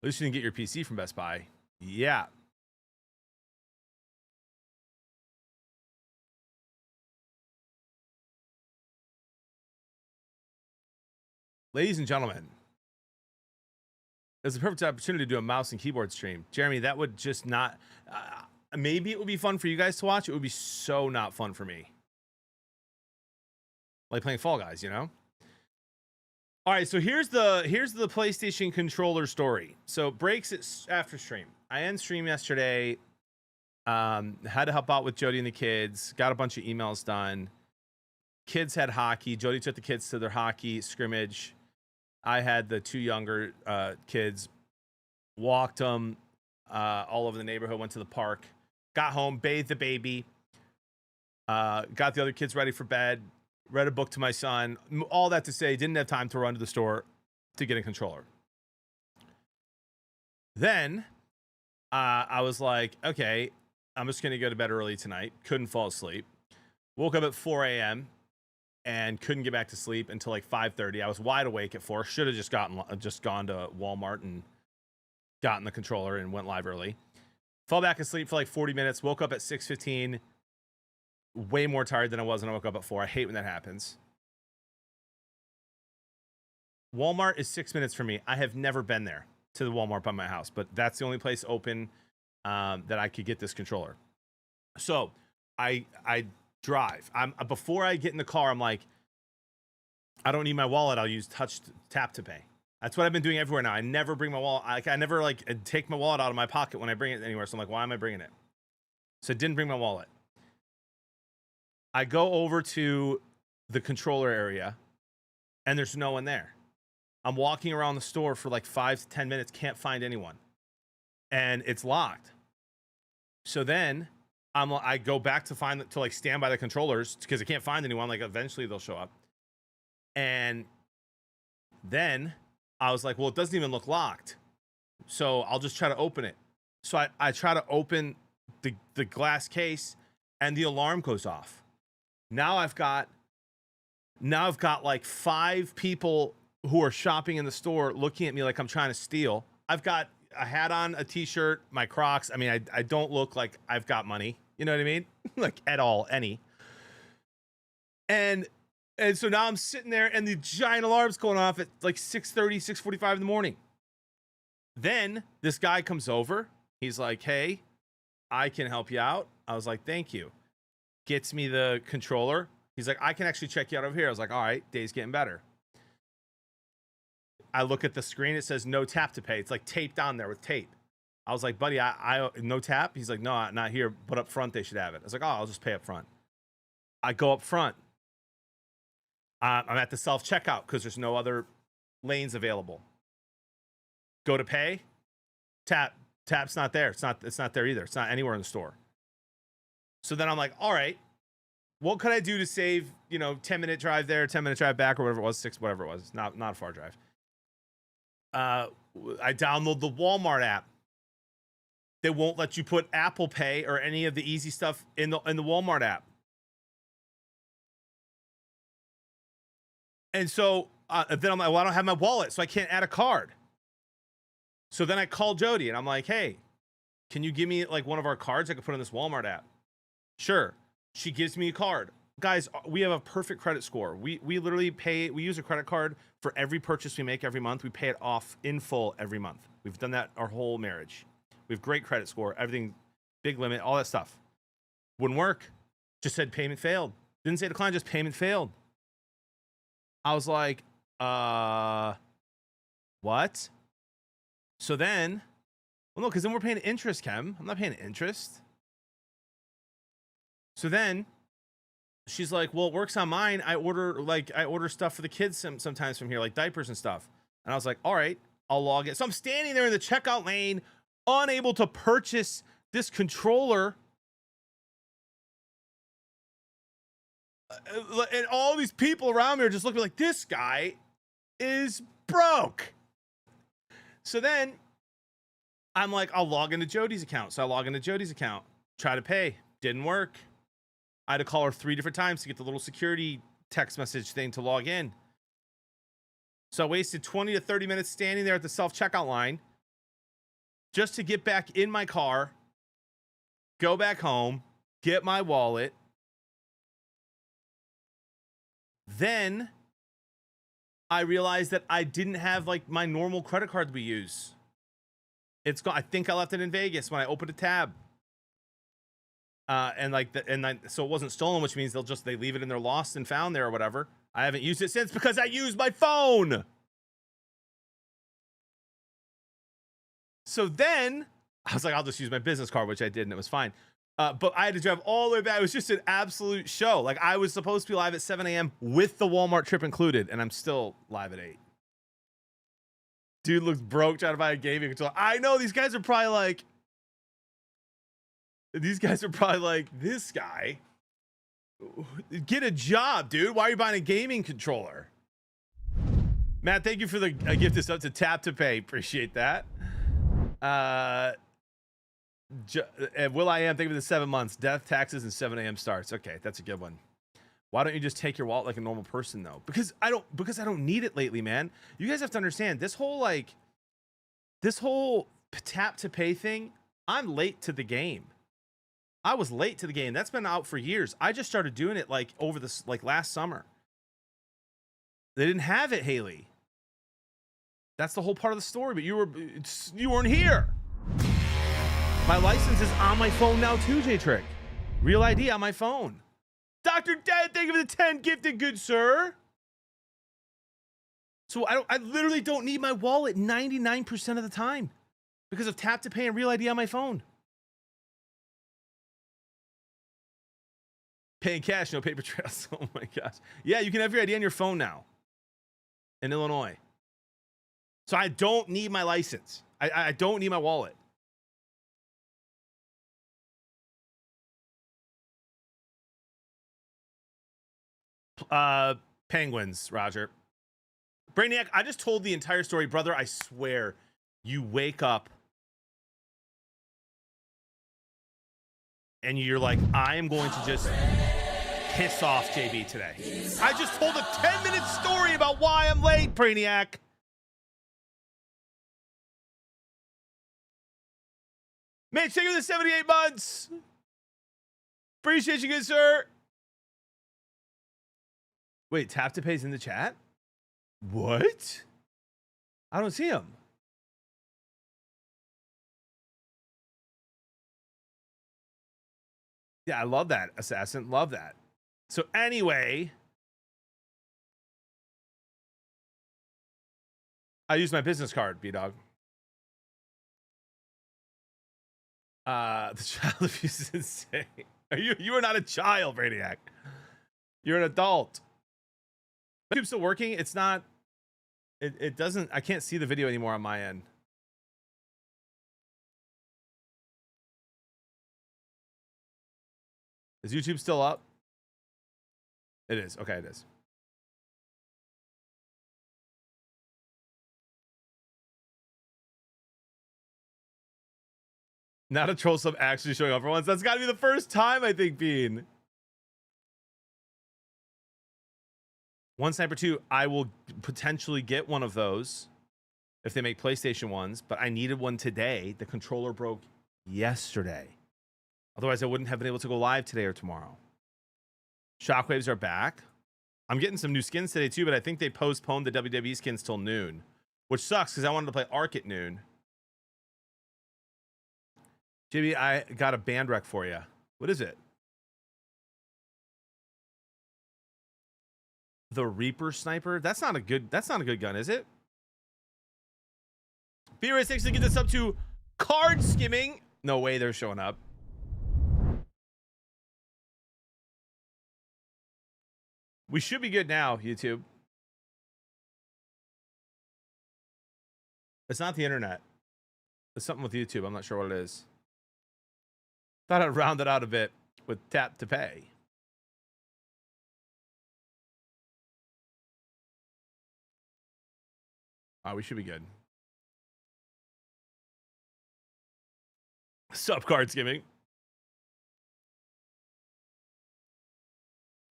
least you didn't get your PC from Best Buy. Yeah. Ladies and gentlemen, it's a perfect opportunity to do a mouse and keyboard stream. Jeremy, that would just not... maybe it would be fun for you guys to watch. It would be so not fun for me. Like playing Fall Guys, you know? All right, so here's the PlayStation controller story. So breaks it after stream. I end stream yesterday. Had to help out with Jody and the kids. Got a bunch of emails done. Kids had hockey. Jody took the kids to their hockey scrimmage. I had the two younger kids. Walked them all over the neighborhood. Went to the park. Got home. Bathed the baby. Got the other kids ready for bed. Read a book to my son. All that to say, didn't have time to run to the store to get a controller. Then I was like, okay, I'm just going to go to bed early tonight. Couldn't fall asleep. Woke up at 4 a.m. and couldn't get back to sleep until like 5:30. I was wide awake at 4. Should have just gone to Walmart and gotten the controller and went live early. Fell back asleep for like 40 minutes. Woke up at 6:15. Way more tired than I was when I woke up at 4. I hate when that happens. Walmart is 6 minutes from me. I have never been there to the Walmart by my house, but that's the only place open that I could get this controller. So I drive. Before I get in the car, I'm like, I don't need my wallet. I'll use tap to pay. That's what I've been doing everywhere now. I never bring my wallet. I never take my wallet out of my pocket when I bring it anywhere. So I'm like, why am I bringing it? So I didn't bring my wallet. I go over to the controller area and there's no one there. I'm walking around the store for like 5 to 10 minutes, can't find anyone. And it's locked. So then I go back to stand by the controllers because I can't find anyone. Like eventually they'll show up. And then I was like, well, it doesn't even look locked. So I'll just try to open it. So I try to open the glass case and the alarm goes off. Now I've got like 5 people who are shopping in the store looking at me like I'm trying to steal. I've got a hat on, a t-shirt, my Crocs. I mean, I don't look like I've got money. You know what I mean? Like at all, any. And so now I'm sitting there and the giant alarm's going off at like 6:30, 6:45 in the morning. Then this guy comes over. He's like, hey, I can help you out. I was like, thank you. Gets me the controller. He's like, I can actually check you out over here. I was like, all right, day's getting better. I look at the screen. It says no tap to pay. It's like taped on there with tape. I was like, buddy, I no tap. He's like, no, not here, but up front they should have it. I was like, oh, I'll just pay up front. I go up front. I'm at the self-checkout because there's no other lanes available. Go to pay. Tap's not there. It's not there either. It's not anywhere in the store. So then I'm like, all right, what could I do to save, 10-minute drive there, 10-minute drive back, or whatever it was, 6, whatever it was. Not a far drive. I download the Walmart app. They won't let you put Apple Pay or any of the easy stuff in the Walmart app. And so then I'm like, well, I don't have my wallet, so I can't add a card. So then I call Jody and I'm like, hey, can you give me like one of our cards I could put on this Walmart app? Sure. She gives me a card. Guys, we have a perfect credit score. We literally we use a credit card for every purchase we make every month. We pay it off in full every month. We've done that our whole marriage. We have great credit score, everything, big limit, all that stuff. Wouldn't work. Just said payment failed. Didn't say decline, just payment failed. I was like, what? So then, well, no, because then we're paying interest, Kem. I'm not paying interest. So then she's like, well, it works on mine. I order stuff for the kids sometimes from here, like diapers and stuff. And I was like, all right, I'll log in. So I'm standing there in the checkout lane, unable to purchase this controller. And all these people around me are just looking like, this guy is broke. So then I'm like, I'll log into Jody's account. So I log into Jody's account, try to pay. Didn't work. I had to call her 3 different times to get the little security text message thing to log in. So I wasted 20 to 30 minutes standing there at the self-checkout line just to get back in my car, go back home, get my wallet. Then I realized that I didn't have like my normal credit card we use. It's gone. I think I left it in Vegas when I opened a tab. So it wasn't stolen, which means they leave it in their lost and found there or whatever. I haven't used it since because I used my phone. So then I was like, I'll just use my business card, which I did, and it was fine. But I had to drive all the way back. It was just an absolute show. Like, I was supposed to be live at 7 a.m. with the Walmart trip included, and I'm still live at 8. Dude looks broke trying to buy a gaming controller. I know, these guys are probably like, this guy, get a job, dude. Why are you buying a gaming controller? Matt, thank you for the gift this up to Tap to Pay. Appreciate that. Will I Am, thank you for the 7 months. Death, taxes, and 7 a.m. starts. Okay, that's a good one. Why don't you just take your wallet like a normal person though? Because I don't need it lately, man. You guys have to understand this whole tap to pay thing. I'm late to the game. I was late to the game. That's been out for years. I just started doing it like over this last summer. They didn't have it, Haley. That's the whole part of the story, but you weren't here. My license is on my phone now too, J-Trick. Real ID on my phone. Dr. Dad, thank you for the 10 gifted, good sir. So I literally don't need my wallet 99% of the time because of tap to pay and Real ID on my phone. Paying cash, no paper trails. Oh my gosh. Yeah, you can have your ID on your phone now in Illinois. So I don't need my license. I don't need my wallet. Penguins, Roger. Brainiac, I just told the entire story, brother. I swear, you wake up and you're like, I am going to just piss off JB today. I just told a 10-minute story about why I'm late, Brainiac. Man, thank you for the 78 months. Appreciate you, good sir. Wait, Tap to Pay's in the chat? What? I don't see him. Yeah, I love that, Assassin. Love that. So anyway, I use my business card, B-Dog. The child abuse is insane. You are not a child, Brainiac. You're an adult. YouTube's still working. It's not. It doesn't. I can't see the video anymore on my end. Is YouTube still up? It is. Okay, it is. Not a troll sub actually showing up for once. That's got to be the first time, I think, Bean. One Sniper 2, I will potentially get one of those if they make PlayStation ones, but I needed one today. The controller broke yesterday. Otherwise, I wouldn't have been able to go live today or tomorrow. Shockwaves are back. I'm getting some new skins today too, but I think they postponed the WWE skins till noon, which sucks because I wanted to play Ark at noon. JB, I got a band rec for you. What is it? The Reaper Sniper? That's not a good gun, is it? BRS actually gets us up to card skimming. No way they're showing up. We should be good now, YouTube. It's not the internet. It's something with YouTube. I'm not sure what it is. Thought I'd round it out a bit with tap to pay. We should be good. Sup, card skimming.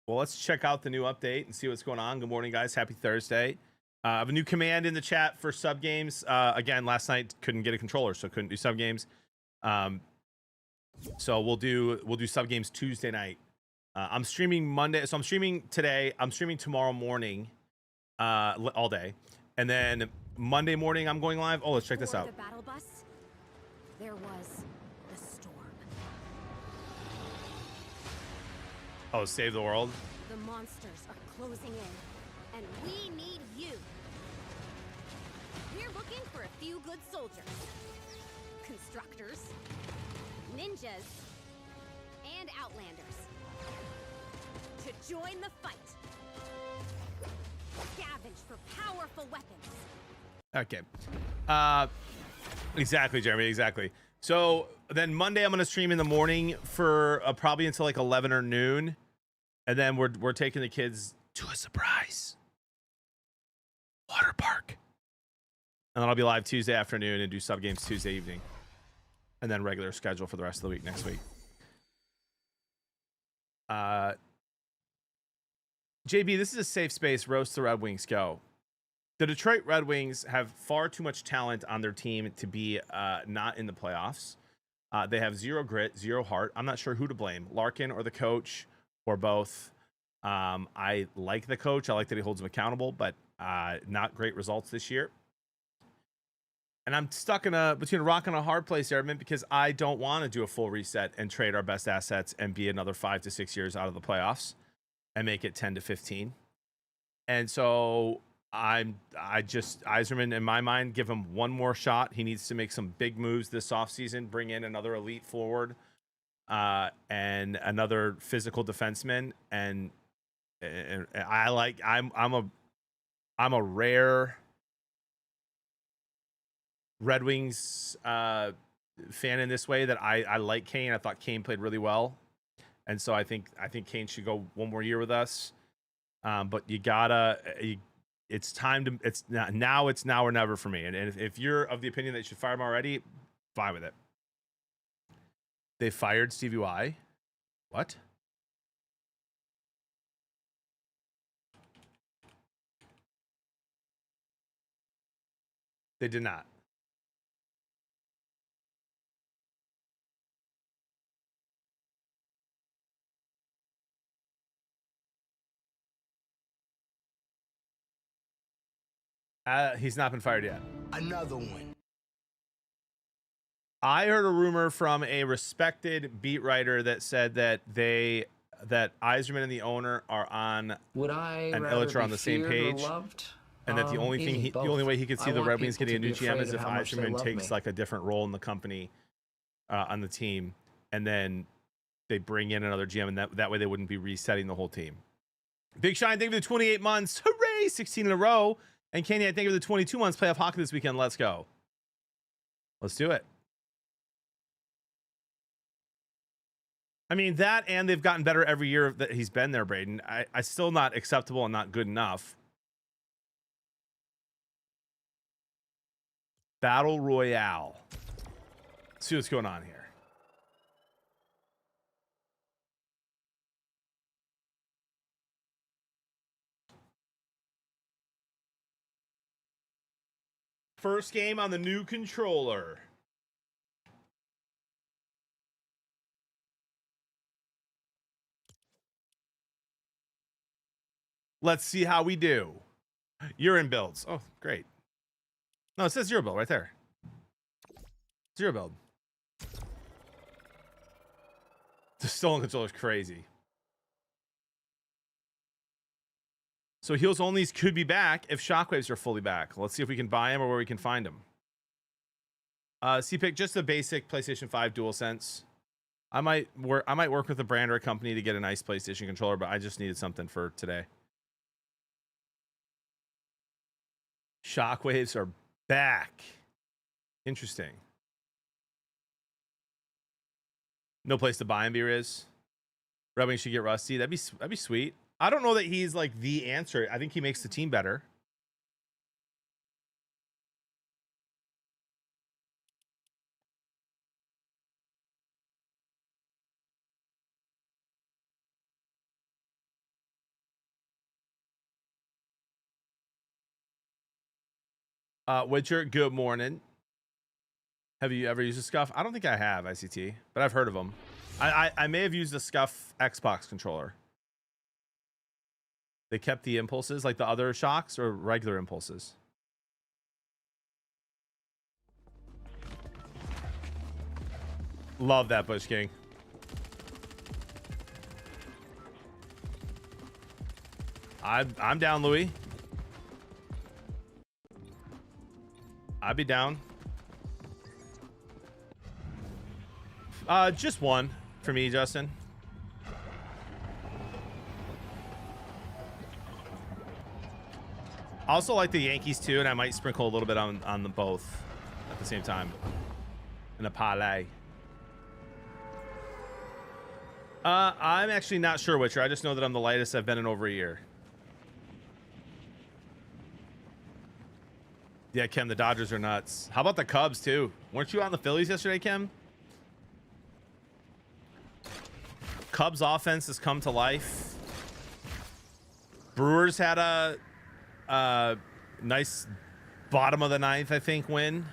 Well, let's check out the new update and see what's going on. Good morning, guys. Happy Thursday. I have a new command in the chat for sub games. Again, last night couldn't get a controller, so couldn't do sub games. So we'll do sub games Tuesday night. I'm streaming Monday, so I'm streaming today. I'm streaming tomorrow morning, all day, and then Monday morning I'm going live. Oh, let's check this out. The battle bus, there was the storm. Oh, save the world. The monsters are closing in, and we need you. We're looking for a few good soldiers, constructors, ninjas, and outlanders to join the fight. Scavenge for powerful weapons. Okay. Exactly, Jeremy. Exactly. So then Monday I'm gonna stream in the morning for probably until like 11 or noon, and then we're taking the kids to a surprise water park, and then I'll be live Tuesday afternoon and do sub games Tuesday evening, and then regular schedule for the rest of the week next week. JB, this is a safe space. Roast the Red Wings. Go. The Detroit Red Wings have far too much talent on their team to be not in the playoffs. They have zero grit, zero heart. I'm not sure who to blame, Larkin or the coach or both. I like the coach. I like that he holds them accountable, but not great results this year. And I'm stuck in between a rock and a hard place, Airman, because I don't want to do a full reset and trade our best assets and be another 5 to 6 years out of the playoffs and make it 10 to 15. And so Yzerman, in my mind, give him one more shot. He needs to make some big moves this offseason, bring in another elite forward and another physical defenseman. And I'm a rare Red Wings fan in this way, that I like Kane. I thought Kane played really well. And so I think Kane should go one more year with us. But it's time to, it's now or never for me. And if you're of the opinion that you should fire him already, fine with it. They fired Stevie Y. What? They did not. He's not been fired yet. Another one. I heard a rumor from a respected beat writer that said that Yzerman and the owner are on and Illich are on the same page, and that the only way he could see the Red Wings getting a new GM is if Yzerman takes like a different role in the company on the team, and then they bring in another GM, and that way they wouldn't be resetting the whole team. Big Shine, thank you for the 28 months. Hooray! 16 in a row. And Kenny, I think of the 22 months playoff hockey this weekend. Let's go. Let's do it. I mean, that, and they've gotten better every year that he's been there, Braden. I still not acceptable and not good enough. Battle Royale. Let's see what's going on here. First game on the new controller. Let's see how we do. You're in builds. Oh, great. No, it says zero build right there. Zero build. The stolen controller is crazy. So heals onlys could be back if shockwaves are fully back. Let's see if we can buy them or where we can find them. CPIC, just a basic PlayStation 5 DualSense. I might work with a brand or a company to get a nice PlayStation controller, but I just needed something for today. Shockwaves are back. Interesting. No place to buy them, Beeriz. Red Wings should get Rusty. That'd be sweet. I don't know that he's like the answer. I think he makes the team better. Witcher, good morning. Have you ever used a Scuff? I don't think I have, ICT, but I've heard of them. I may have used a Scuff Xbox controller. They kept the impulses like the other shocks, or regular impulses? Love that, Bush King. I'm down, Louis. I'd be down. Just one for me, Justin. I also like the Yankees too, and I might sprinkle a little bit on them both at the same time in a parlay. I'm actually not sure, Witcher. I just know that I'm the lightest I've been in over a year. Yeah, Kim, the Dodgers are nuts. How about the Cubs too? Weren't you on the Phillies yesterday, Kim? Cubs offense has come to life. Brewers had a nice bottom of the ninth, I think, win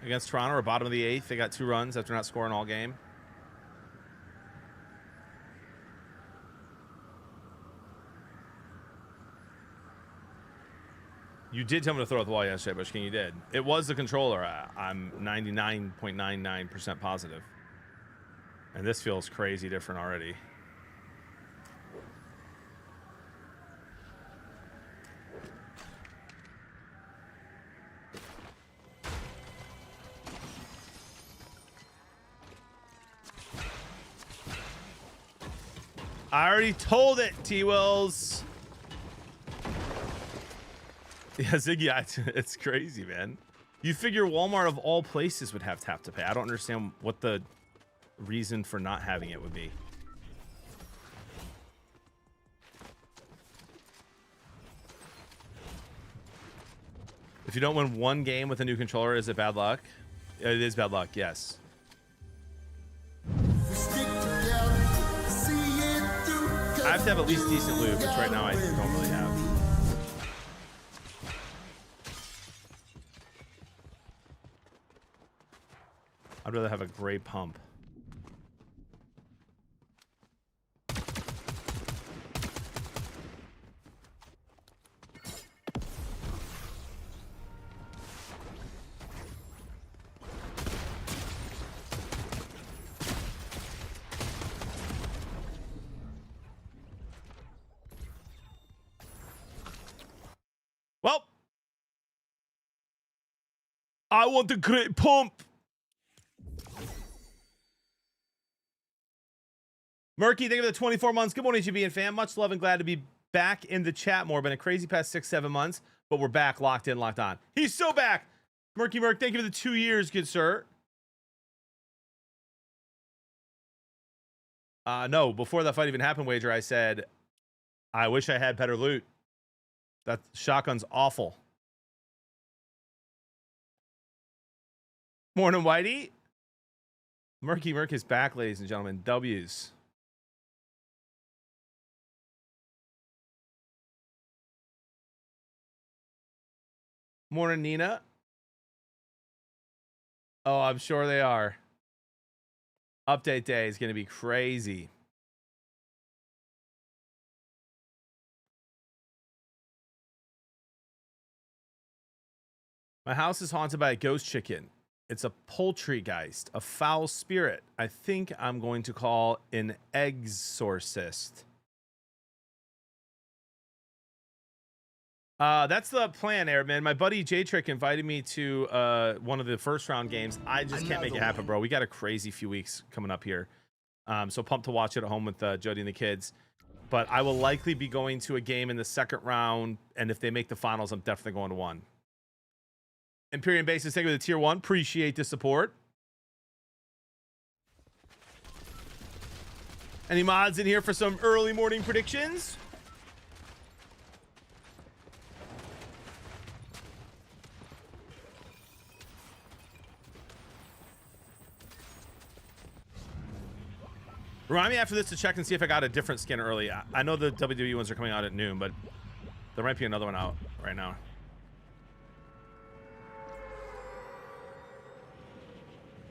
against Toronto, or bottom of the eighth. They got 2 runs after not scoring all game. You did tell me to throw at the wall yesterday, Bush King. You did. It was the controller. I'm 99.99% positive. And this feels crazy different already. I already told it, T-Wills. Yeah, Ziggy, it's crazy, man. You figure Walmart of all places would have tap to pay. I don't understand what the reason for not having it would be. If you don't win one game with a new controller, is it bad luck? It is bad luck, yes. I have to have at least decent loot, which right now I don't really have. I'd rather have a gray pump. Well, I want the great pump. Murky, thank you for the 24 months. Good morning, GB and fam. Much love and glad to be back in the chat more. Been a crazy past 6-7 months, but we're back, locked in, locked on. He's so back. Murky Murk, thank you for the 2 years, good sir. No, before that fight even happened, Wager, I said, I wish I had better loot. That shotgun's awful. Morning, Whitey. Murky Murk is back, ladies and gentlemen. W's. Morning, Nina. Oh, I'm sure they are. Update day is going to be crazy. My house is haunted by a ghost chicken. It's a poultrygeist, a foul spirit. I think I'm going to call an exorcist. That's the plan, Airman. My buddy J-Trick invited me to one of the first round games. I just can't make it happen, bro. We got a crazy few weeks coming up here. So pumped to watch it at home with Jody and the kids. But I will likely be going to a game in the second round, and if they make the finals, I'm definitely going to one. Imperium Basis, thank you for the tier 1. Appreciate the support. Any mods in here for some early morning predictions? Remind me after this to check and see if I got a different skin early. I know the WWE ones are coming out at noon, but there might be another one out right now.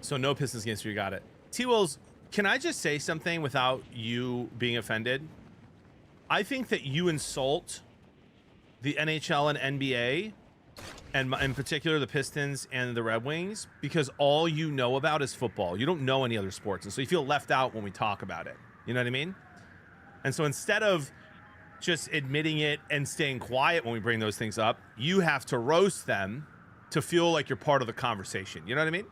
So no Pistons games for you. Got it. T-Wills, can I just say something without you being offended? I think that you insult the NHL and NBA, and in particular the Pistons and the Red Wings, because all you know about is football. You don't know any other sports, and so you feel left out when we talk about it. You know what I mean? And so instead of just admitting it and staying quiet when we bring those things up, you have to roast them to feel like you're part of the conversation. You know what I mean?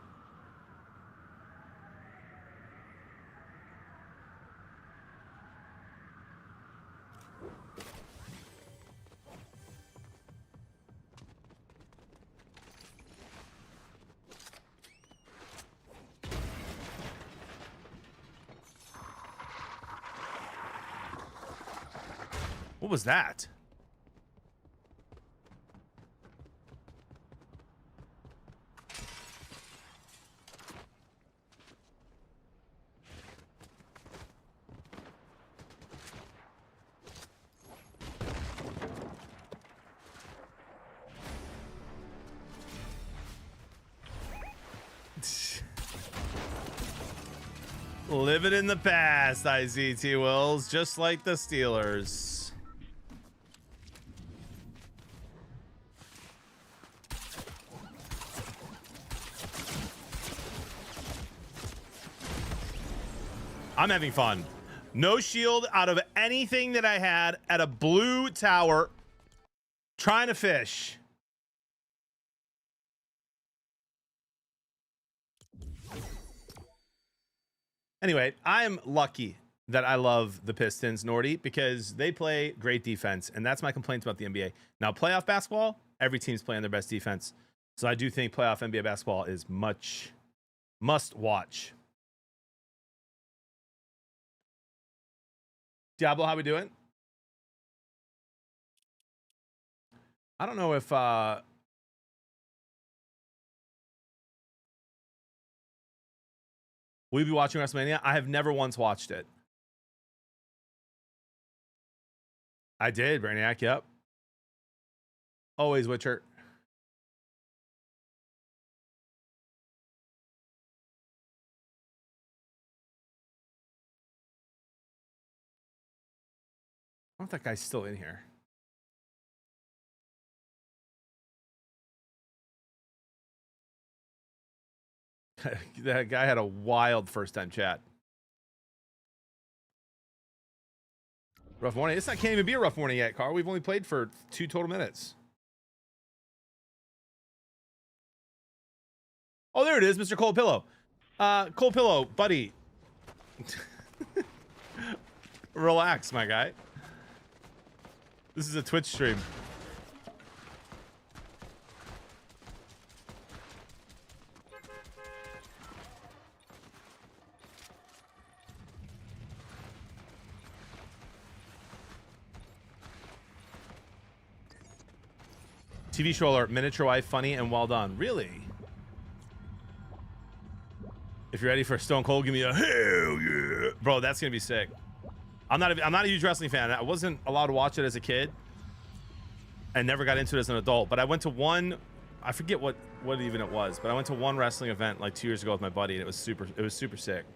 What was that? Living in the past, IZT Wills, just like the Steelers. I'm having fun. No shield out of anything that I had at a blue tower trying to fish. Anyway, I'm lucky that I love the Pistons, Nordy, because they play great defense, and that's my complaint about the NBA. Now, playoff basketball, every team's playing their best defense. So I do think playoff NBA basketball is much must watch. Diablo, how we doing? I don't know if will you be watching WrestleMania? I have never once watched it. I did, Brainiac, yep. Always Witcher. I don't think that guy's still in here. That guy had a wild first time chat. Rough morning. This can't even be a rough morning yet, Carl. We've only played for 2 total minutes. Oh, there it is, Mr. Cold Pillow. Cold Pillow, buddy. Relax, my guy. This is a Twitch stream. TV show alert, miniature wife, funny and well done. Really? If you're ready for Stone Cold, give me a hell yeah. Bro, that's gonna be sick. I'm not a huge wrestling fan. I wasn't allowed to watch it as a kid. I never got into it as an adult, but I went to one, I forget what even it was, but I went to one wrestling event like 2 years ago with my buddy, and it was super sick.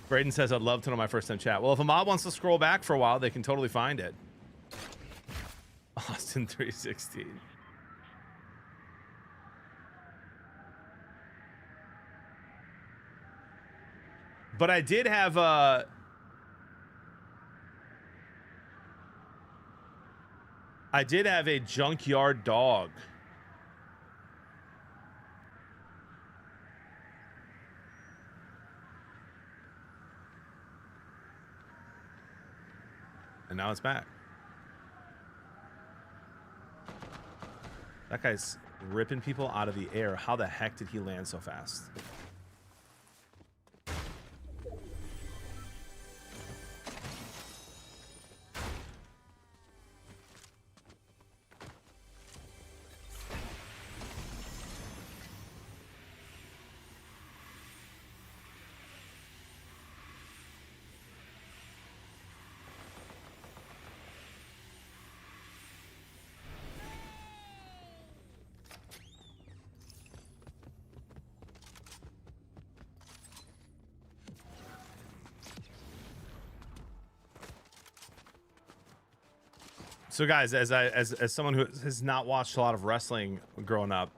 Braden says, I'd love to know my first time chat. Well, if a mob wants to scroll back for a while, they can totally find it. Austin 316. But I did have a... I did have a junkyard dog. And now it's back. That guy's ripping people out of the air. How the heck did he land so fast? So guys, as someone who has not watched a lot of wrestling growing up,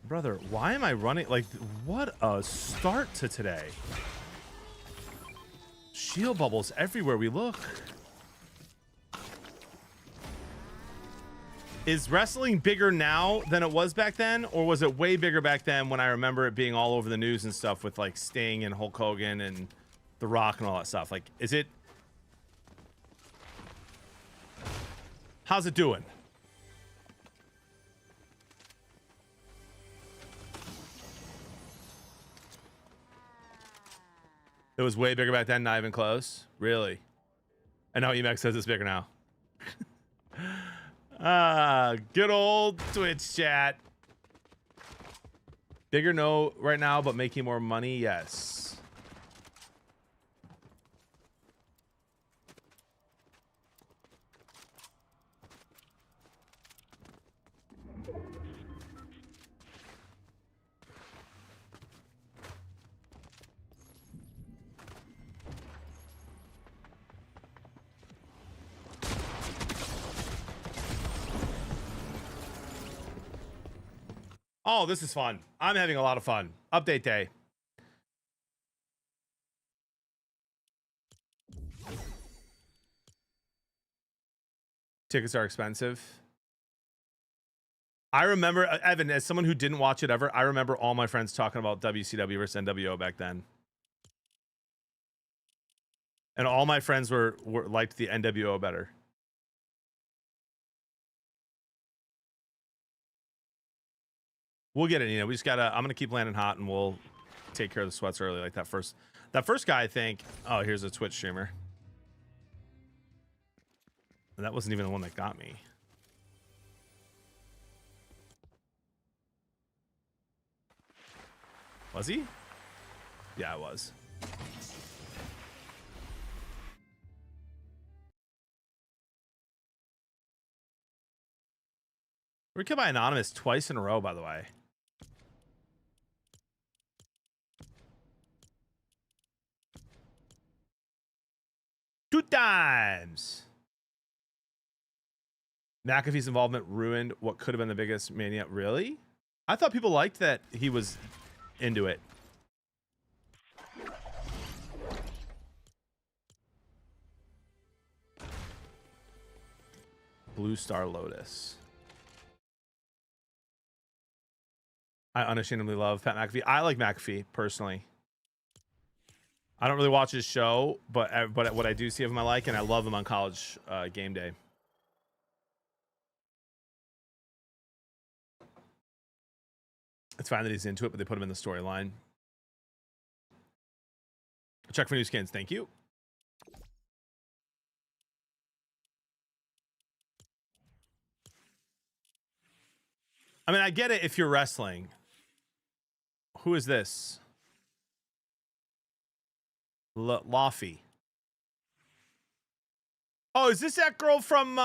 brother, why am I running? Like, what a start to today. Shield bubbles everywhere we look. Is wrestling bigger now than it was back then? Or was it way bigger back then when I remember it being all over the news and stuff with like Sting and Hulk Hogan and The Rock and all that stuff? Like, is it... How's it doing? It was way bigger back then, not even close. Really? I know Emax says it's bigger now. Good old Twitch chat. Bigger no right now, but making more money, yes. Oh, this is fun. I'm having a lot of fun. Update day. Tickets are expensive. I remember, Evan, as someone who didn't watch it ever, I remember all my friends talking about WCW versus NWO back then. And all my friends were liked the NWO better. We'll get it, you know. We just gotta. I'm gonna keep landing hot, and we'll take care of the sweats early. Like that first guy. I think. Oh, here's a Twitch streamer. And that wasn't even the one that got me. Was he? Yeah, I was. We're killed by Anonymous twice in a row, by the way. 2 times. McAfee's involvement ruined what could have been the biggest Mania. Really? I thought people liked that he was into it. Blue Star Lotus. I unashamedly love Pat McAfee. I like McAfee personally. I don't really watch his show, but what I do see of him I like, and I love him on College Game Day. It's fine that he's into it, but they put him in the storyline. Check for new skins. Thank you. I mean, I get it if you're wrestling. Who is this? Laffy. Oh, is this that girl from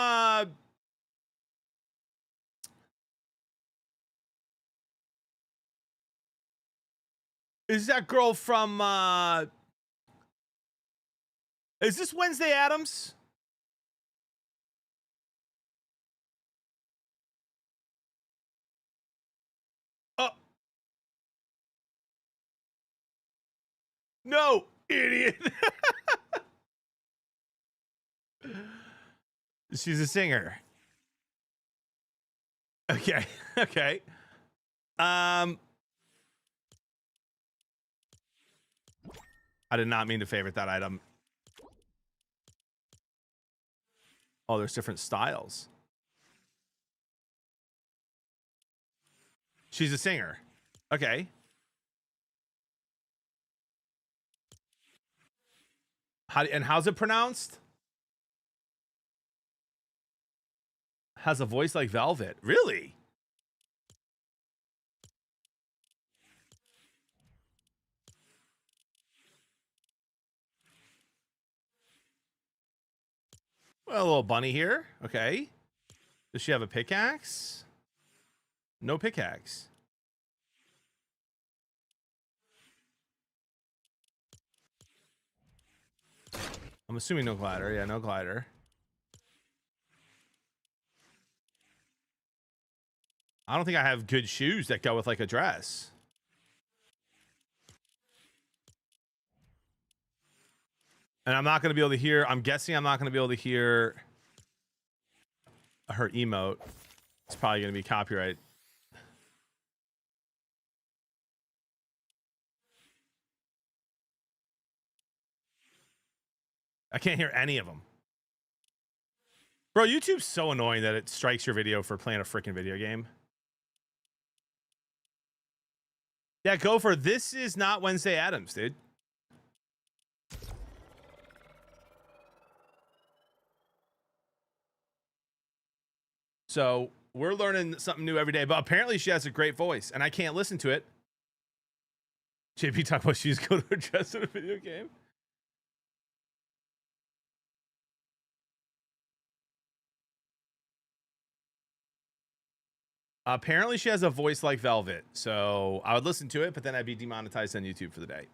is that girl from is this Wednesday Addams? Oh. No, idiot. She's a singer. Okay. Okay. I did not mean to favorite that item. Oh, there's different styles. She's a singer. Okay. How's it pronounced? Has a voice like Velvet. Really? Well, a little bunny here. Okay. Does she have a pickaxe? No pickaxe. I'm assuming no glider. Yeah, no glider. I don't think I have good shoes that go with like a dress. And I'm not going to be able to hear. I'm guessing I'm not going to be able to hear her emote. It's probably going to be copyright. I can't hear any of them. Bro, YouTube's so annoying that it strikes your video for playing a freaking video game. Yeah, Gopher, this is not Wednesday Addams, dude. So we're learning something new every day, but apparently she has a great voice, and I can't listen to it. JP talk about she's going to address in a video game. Apparently she has a voice like Velvet, so I would listen to it, but then I'd be demonetized on YouTube for the day.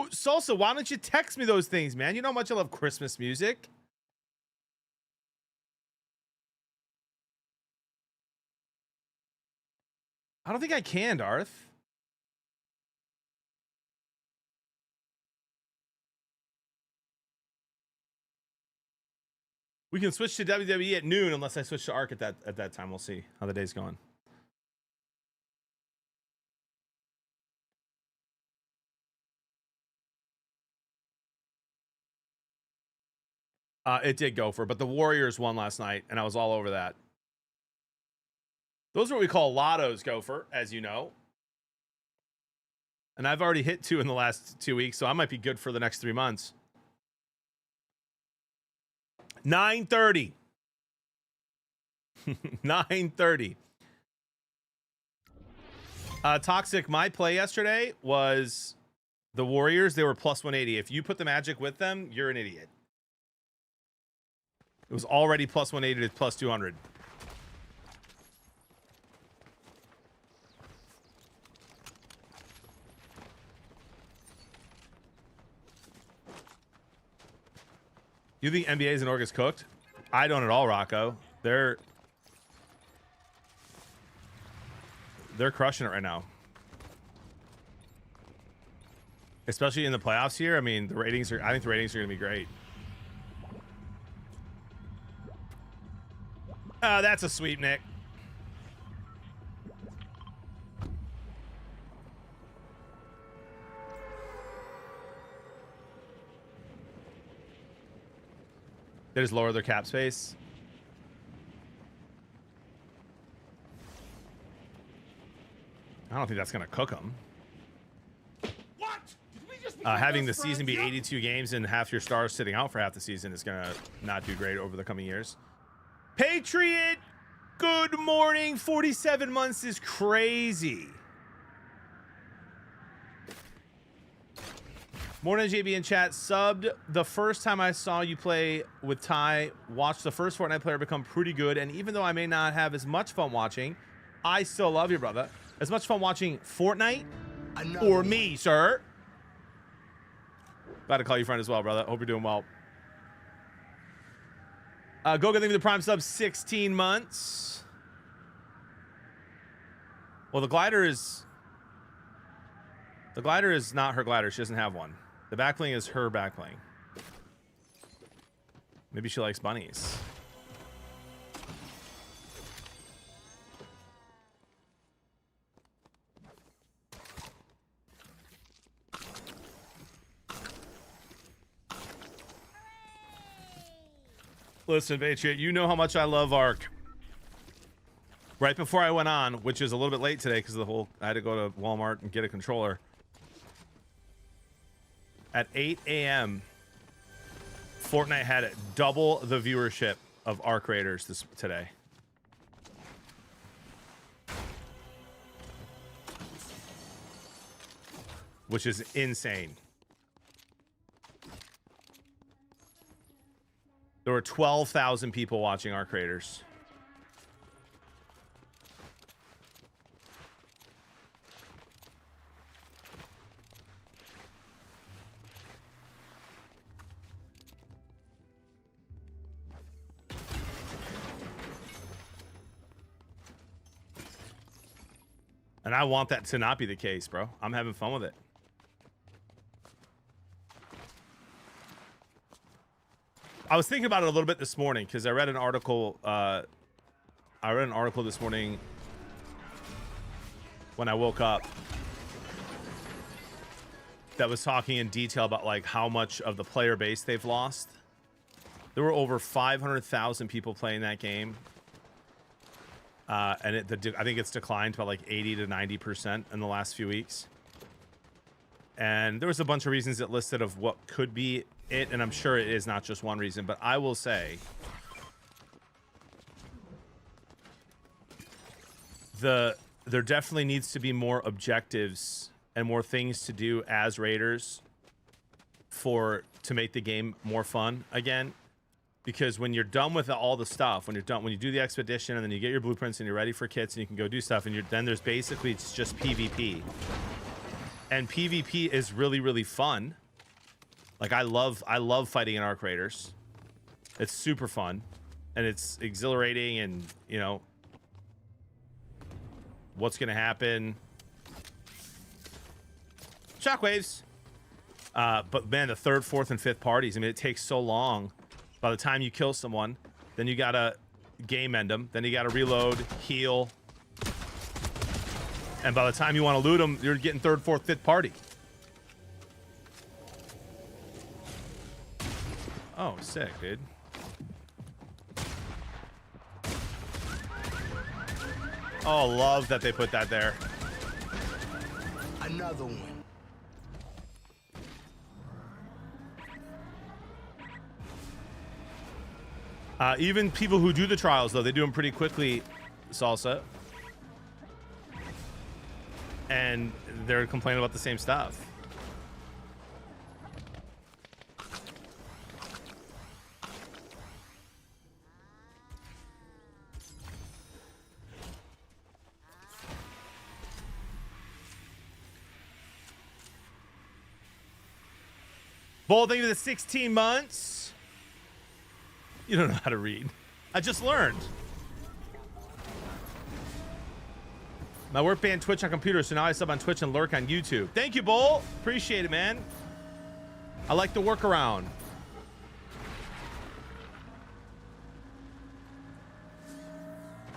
Salsa, why don't you text me those things, man? You know how much I love Christmas music. I don't think I can, Darth. We can switch to WWE at noon unless I switch to Ark at that time. We'll see how the day's going. It did go for, but the Warriors won last night, and I was all over that. Those are what we call lottos, Gopher, as you know. And I've already hit 2 in the last 2 weeks, so I might be good for the next 3 months. 9:30. 9:30. Toxic, my play yesterday was the Warriors. They were plus 180. If you put the Magic with them, you're an idiot. It was already plus 180 to plus 200. You think NBA's and Org is cooked? I don't at all, Rocco. They're crushing it right now. Especially in the playoffs here. I mean, I think the ratings are going to be great. That's a sweep, Nick. They just lower their cap space. I don't think that's going to cook them. What? Did we just Having the season be 82 games and half your stars sitting out for half the season is going to not do great over the coming years. Patriot, good morning. 47 months is crazy. Morning, JB in chat. Subbed the first time I saw you play with Ty. Watched the first Fortnite player become pretty good. And even though I may not have as much fun watching, I still love you, brother. As much fun watching Fortnite or me, sir. Glad to call you friend as well, brother. Hope you're doing well. Go get the Prime sub 16 months. Well, the glider is not her glider. She doesn't have one. The backbling is her backbling. Maybe she likes bunnies. Listen, Patriot, you know how much I love Ark. Right before I went on, which is a little bit late today because I had to go to Walmart and get a controller. At 8 a.m., Fortnite had double the viewership of Ark Raiders today. Which is insane. There were 12,000 people watching Ark Raiders. And I want that to not be the case, bro. I'm having fun with it. I was thinking about it a little bit this morning because I read an article. This morning when I woke up that was talking in detail about like how much of the player base they've lost. There were over 500,000 people playing that game. And I think it's declined by like 80 to 90% in the last few weeks. And there was a bunch of reasons it listed of what could be it, and I'm sure it is not just one reason, but I will say there definitely needs to be more objectives and more things to do as Raiders to make the game more fun again. Because when you're done with all the stuff, when you do the expedition and then you get your blueprints and you're ready for kits and you can go do stuff, and then there's basically it's just PvP. And PvP is really, really fun. Like I love fighting in Ark Raiders. It's super fun and it's exhilarating, and you know what's gonna happen. Shockwaves. But man, the third, fourth, and fifth parties, I mean, it takes so long. By the time you kill someone, then you gotta game end them. Then you gotta reload, heal. And by the time you want to loot them, you're getting third, fourth, fifth party. Oh, sick, dude. Oh, love that they put that there. Another one. Even people who do the trials, though, they do them pretty quickly, Salsa. And they're complaining about the same stuff. Bull, thank you for the 16 months. You don't know how to read. I just learned. My work banned Twitch on computer, so now I sub on Twitch and lurk on YouTube. Thank you, Bull. Appreciate it, man. I like the workaround.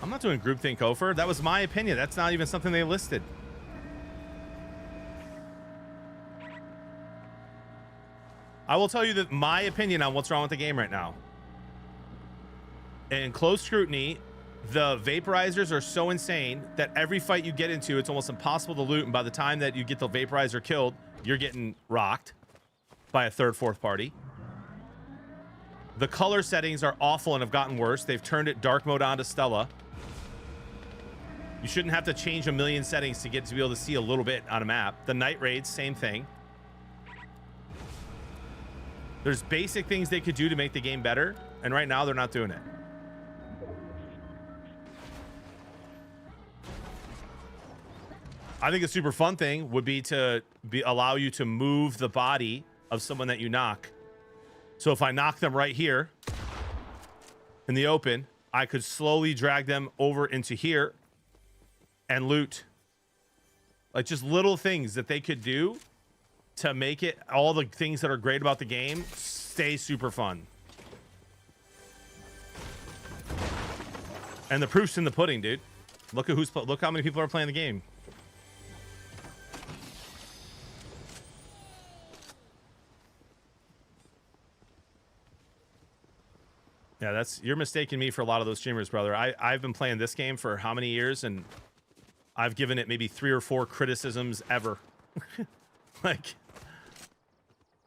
I'm not doing groupthink, Ofer. That was my opinion. That's not even something they listed. I will tell you that my opinion on what's wrong with the game right now. In close scrutiny, the vaporizers are so insane that every fight you get into, it's almost impossible to loot. And by the time that you get the vaporizer killed, you're getting rocked by a third, fourth party. The color settings are awful and have gotten worse. They've turned it dark mode on to Stella. You shouldn't have to change a million settings to be able to see a little bit on a map. The night raids, same thing. There's basic things they could do to make the game better, and right now they're not doing it. I think a super fun thing would be to allow you to move the body of someone that you knock. So if I knock them right here in the open, I could slowly drag them over into here and loot. Like just little things that they could do to make it all the things that are great about the game stay super fun. And the proof's in the pudding, dude. Look how many people are playing the game. Yeah, you're mistaking me for a lot of those streamers, brother. I've been playing this game for how many years, and I've given it maybe 3 or 4 criticisms ever. Like,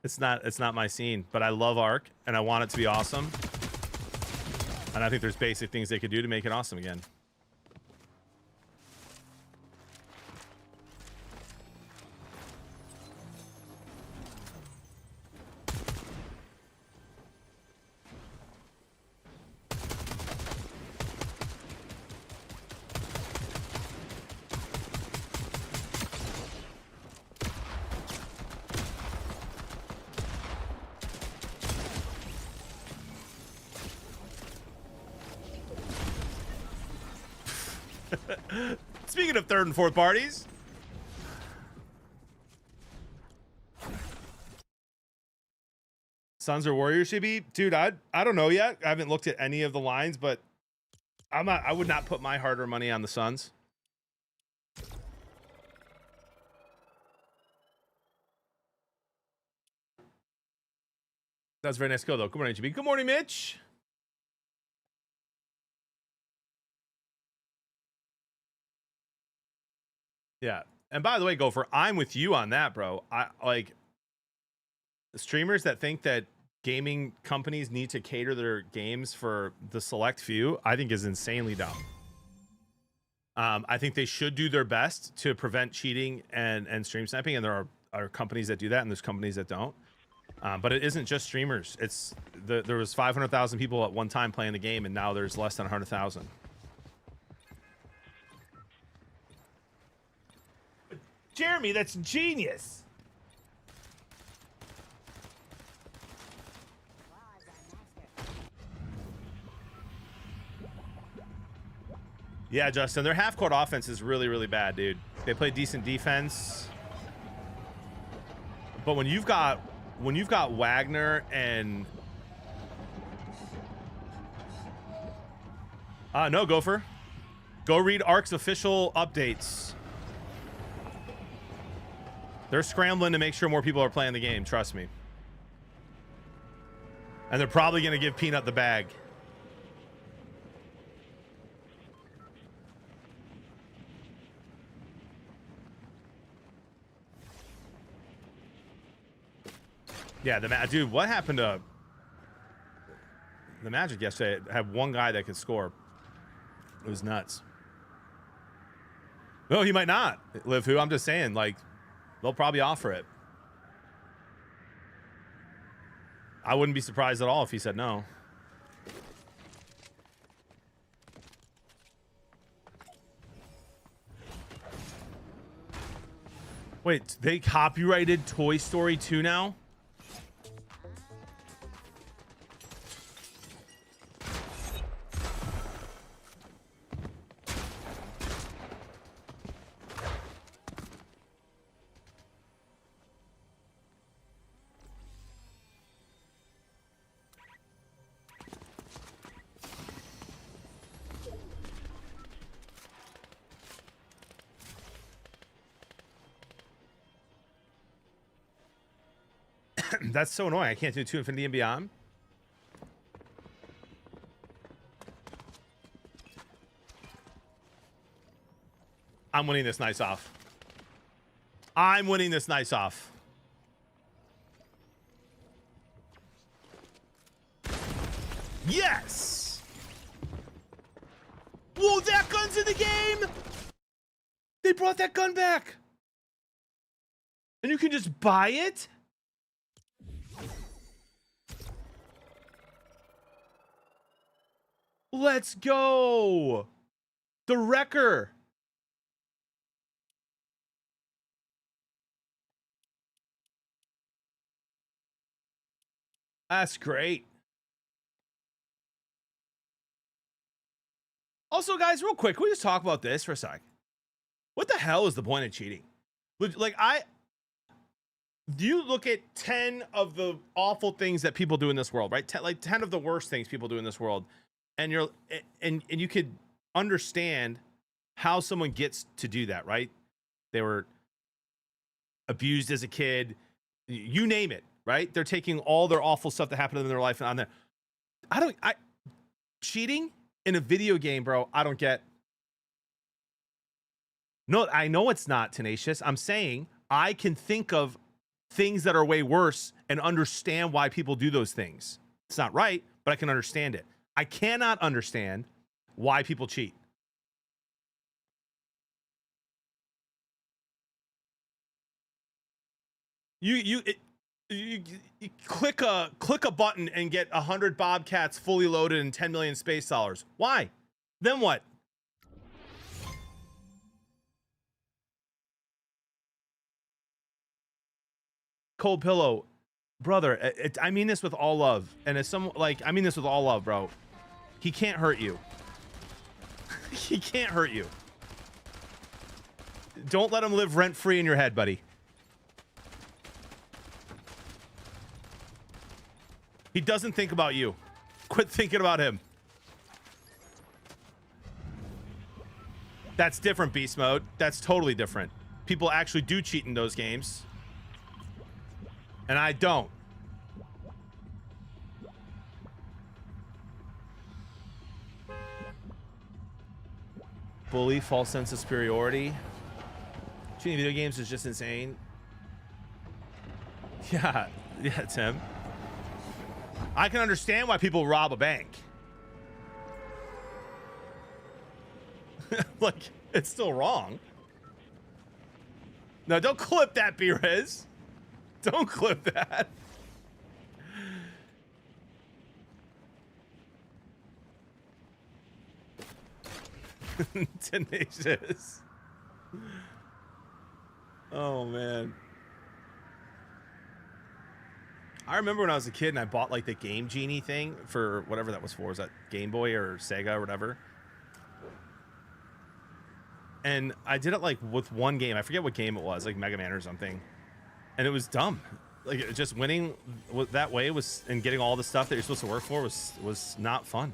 it's not my scene, but I love Ark and I want it to be awesome. And I think there's basic things they could do to make it awesome again. Speaking of third and fourth parties. Suns or Warriors should be, dude. I don't know yet. I haven't looked at any of the lines, but I would not put my hard-earned money on the Suns. That's a very nice kill, though. Good morning, GB. Good morning, Mitch. Yeah. And by the way, Gopher, I'm with you on that, bro. I like streamers that think that gaming companies need to cater their games for the select few, I think is insanely dumb. I think they should do their best to prevent cheating and stream sniping, and there are companies that do that, and there's companies that don't. But it isn't just streamers. It's there was 500,000 people at one time playing the game, and now there's less than 100,000. Jeremy, that's genius. Yeah, Justin, their half-court offense is really, really bad, dude. They play decent defense, but when you've got Wagner and no, Gopher, go read Ark's official updates. They're scrambling to make sure more people are playing the game. Trust me. And they're probably going to give Peanut the bag. Yeah, dude, what happened to the Magic yesterday? Had one guy that could score. It was nuts. No, he might not. Live who? I'm just saying, like, they'll probably offer it. I wouldn't be surprised at all if he said no. Wait, they copyrighted Toy Story 2 now? That's so annoying. I can't do 2 Infinity and Beyond. I'm winning this nice off. I'm winning this nice off. Yes! Whoa, that gun's in the game! They brought that gun back! And you can just buy it? Let's go! The Wrecker! That's great. Also, guys, real quick, can we just talk about this for a sec? What the hell is the point of cheating? Like, you look at 10 of the awful things that people do in this world, right? 10 of the worst things people do in this world. And you could understand how someone gets to do that, right? They were abused as a kid, you name it, right? They're taking all their awful stuff that happened in their life and on there. Cheating in a video game, bro, I don't get. No, I know it's not tenacious. I'm saying I can think of things that are way worse and understand why people do those things. It's not right, but I can understand it. I cannot understand why people cheat. You click a button and get 100 Bobcats fully loaded and 10 million space dollars. Why? Then what? Cold pillow, brother. I mean this with all love, and as some I mean this with all love, bro. He can't hurt you. He can't hurt you. Don't let him live rent free in your head, buddy. He doesn't think about you. Quit thinking about him. That's different, beast mode. That's totally different. People actually do cheat in those games. And I don't. Bully, false sense of superiority. Cheating video games is just insane. Yeah, Tim. I can understand why people rob a bank. Like, it's still wrong. No, don't clip that, B-Riz. Don't clip that. Tenacious. Oh, man. I remember when I was a kid and I bought like the Game Genie thing for whatever that was for. Was that Game Boy or Sega or whatever? And I did it like with one game. I forget what game it was, like Mega Man or something. And it was dumb. Like just winning that way was, and getting all the stuff that you're supposed to work for was not fun.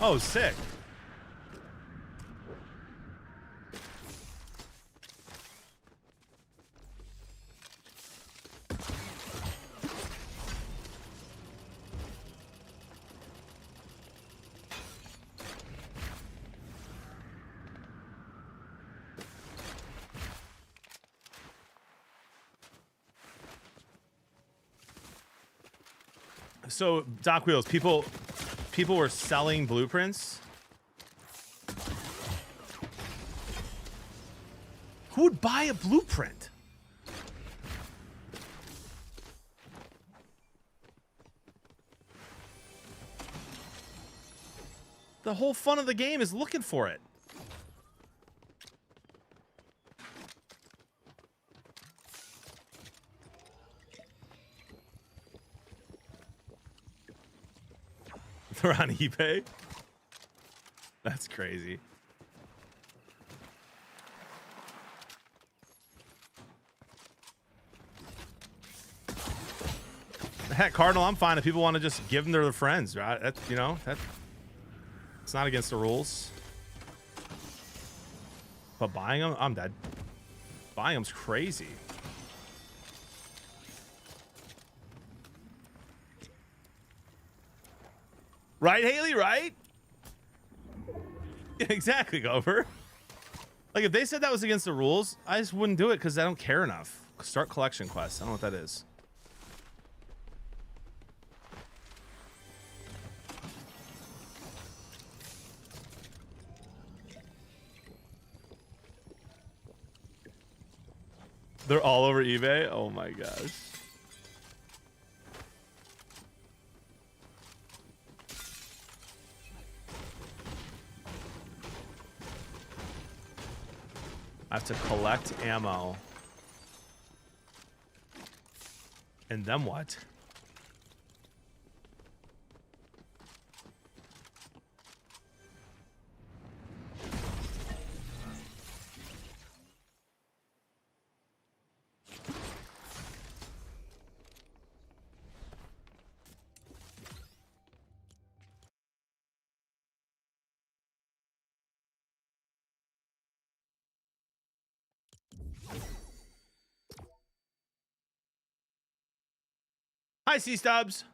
Oh, sick. So, Doc Wheels, people were selling blueprints. Who would buy a blueprint? The whole fun of the game is looking for it. They're on eBay? That's crazy. Heck, Cardinal, I'm fine if people want to just give them to their friends, right? That, you know, it's not against the rules. But buying them, I'm dead. Buying them's crazy. Right, Haley, right? Yeah, exactly, Gopher. Like, if they said that was against the rules, I just wouldn't do it because I don't care enough. Start collection quests. I don't know what that is. They're all over eBay? Oh my gosh. I have to collect ammo. And then what? Hi, C-Stubs.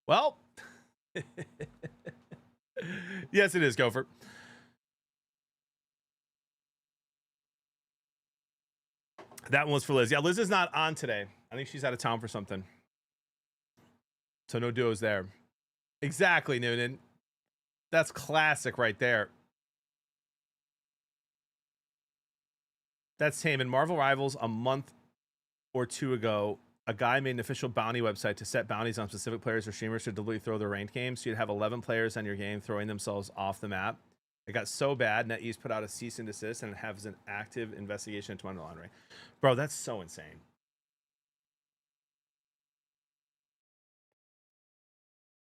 Well, Yes, it is, Gopher. That one was for Liz. Yeah, Liz is not on today. I think she's out of town for something. So no duos there. Exactly, Noonan. That's classic right there. That's tame. In Marvel Rivals, a month or two ago, a guy made an official bounty website to set bounties on specific players or streamers to deliberately throw their ranked games. So you'd have 11 players on your game throwing themselves off the map. It got so bad, NetEase put out a cease and desist and it has an active investigation into money laundering. Bro, that's so insane.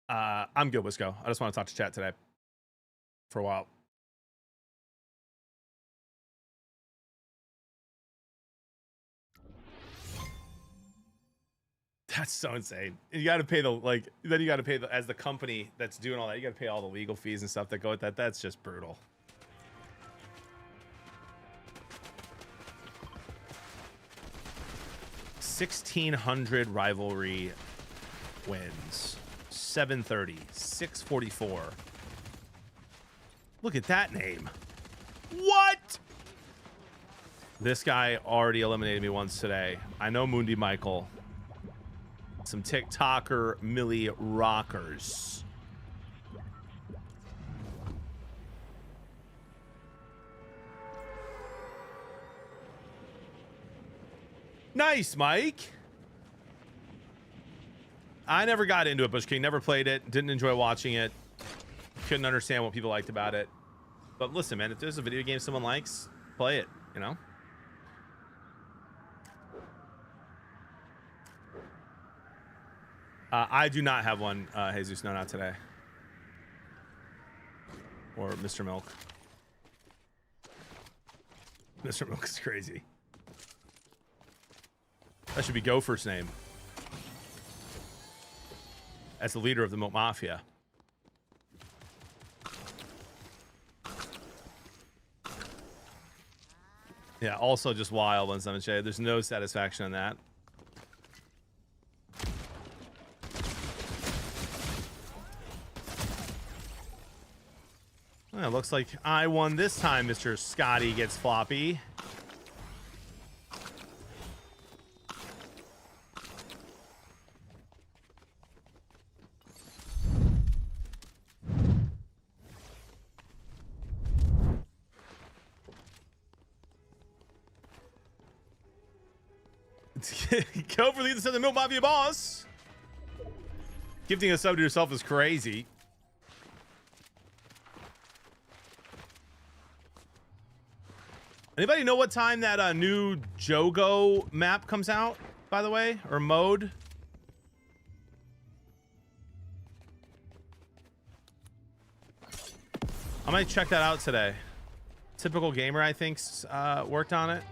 I'm good, Wisco. I just want to talk to chat today for a while. That's so insane. You got to pay the, like, then you got to pay the, as the company that's doing all that, you got to pay all the legal fees and stuff that go with that. That's just brutal. $1,600 rivalry wins. 730, 644. Look at that name. What? This guy already eliminated me once today. I know Mundi Michael. Some TikToker Millie Rockers. Nice, Mike. I never got into it, Bush King. Never played it. Didn't enjoy watching it. Couldn't understand what people liked about it. But listen, man, if there's a video game someone likes, play it, you know? I do not have one, Jesus. No, not today. Or Mr. Milk. Mr. Milk is crazy. That should be Gopher's name. As the leader of the Milk Mafia. Yeah, also just wild on 7J. There's no satisfaction on that. Well, looks like I won this time, Mr. Scotty gets floppy. Go for leading the Milk Mafia boss. Gifting a sub to yourself is crazy. Anybody know what time that new Jogo map comes out, by the way? Or mode? I might check that out today. Typical Gamer, I think, worked on it.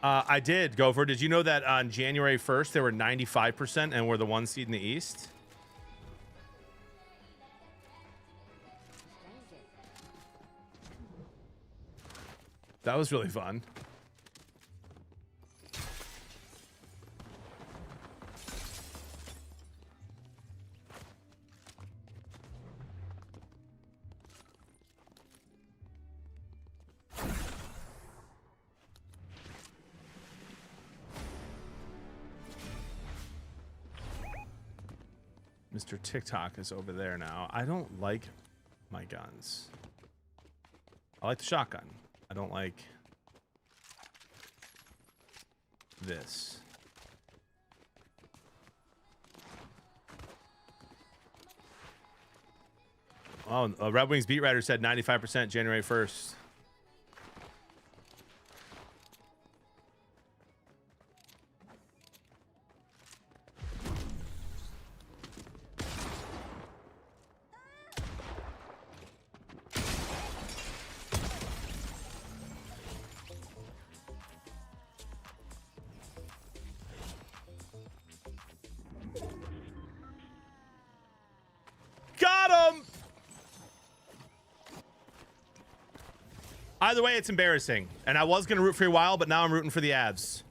I did, Gopher. Did you know that on January 1st, they were 95% and were the 1 seed in the East? That was really fun. Mr. TikTok is over there now. I don't like my guns. I like the shotgun. I don't like this. Oh, Red Wings beat writer said 95% January 1st. Either way, it's embarrassing. And I was going to root for a while, but now I'm rooting for the Avs.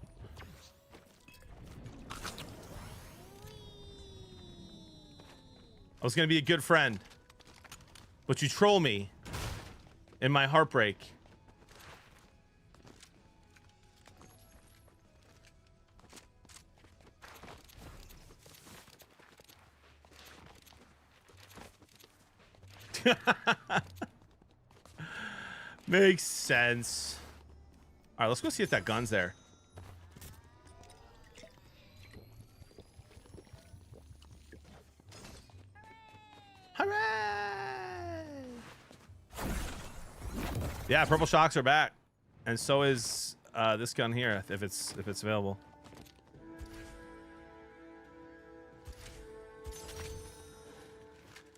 I was gonna be a good friend, but you troll me in my heartbreak. Makes sense. All right, let's go see if that gun's there. Hooray! Yeah, purple shocks are back, and so is this gun here if it's available.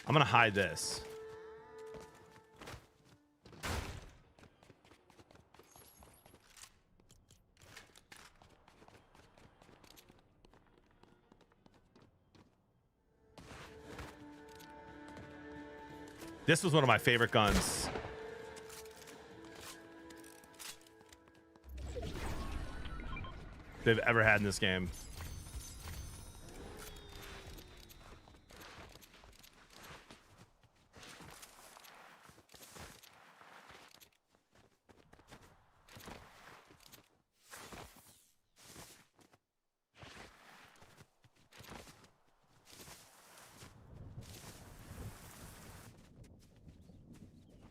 I'm gonna hide this. This was one of my favorite guns. They've ever had in this game.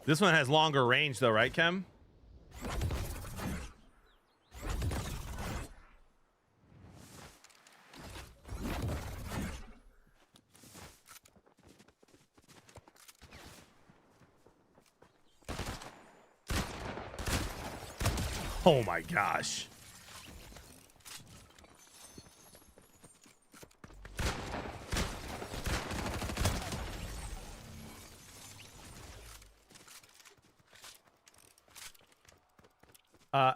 This one has longer range though, right, Kem? Oh my gosh.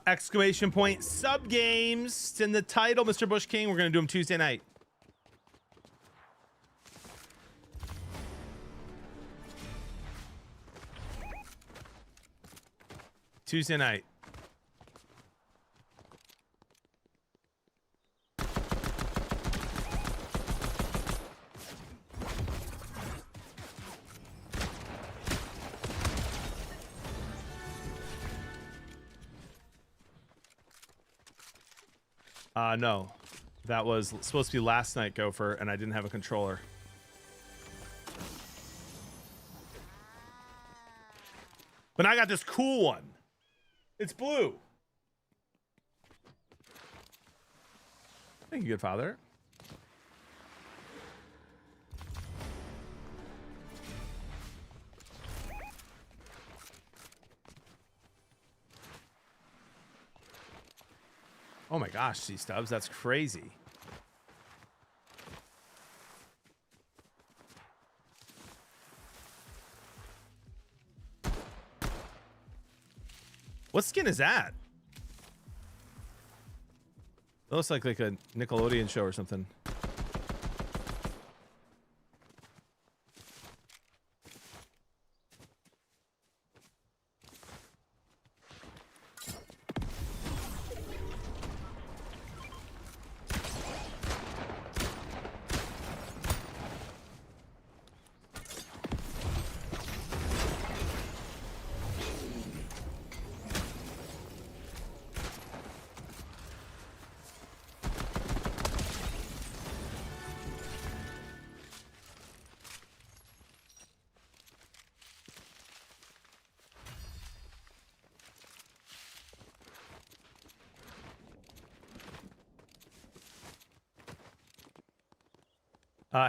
Exclamation point sub games. It's in the title, Mr. Bush King. We're gonna do them Tuesday night. Tuesday night. No, that was supposed to be last night, Gopher, and I didn't have a controller. But I got this cool one. It's blue. Thank you, good father. Oh my gosh, C-Stubs, that's crazy. What skin is that? It looks like a Nickelodeon show or something.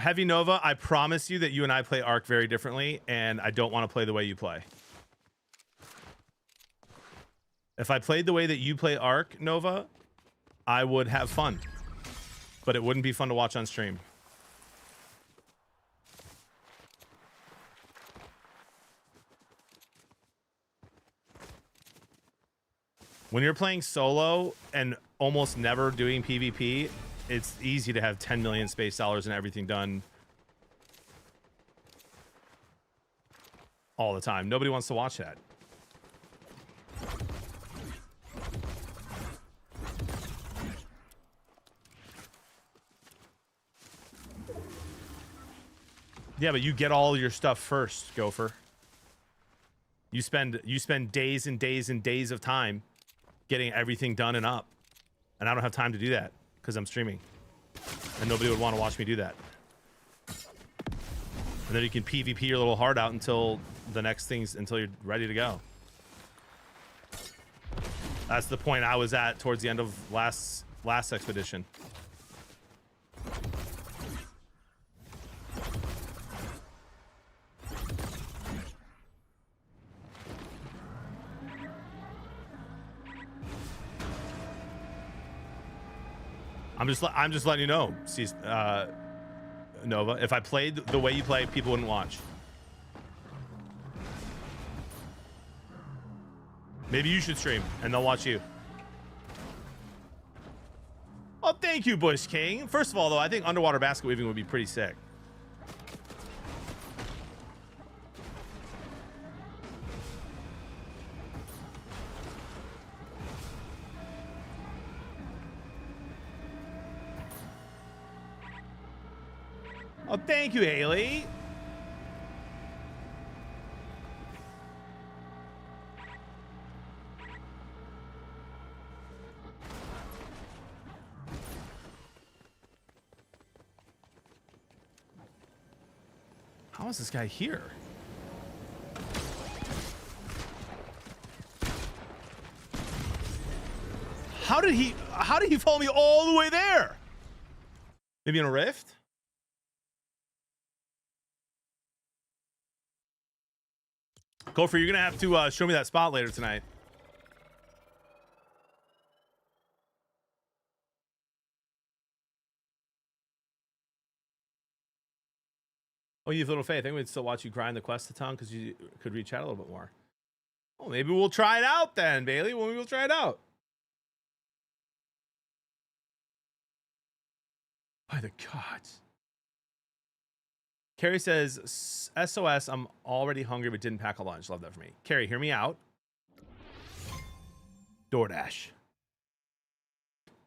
Heavy Nova, I promise you that you and I play Ark very differently, and I don't want to play the way you play. If I played the way that you play Ark, Nova, I would have fun. But it wouldn't be fun to watch on stream. When you're playing solo and almost never doing PvP, it's easy to have 10 million space dollars and everything done all the time. Nobody wants to watch that. Yeah, but you get all your stuff first, Gopher. You spend days and days and days of time getting everything done and up. And I don't have time to do that because I'm streaming. And nobody would want to watch me do that. And then you can PvP your little heart out until the next things, until you're ready to go. That's the point I was at towards the end of last expedition. I'm just letting you know, Nova. If I played the way you play, people wouldn't watch. Maybe you should stream, and they'll watch you. Oh, thank you, Bush King. First of all, though, I think underwater basket weaving would be pretty sick. Oh, thank you, Haley. How is this guy here? How did he follow me all the way there? Maybe in a rift? Gopher, you're gonna have to show me that spot later tonight. Oh, you have little faith. I think we'd still watch you grind the quest a ton because you could reach out a little bit more. Oh, maybe we'll try it out then, Bailey. Maybe we'll try it out. By the gods. Carrie says, SOS, I'm already hungry but didn't pack a lunch. Love that for me. Carrie, hear me out. DoorDash.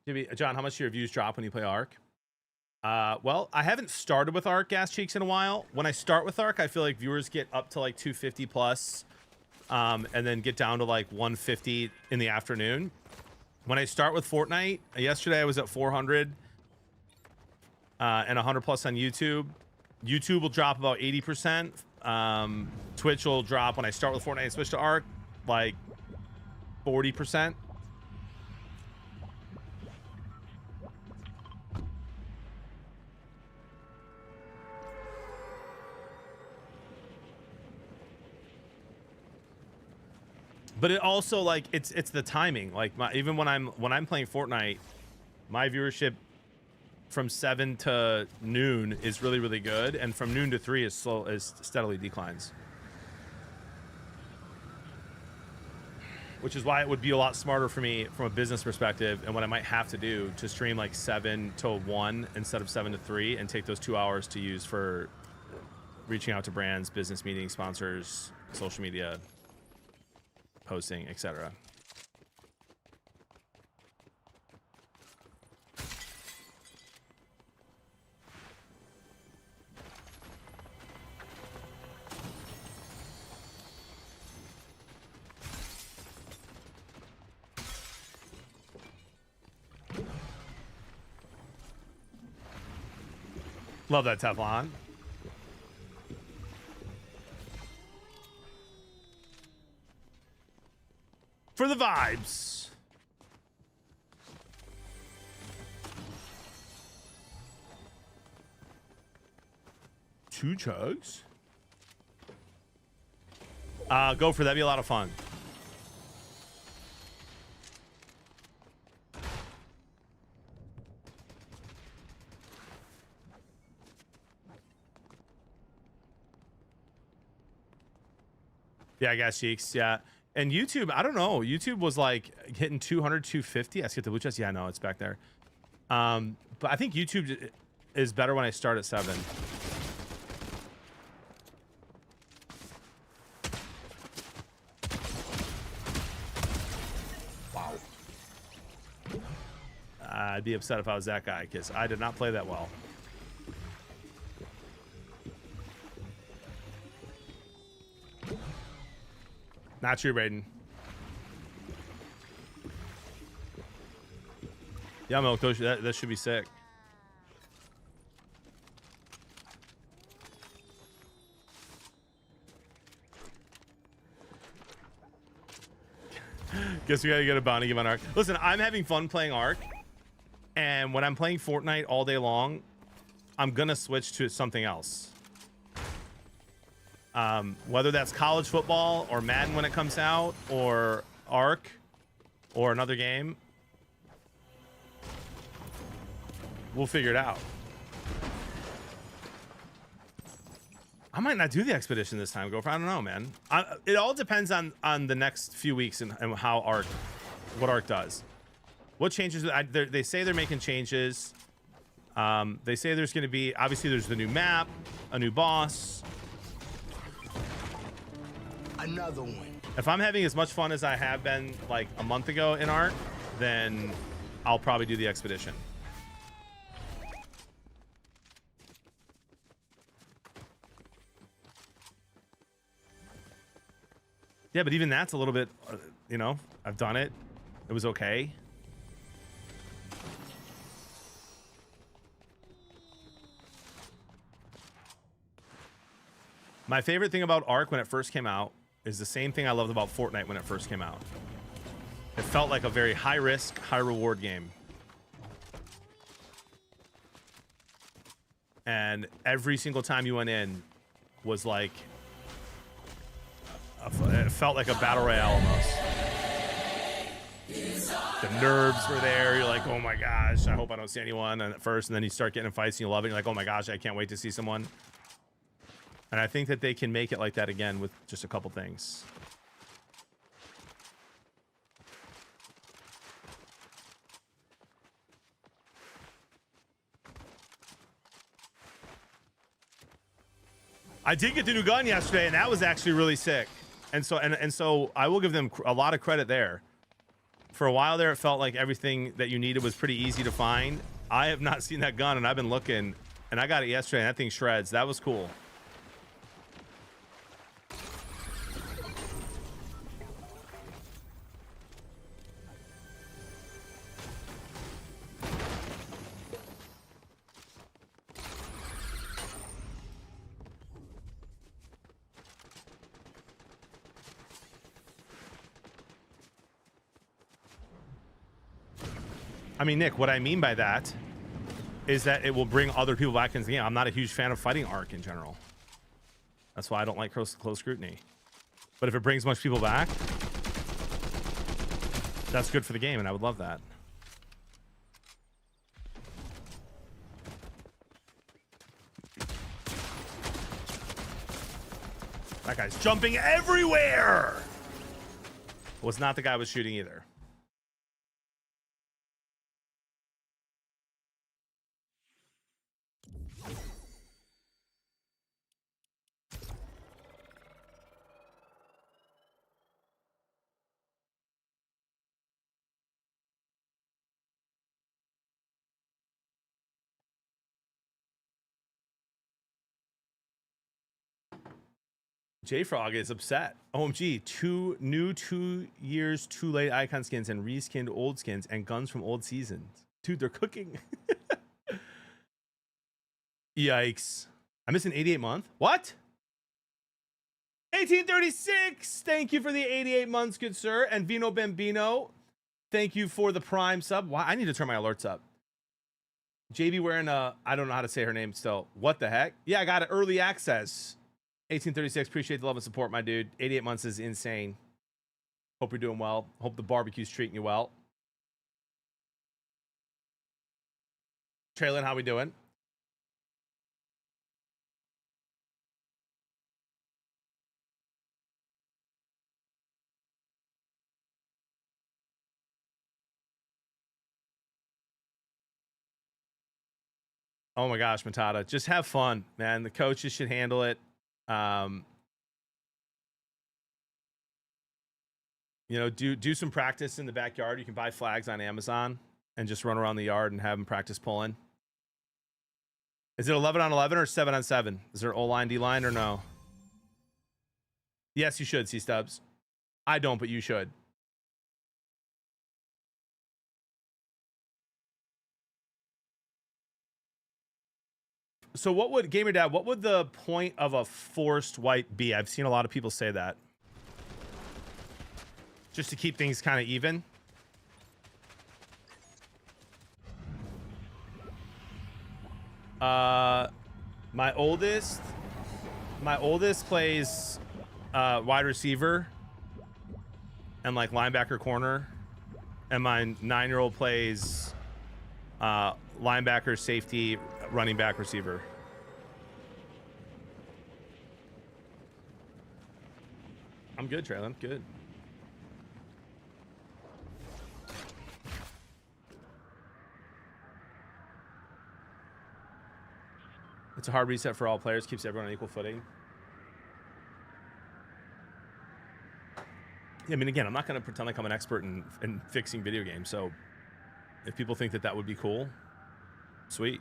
Jimmy, John, how much do your views drop when you play Ark? Well, I haven't started with Ark, Gas Cheeks, in a while. When I start with Ark, I feel like viewers get up to like 250 plus, and then get down to like 150 in the afternoon. When I start with Fortnite, yesterday I was at 400 and 100 plus on YouTube. YouTube will drop about 80%. Twitch will drop when I start with Fortnite and switch to Ark, like 40%. But it also, like, it's the timing. Like, even when I'm playing Fortnite, my viewership from 7 to noon is really, really good, and from noon to 3 is steadily declines. Which is why it would be a lot smarter for me from a business perspective, and what I might have to do to stream like 7 to 1 instead of 7 to 3, and take those 2 hours to use for reaching out to brands, business meetings, sponsors, social media, posting, etc. Love that Teflon. For the vibes. Two chugs. Go for that. That'd be a lot of fun. Yeah, I guess Cheeks. Yeah. And YouTube, I don't know. YouTube was like hitting 200, 250. I skipped the blue chest. Yeah, no, it's back there. But I think YouTube is better when I start at 7. Wow. I'd be upset if I was that guy because I did not play that well. Not true, Braden. Yeah, Milk, that should be sick. Guess we gotta get a bounty game on Ark. Listen, I'm having fun playing Ark, and when I'm playing Fortnite all day long, I'm gonna switch to something else. Whether that's college football or Madden when it comes out, or Ark, or another game, we'll figure it out. I might not do the expedition this time, Gopher. I don't know, man. It all depends on the next few weeks and how what Ark does. What changes? They say they're making changes. They say there's going to be, obviously there's the new map, a new boss. Another one. If I'm having as much fun as I have been like a month ago in Ark, then I'll probably do the expedition. Yeah, but even that's a little bit, you know, I've done it. It was okay. My favorite thing about Ark when it first came out is the same thing I loved about Fortnite when it first came out. It felt like a very high risk, high reward game. And every single time you went in was like, it felt like a battle royale almost. The nerves were there. You're like, oh my gosh, I hope I don't see anyone at first. And then you start getting in fights and you love it. You're like, oh my gosh, I can't wait to see someone. And I think that they can make it like that again with just a couple things. I did get the new gun yesterday, and that was actually really sick. And so I will give them a lot of credit there. For a while there, it felt like everything that you needed was pretty easy to find. I have not seen that gun, and I've been looking, and I got it yesterday, and that thing shreds. That was cool. I mean, Nick, what I mean by that is that it will bring other people back into the game. I'm not a huge fan of fighting Ark in general. That's why I don't like close scrutiny. But if it brings much people back, that's good for the game, and I would love that. That guy's jumping everywhere! Was not the guy I was shooting either. J-Frog is upset. OMG, 2 years too late icon skins and reskinned old skins and guns from old seasons. Dude, they're cooking. Yikes. I missed an 88 month? What? 1836! Thank you for the 88 months, good sir. And Vino Bambino, thank you for the Prime sub. Why? I need to turn my alerts up. JB wearing a, I don't know how to say her name still. What the heck? Yeah, I got it. Early access. 1836, appreciate the love and support, my dude. 88 months is insane. Hope you're doing well. Hope the barbecue's treating you well. Traylon, how we doing? Oh my gosh, Matata. Just have fun, man. The coaches should handle it. You know, do some practice in the backyard. You can buy flags on Amazon and just run around the yard and have them practice pulling. Is it 11 on 11 or 7 on 7? Is there O-line, D-line, or no? Yes, you should, C-Stubs. I don't, but you should. So what would Gamer Dad, what would the point of a forced wipe be? I've seen a lot of people say that. Just to keep things kind of even. My oldest plays wide receiver and like linebacker corner, and my 9-year-old plays linebacker, safety, running back, receiver. I'm good, Traylon. Good. It's a hard reset for all players. Keeps everyone on equal footing. I mean, again, I'm not going to pretend like I'm an expert in fixing video games. So if people think that that would be cool, sweet.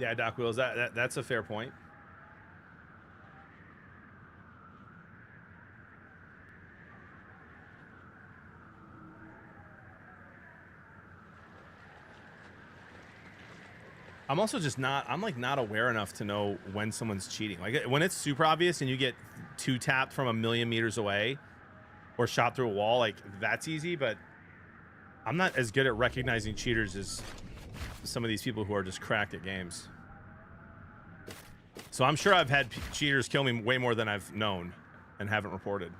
Yeah, Doc Wheels, that's a fair point. I'm also just not, I'm like not aware enough to know when someone's cheating. Like when it's super obvious and you get 2-tapped from 1,000,000 meters away or shot through a wall, like that's easy, but I'm not as good at recognizing cheaters as some of these people who are just cracked at games. So I'm sure I've had cheaters kill me way more than I've known and haven't reported.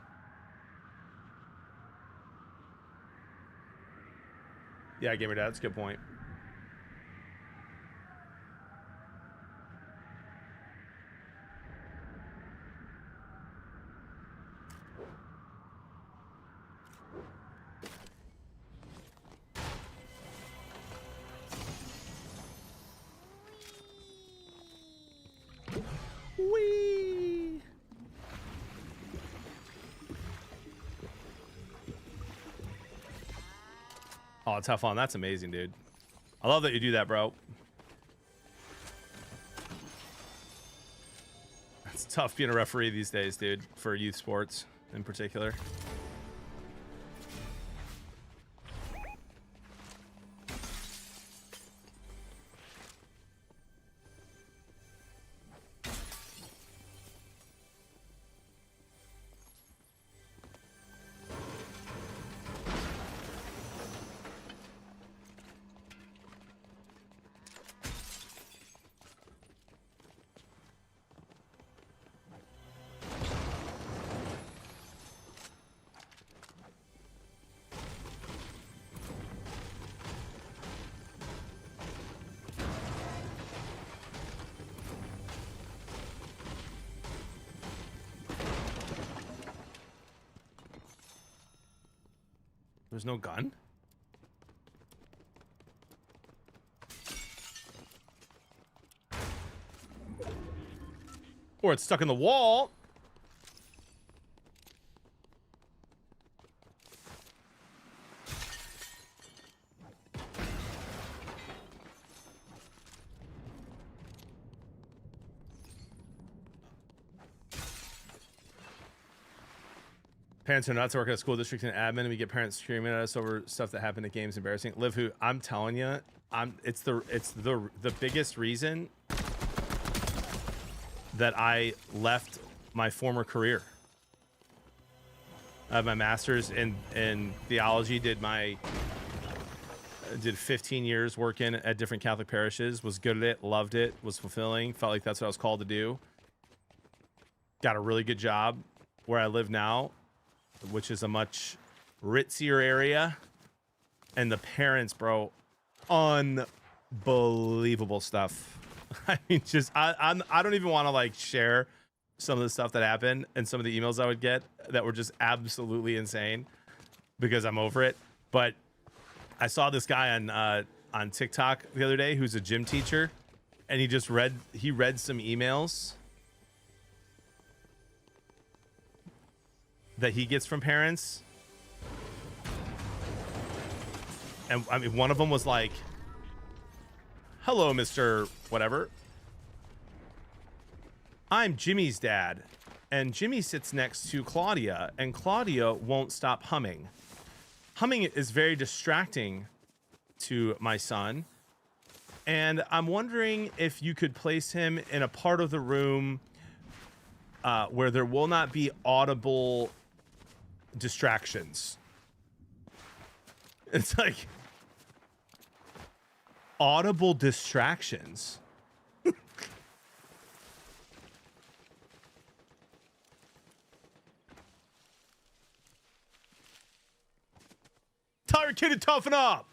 Yeah, Gamer Dad, that's a good point. Whee! Oh, it's tough on. That's amazing, dude. I love that you do that, bro. It's tough being a referee these days, dude, for youth sports in particular. There's no gun? Or it's stuck in the wall. Parents are nuts. I work at a school district and admin, and we get parents screaming at us over stuff that happened at games. Embarrassing. Liv, who I'm telling you, it's the biggest reason that I left my former career. I have my master's in theology. Did 15 years working at different Catholic parishes. Was good at it. Loved it. Was fulfilling. Felt like that's what I was called to do. Got a really good job where I live now, which is a much ritzier area, and the parents, bro, unbelievable stuff. I mean, just I don't even want to like share some of the stuff that happened and some of the emails I would get that were just absolutely insane because I'm over it. But I saw this guy on TikTok the other day who's a gym teacher, and he read some emails that he gets from parents. And I mean, one of them was like, "Hello, Mr. Whatever. I'm Jimmy's dad." And Jimmy sits next to Claudia, and Claudia won't stop humming. Humming is very distracting to my son. And I'm wondering if you could place him in a part of the room where there will not be audible distractions. It's like audible distractions. Tell your kid to toughen up.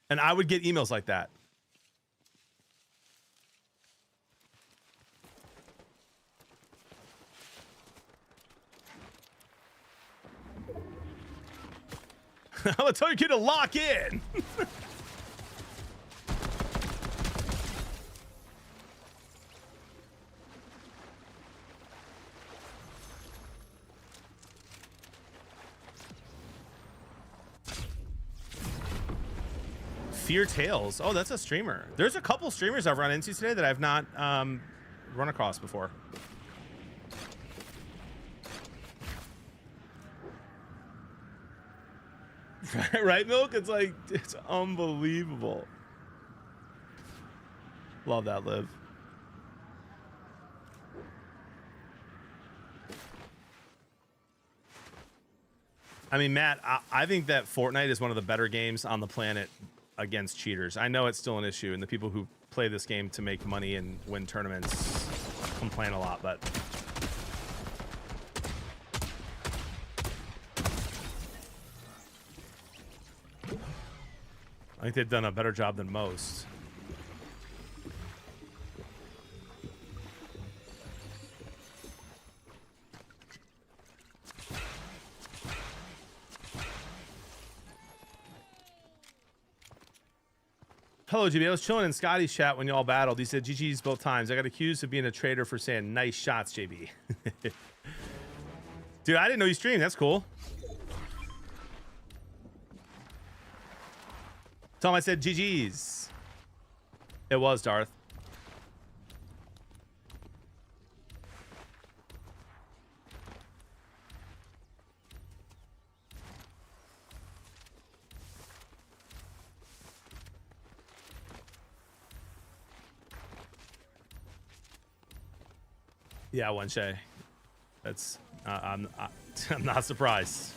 And I would get emails like that. I'm gonna tell your kid to lock in. Fear Tales. Oh, that's a streamer. There's a couple streamers I've run into today that I've not run across before. Right, Milk? It's like, it's unbelievable. Love that, Liv. I mean, Matt, I think that Fortnite is one of the better games on the planet against cheaters. I know it's still an issue, and the people who play this game to make money and win tournaments complain a lot, but I think they've done a better job than most. Hello, GB. I was chilling in Scotty's chat when y'all battled. He said GG's both times. I got accused of being a traitor for saying nice shots, JB. Dude, I didn't know you streamed. That's cool. Tell him I said GG's. It was, Darth. Yeah, one Shay. That's I'm not surprised.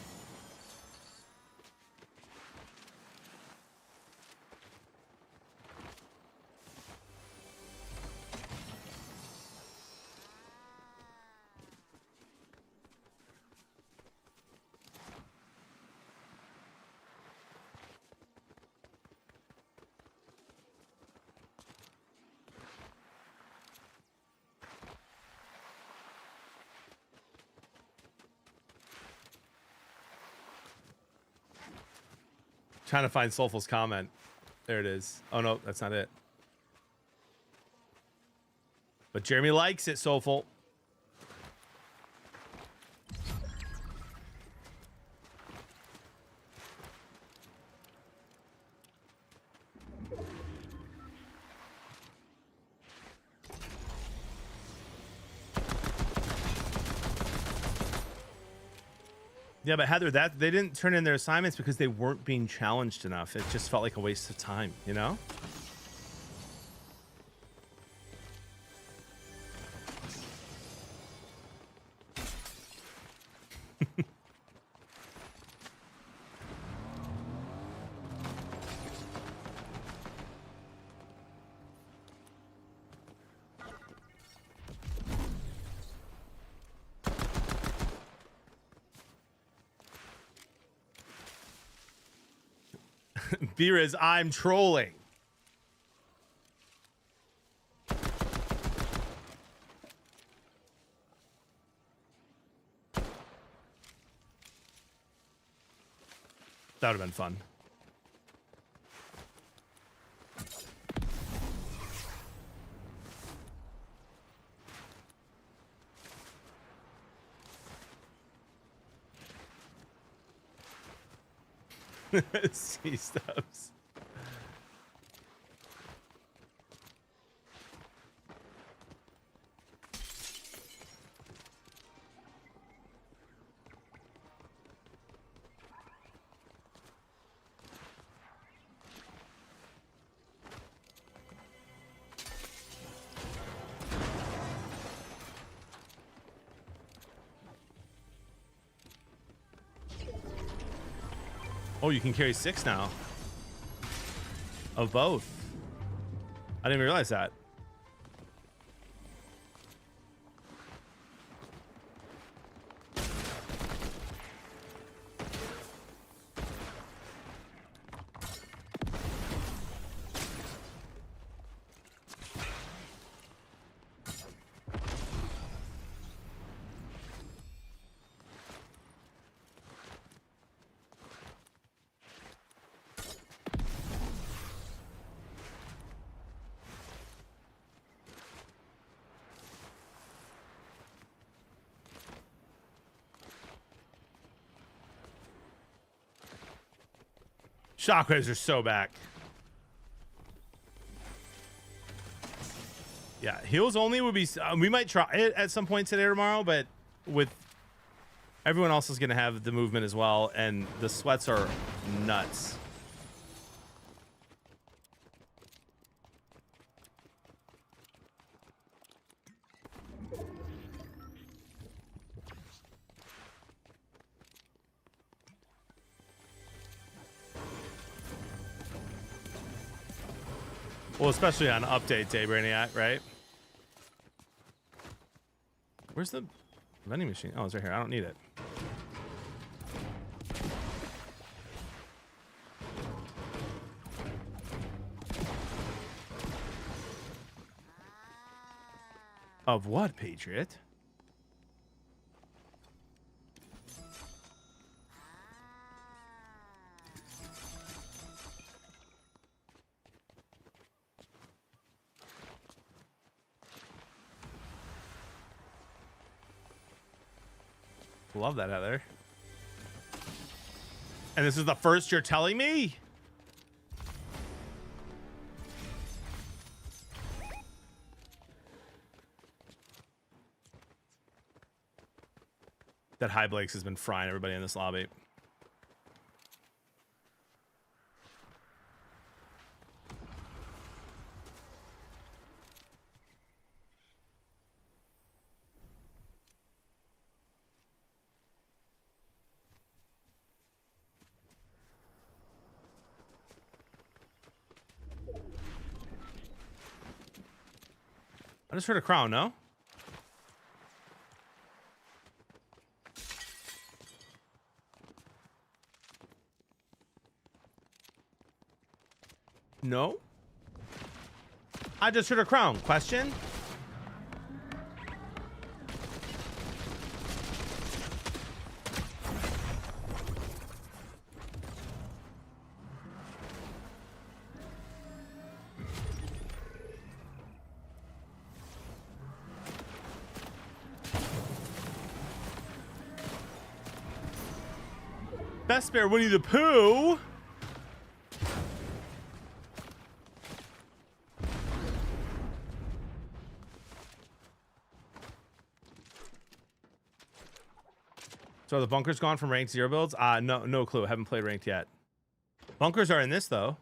Trying to find Soulful's comment. There it is. Oh no, that's not it. But Jeremy likes it, Soulful. Yeah, but Heather, that they didn't turn in their assignments because they weren't being challenged enough. It just felt like a waste of time, you know? Beer is I'm trolling. That would have been fun. Sea Stubs. Oh, you can carry 6 now. Of both. I didn't even realize that. Shockwaves are so back. Yeah, heals only would be. We might try it at some point today or tomorrow, but with everyone else is going to have the movement as well, and the sweats are nuts. Well, especially on update day, Brainiac, right? Where's the vending machine? Oh, it's right here. I don't need it. Of what, Patriot? Love that, Heather. And this is the first you're telling me? That High Blake's has been frying everybody in this lobby. I just heard a crown, no? No? I just heard a crown. Question? Best Bear Winnie the Pooh. So the bunkers gone from ranked 0 builds? No clue. Haven't played ranked yet. Bunkers are in this though.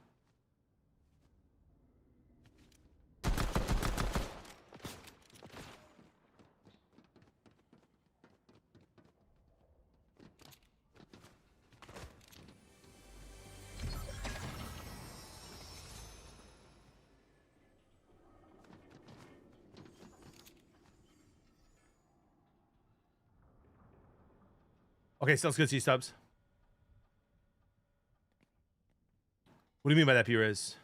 Okay, sounds good, C-Stubs. What do you mean by that, P-Riz?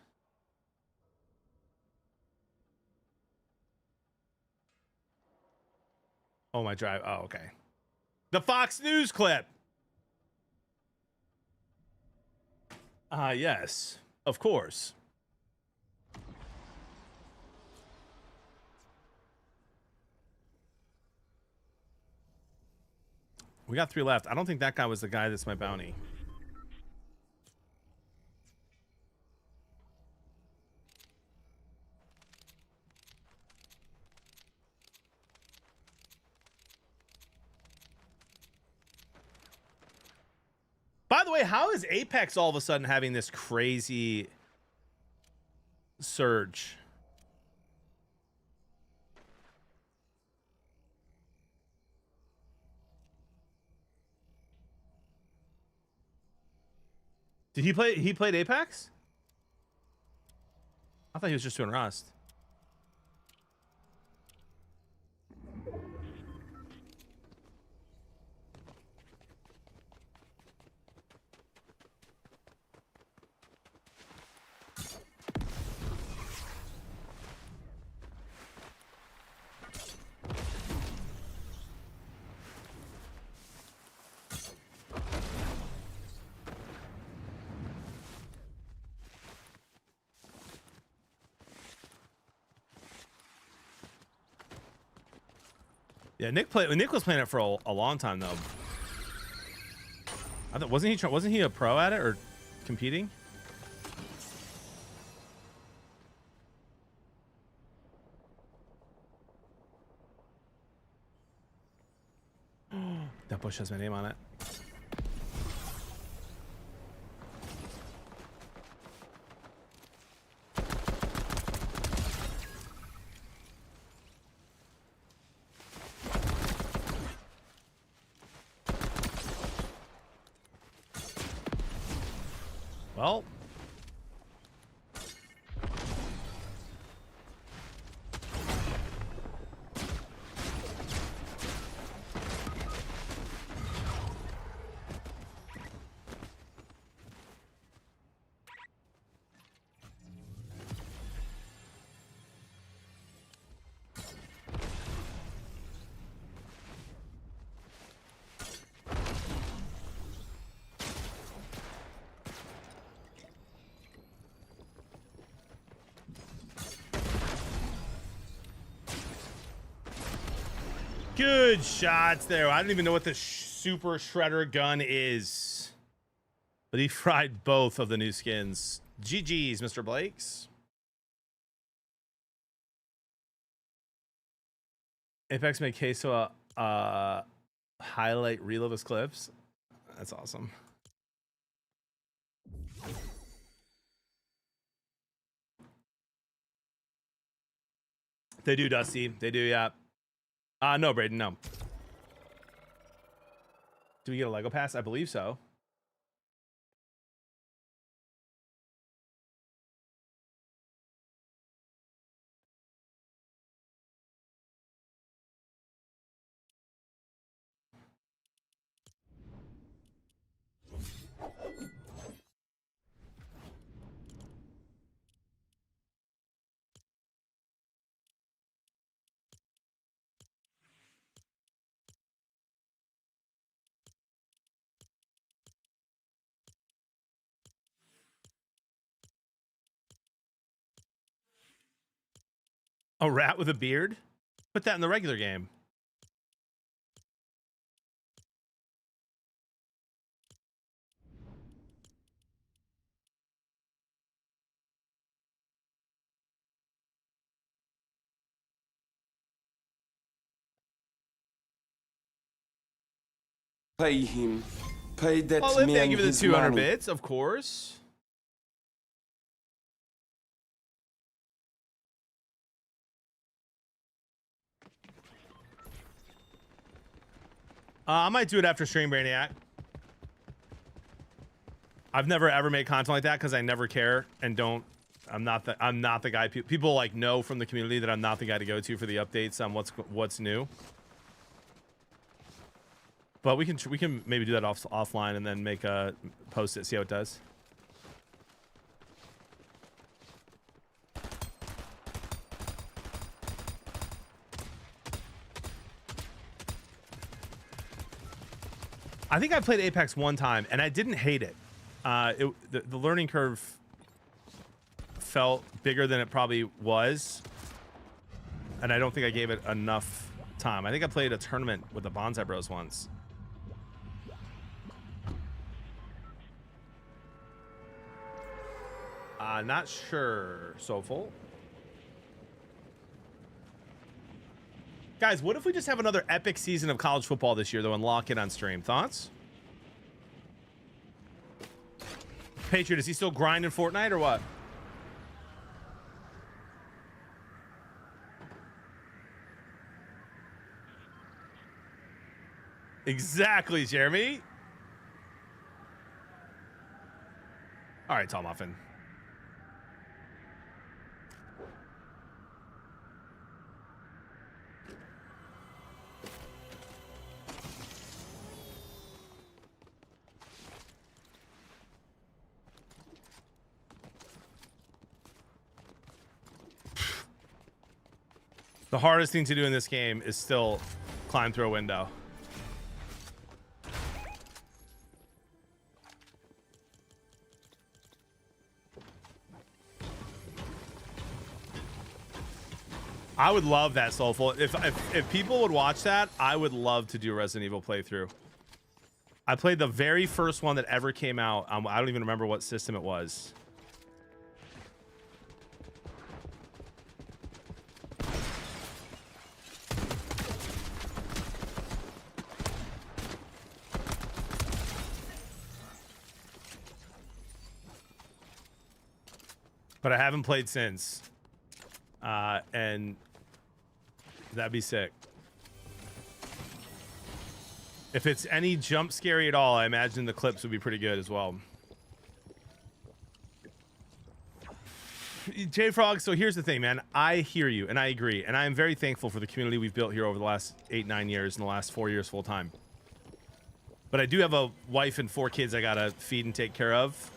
Oh, my drive. Oh, okay. The Fox News clip. Yes, of course. We got 3 left. I don't think that guy was the guy that's my bounty. By the way, how is Apex all of a sudden having this crazy surge? Did he play? He played Apex? I thought he was just doing Rust. Yeah, Nick was playing it for a long time though. I thought wasn't he a pro at it or competing? That bush has my name on it. Well, good shots there. I don't even know what the super shredder gun is, but he fried both of the new skins. GG's, Mr. Blakes. Apex made queso highlight reel of his clips. That's awesome. They do, Dusty. They do, yeah. No, Braden, no. Do we get a Lego pass? I believe so. A rat with a beard? Put that in the regular game. Pay him. Pay that Well, if man they give it the his 200 money. bits, of course. I might do it after stream, Brainiac. I've never ever made content like that because I never care and don't. I'm not the guy. People like know from the community that I'm not the guy to go to for the updates on what's new. But we can maybe do that offline and then make a post it, see how it does. I think I played Apex one time and I didn't hate it. The learning curve felt bigger than it probably was, and I don't think I gave it enough time. I think I played a tournament with the Bonsai Bros once. Not sure, Soulful. Guys, what if we just have another epic season of college football this year, though, and lock it on stream? Thoughts? Patriot, is he still grinding Fortnite or what? Exactly, Jeremy. All right, Tall Muffin. The hardest thing to do in this game is still climb through a window. I would love that, Soulful. If people would watch that, I would love to do a Resident Evil playthrough. I played the very first one that ever came out. I don't even remember what system it was. But I haven't played since. And that'd be sick. If it's any jump scary at all, I imagine the clips would be pretty good as well. J-Frog, so here's the thing, man. I hear you, and I agree. And I am very thankful for the community we've built here over the last 8-9 years and the last 4 years full time. But I do have a wife and 4 kids I gotta feed and take care of.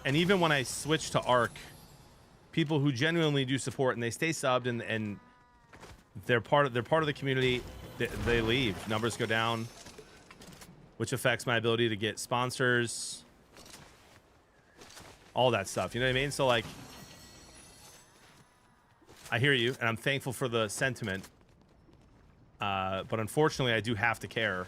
And even when I switch to Ark, people who genuinely do support and they stay subbed and they're part of the community, they leave. Numbers go down, which affects my ability to get sponsors, all that stuff. You know what I mean? So like, I hear you, and I'm thankful for the sentiment. But unfortunately, I do have to care.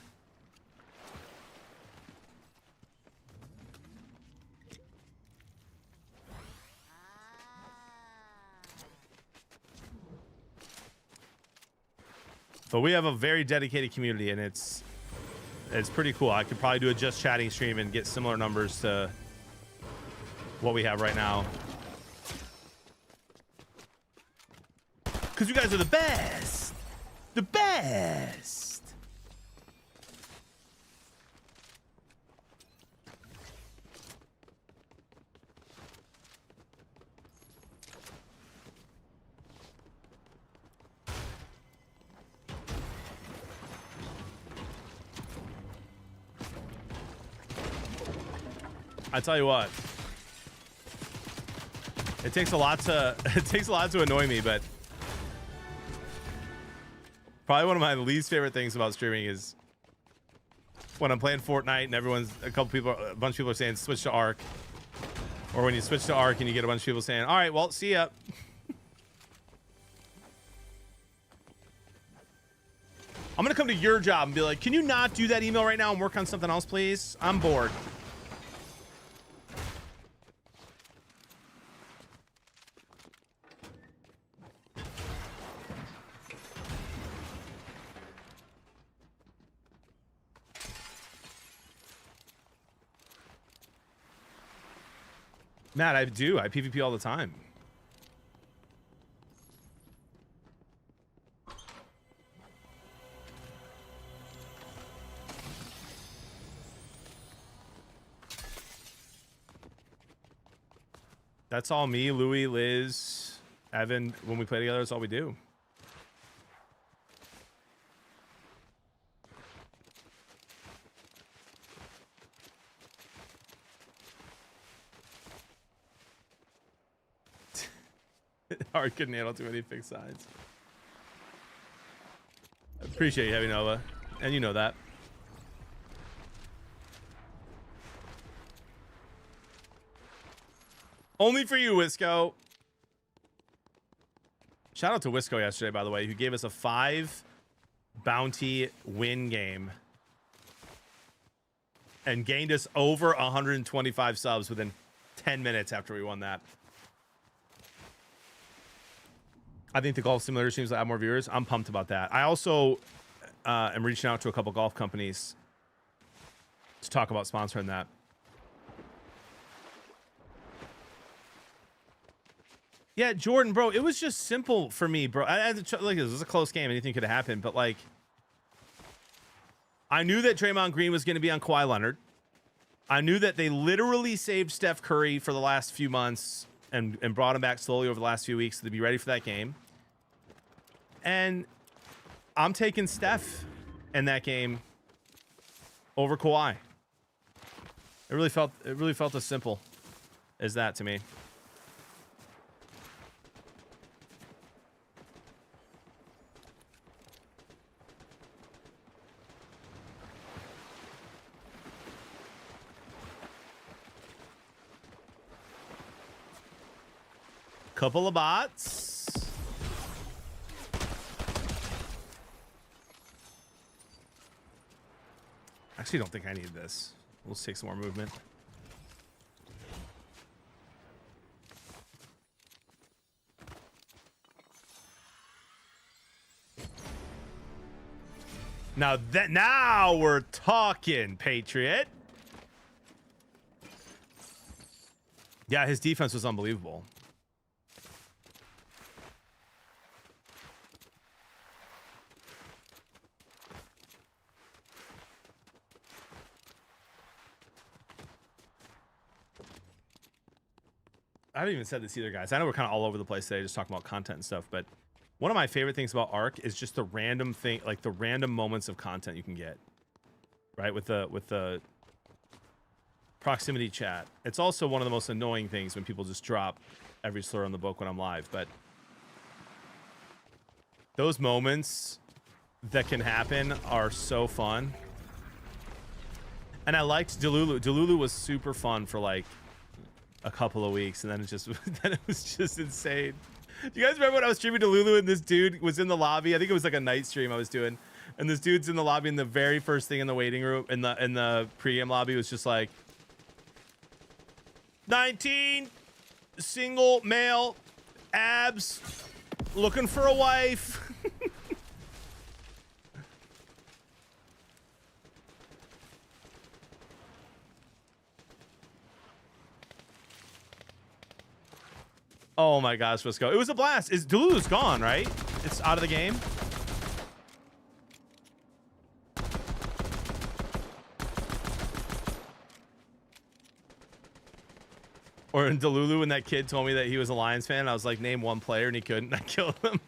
But we have a very dedicated community, and it's pretty cool. I could probably do a just chatting stream and get similar numbers to what we have right now. Because you guys are the best. The best. I tell you what, it takes a lot to annoy me, but probably one of my least favorite things about streaming is when I'm playing Fortnite and a bunch of people are saying switch to Ark, or when you switch to Ark and you get a bunch of people saying, all right, well, see ya. I'm gonna come to your job and be like, can you not do that email right now and work on something else, please? I'm bored. Matt, I do. I PvP all the time. That's all me, Louie, Liz, Evan. When we play together, that's all we do. Hard couldn't handle too many fixed sides. Appreciate you, Heavy Nova, and you know that. Only for you, Wisco. Shout out to Wisco yesterday, by the way, who gave us a 5 bounty win game and gained us over 125 subs within 10 minutes after we won that. I think the golf simulator seems to have more viewers. I'm pumped about that. I also am reaching out to a couple golf companies to talk about sponsoring that. Yeah, Jordan, bro, it was just simple for me, bro. Like, it was a close game. Anything could have happened, but like, I knew that Draymond Green was going to be on Kawhi Leonard. I knew that they literally saved Steph Curry for the last few months and brought him back slowly over the last few weeks to be ready for that game. And I'm taking Steph in that game over Kawhi. It really felt as simple as that to me. Couple of bots. Actually, don't think I need this. We'll take some more movement. Now we're talking, Patriot. Yeah, his defense was unbelievable. I haven't even said this either, guys. I know we're kind of all over the place today, just talking about content and stuff, but one of my favorite things about Ark is just the random thing, like the random moments of content you can get, right? With the proximity chat. It's also one of the most annoying things when people just drop every slur on the book when I'm live, but those moments that can happen are so fun. And I liked Delulu. Delulu was super fun for like a couple of weeks, and then it was just insane. Do you guys remember when I was streaming to Lulu and this dude was in the lobby? I think it was like a night stream I was doing, and this dude's in the lobby, and the very first thing in the waiting room in the pre-game lobby was just like 19 single male abs looking for a wife. Oh my gosh, let's go. It was a blast. Delulu's gone, right? It's out of the game. Or in Delulu, when that kid told me that he was a Lions fan, I was like, name one player, and he couldn't. I killed him.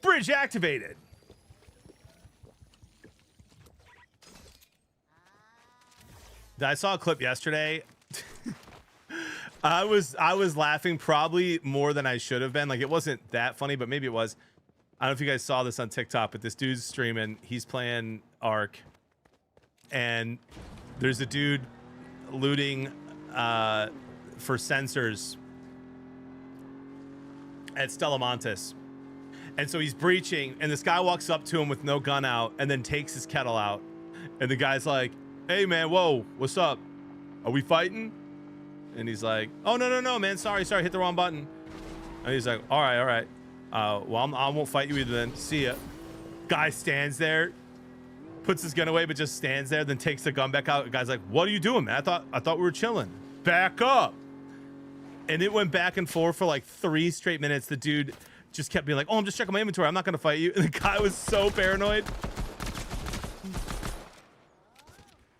Bridge activated. I saw a clip yesterday. I was laughing probably more than I should have been. Like, it wasn't that funny, but maybe it was. I don't know if you guys saw this on TikTok, but this dude's streaming. He's playing Ark, and there's a dude looting for sensors at Stellamontis. And so he's breaching, and this guy walks up to him with no gun out and then takes his kettle out. And the guy's like, hey, man, whoa, what's up? Are we fighting? And he's like, oh, no, man. Sorry, hit the wrong button. And he's like, all right. Well, I won't fight you either then. See ya. Guy stands there, puts his gun away, but just stands there, then takes the gun back out. The guy's like, what are you doing, man? I thought we were chilling. Back up. And it went back and forth for like 3 straight minutes. The dude just kept being like, oh, I'm just checking my inventory. I'm not going to fight you. And the guy was so paranoid.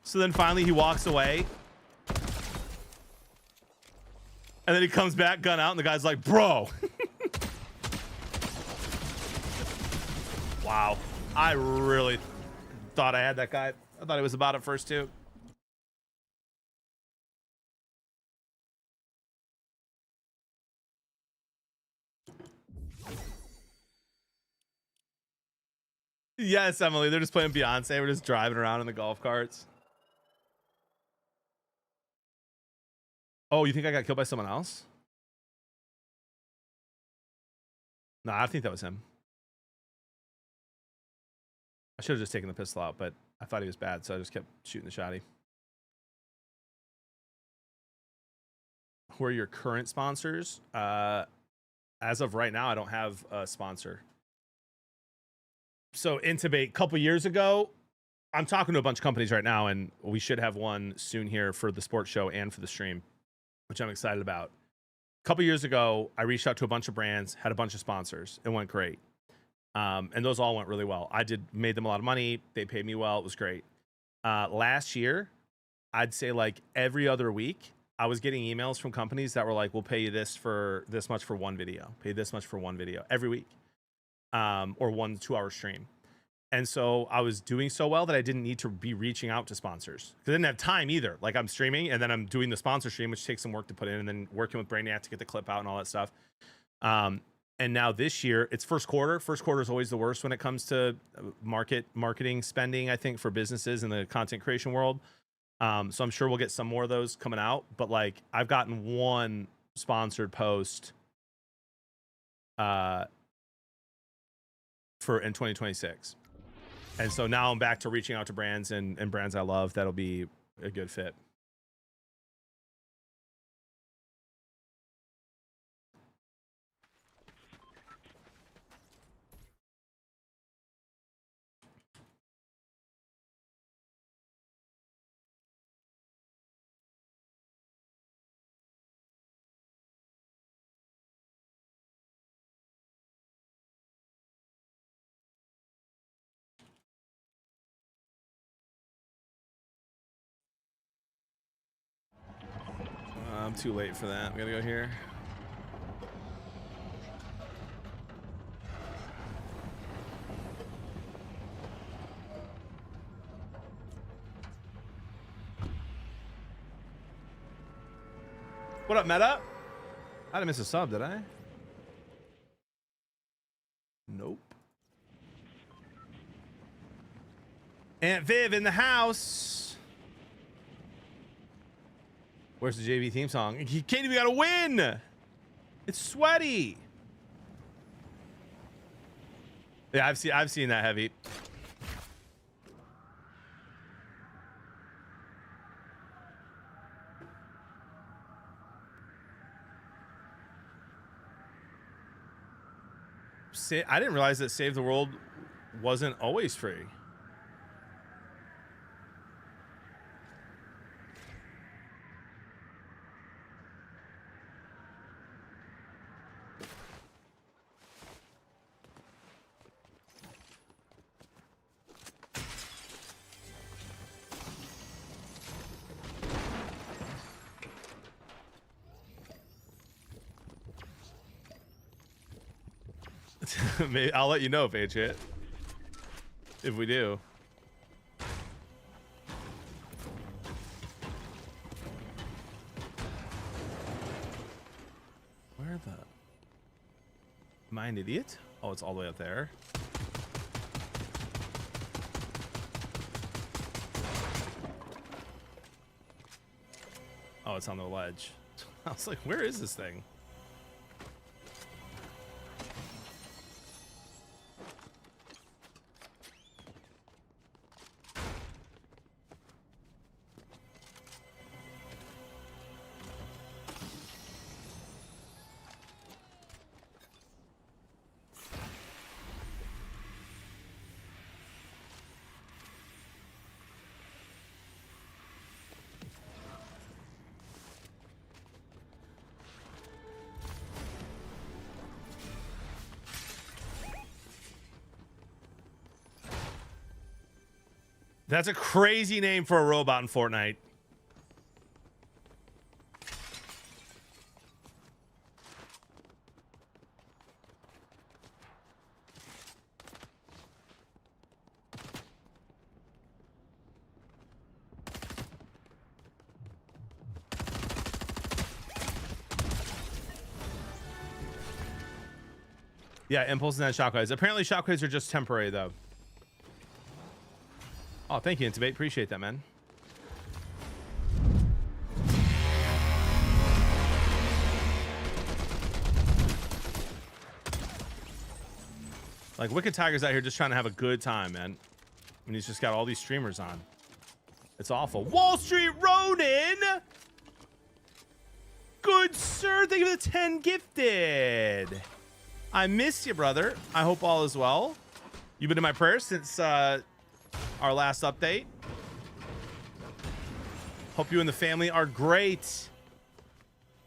So then finally he walks away. And then he comes back, gun out, and the guy's like, bro. Wow. I really thought I had that guy. I thought he was about it first too. Yes, Emily. They're just playing Beyonce. We're just driving around in the golf carts. Oh, you think I got killed by someone else? No, I think that was him. I should have just taken the pistol out, but I thought he was bad, so I just kept shooting the shotty. Who are your current sponsors? As of right now, I don't have a sponsor. So Intubate, a couple years ago, I'm talking to a bunch of companies right now, and we should have one soon here for the sports show and for the stream, which I'm excited about. A couple years ago, I reached out to a bunch of brands, had a bunch of sponsors. It went great. And those all went really well. Made them a lot of money. They paid me well. It was great. Last year, I'd say like every other week, I was getting emails from companies that were like, we'll pay you this much for one video, pay this much for one video every week, or 1 2 hour stream. And so I was doing so well that I didn't need to be reaching out to sponsors because I didn't have time either. Like I'm streaming and then I'm doing the sponsor stream, which takes some work to put in, and then working with Brainiac to get the clip out and all that stuff. And now this year, it's first quarter. First quarter is always the worst when it comes to marketing spending, I think, for businesses in the content creation world. So I'm sure we'll get some more of those coming out. But like I've gotten one sponsored post in 2026. And so now I'm back to reaching out to brands and brands I love. That'll be a good fit. I'm too late for that. I'm gonna go here. What up, Meta? I didn't miss a sub, did I? Nope. Aunt Viv in the house. Where's the JV theme song? Katie, we gotta win. It's sweaty. Yeah, I've seen that heavy. I didn't realize that Save the World wasn't always free. Maybe I'll let you know if H hit. If we do. Where the... Am I an idiot? Oh, it's all the way up there. Oh, it's on the ledge. I was like, where is this thing? That's a crazy name for a robot in Fortnite. Yeah, impulse and then shockwaves. Apparently shockwaves are just temporary though. Oh, thank you, Intubate. Appreciate that, man. Like, Wicked Tiger's out here just trying to have a good time, man. And he's just got all these streamers on. It's awful. Wall Street Ronin! Good sir, thank you for the 10 gifted. I miss you, brother. I hope all is well. You've been in my prayers since our last update. Hope you and the family are great.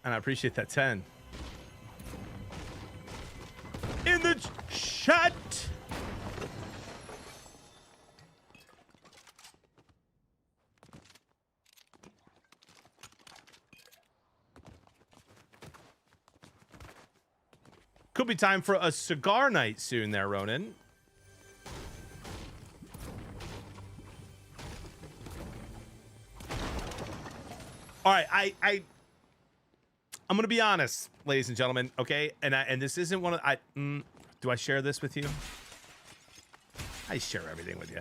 And I appreciate that 10. In the chat. Could be time for a cigar night soon there, Ronan. All right, I'm gonna be honest, ladies and gentlemen, okay? And this isn't one of do I share this with you? I share everything with you.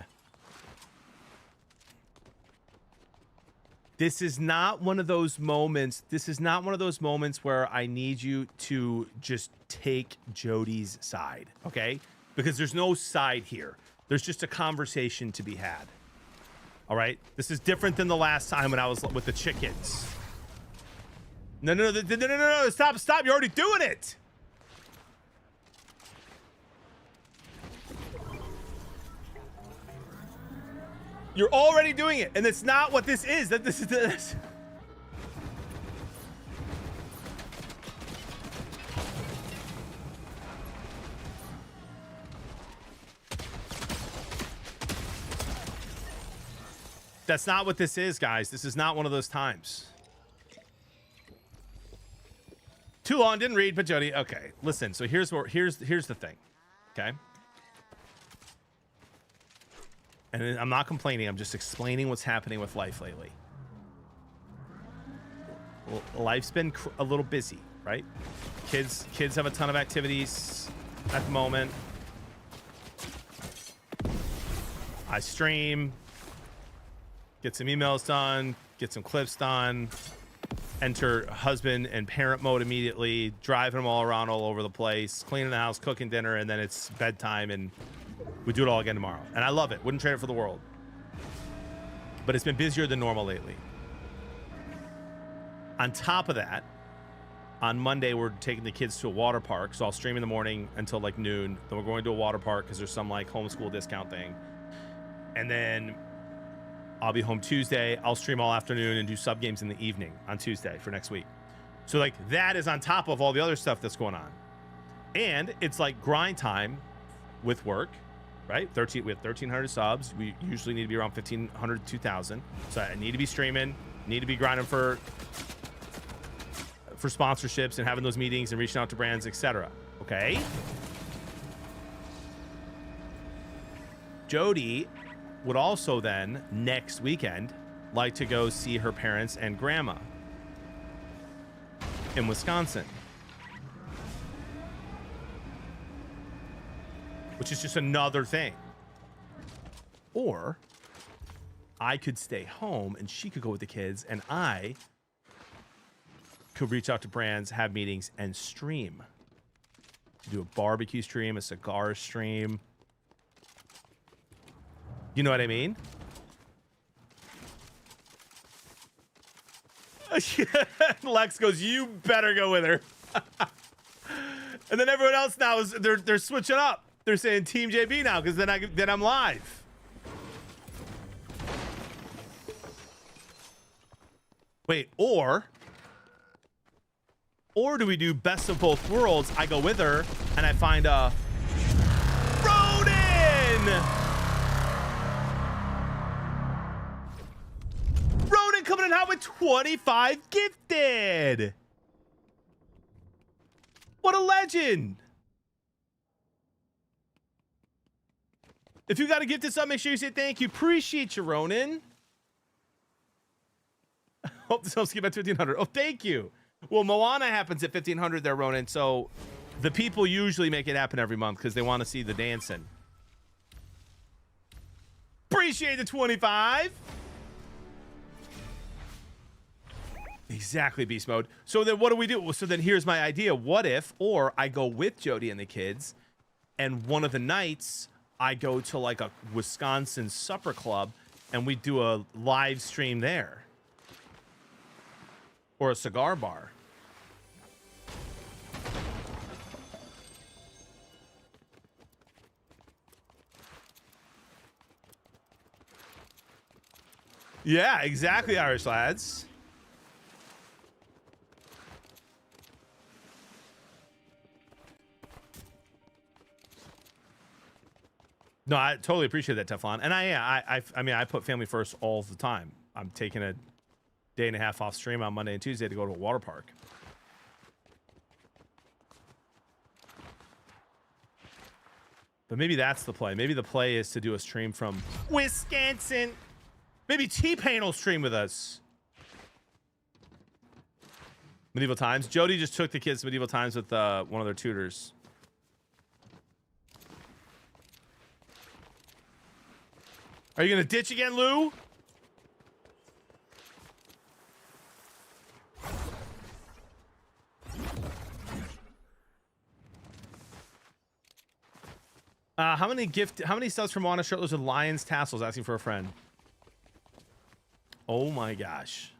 This is not one of those moments. This is not one of those moments where I need you to just take Jody's side, okay? Because there's no side here. There's just a conversation to be had. All right? This is different than the last time when I was with the chickens. No. Stop. You're already doing it. You're already doing it, and it's not what this is. That this is this. That's not what this is, guys. This is not one of those times. Too long, didn't read, but Jody. Okay, listen. So here's the thing. Okay. And I'm not complaining. I'm just explaining what's happening with life lately. Well, life's been a little busy, right? Kids have a ton of activities at the moment. I stream, get some emails done, get some clips done, enter husband and parent mode immediately, driving them all around all over the place, cleaning the house, cooking dinner, and then it's bedtime, and we do it all again tomorrow. And I love it. Wouldn't trade it for the world. But it's been busier than normal lately. On top of that, on Monday, we're taking the kids to a water park. So I'll stream in the morning until like noon. Then we're going to a water park because there's some like homeschool discount thing. And then I'll be home Tuesday. I'll stream all afternoon and do sub games in the evening on Tuesday for next week. So like that is on top of all the other stuff that's going on. And it's like grind time with work, right? We have 1,300 subs. We usually need to be around 1,500 to 2,000. So I need to be streaming, need to be grinding for sponsorships and having those meetings and reaching out to brands, etc. Okay. Jody would also then next weekend like to go see her parents and grandma in Wisconsin, which is just another thing. Or I could stay home and she could go with the kids and I could reach out to brands, have meetings, and stream. Do a barbecue stream, a cigar stream. You know what I mean? Lex goes, you better go with her. And then everyone else now is they're switching up. They're saying Team JB now because then I'm live. Wait, or do we do best of both worlds? I go with her and I find a Ronin. Ronin coming in hot with 25 gifted. What a legend. If you got to gift this up, make sure you say thank you. Appreciate you, Ronin. Hope this helps get back to 1,500. Oh, thank you. Well, Moana happens at 1,500 there, Ronin. So the people usually make it happen every month because they want to see the dancing. Appreciate the 25. Exactly, beast mode. So then what do we do? So then here's my idea. What if, or I go with Jody and the kids, and one of the nights I go to like a Wisconsin supper club and we do a live stream there. Or a cigar bar. Yeah, exactly, Irish lads. No, I totally appreciate that, Teflon. And I mean, I put family first all the time. I'm taking a day and a half off stream on Monday and Tuesday to go to a water park. But maybe that's the play. Maybe the play is to do a stream from Wisconsin. Maybe T-Pain will stream with us. Medieval Times. Jody just took the kids to Medieval Times with one of their tutors. Are you gonna ditch again, Lou? How many subs from Moana shirtless with lions tassels? Asking for a friend. Oh my gosh.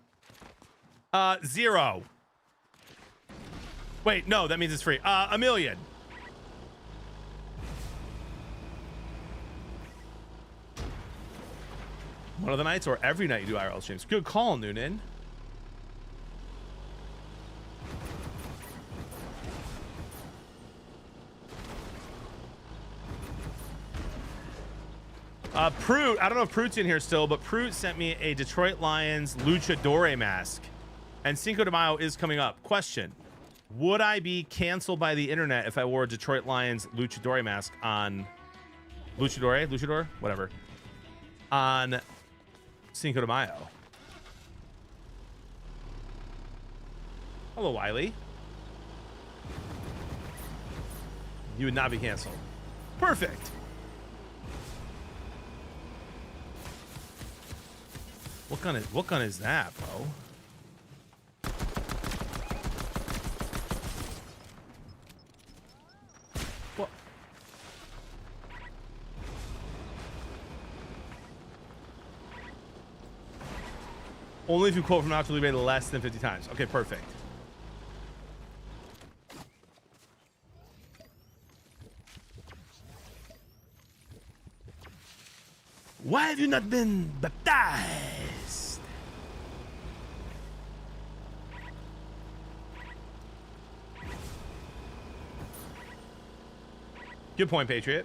0. Wait, no, that means it's free. 1 million. One of the nights or every night you do IRL streams? Good call, Noonan. Prout, I don't know if Prout's in here still, but Prout sent me a Detroit Lions Luchadore mask. And Cinco de Mayo is coming up. Question. Would I be canceled by the internet if I wore a Detroit Lions Luchadore mask on... Luchador? Whatever. On Cinco de Mayo. Hello, Wiley. You would not be canceled. Perfect. What gun is that, bro? What? Only if you quote from Dr. Lee less than 50 times. Okay, perfect. Why have you not been baptized? Good point, Patriot.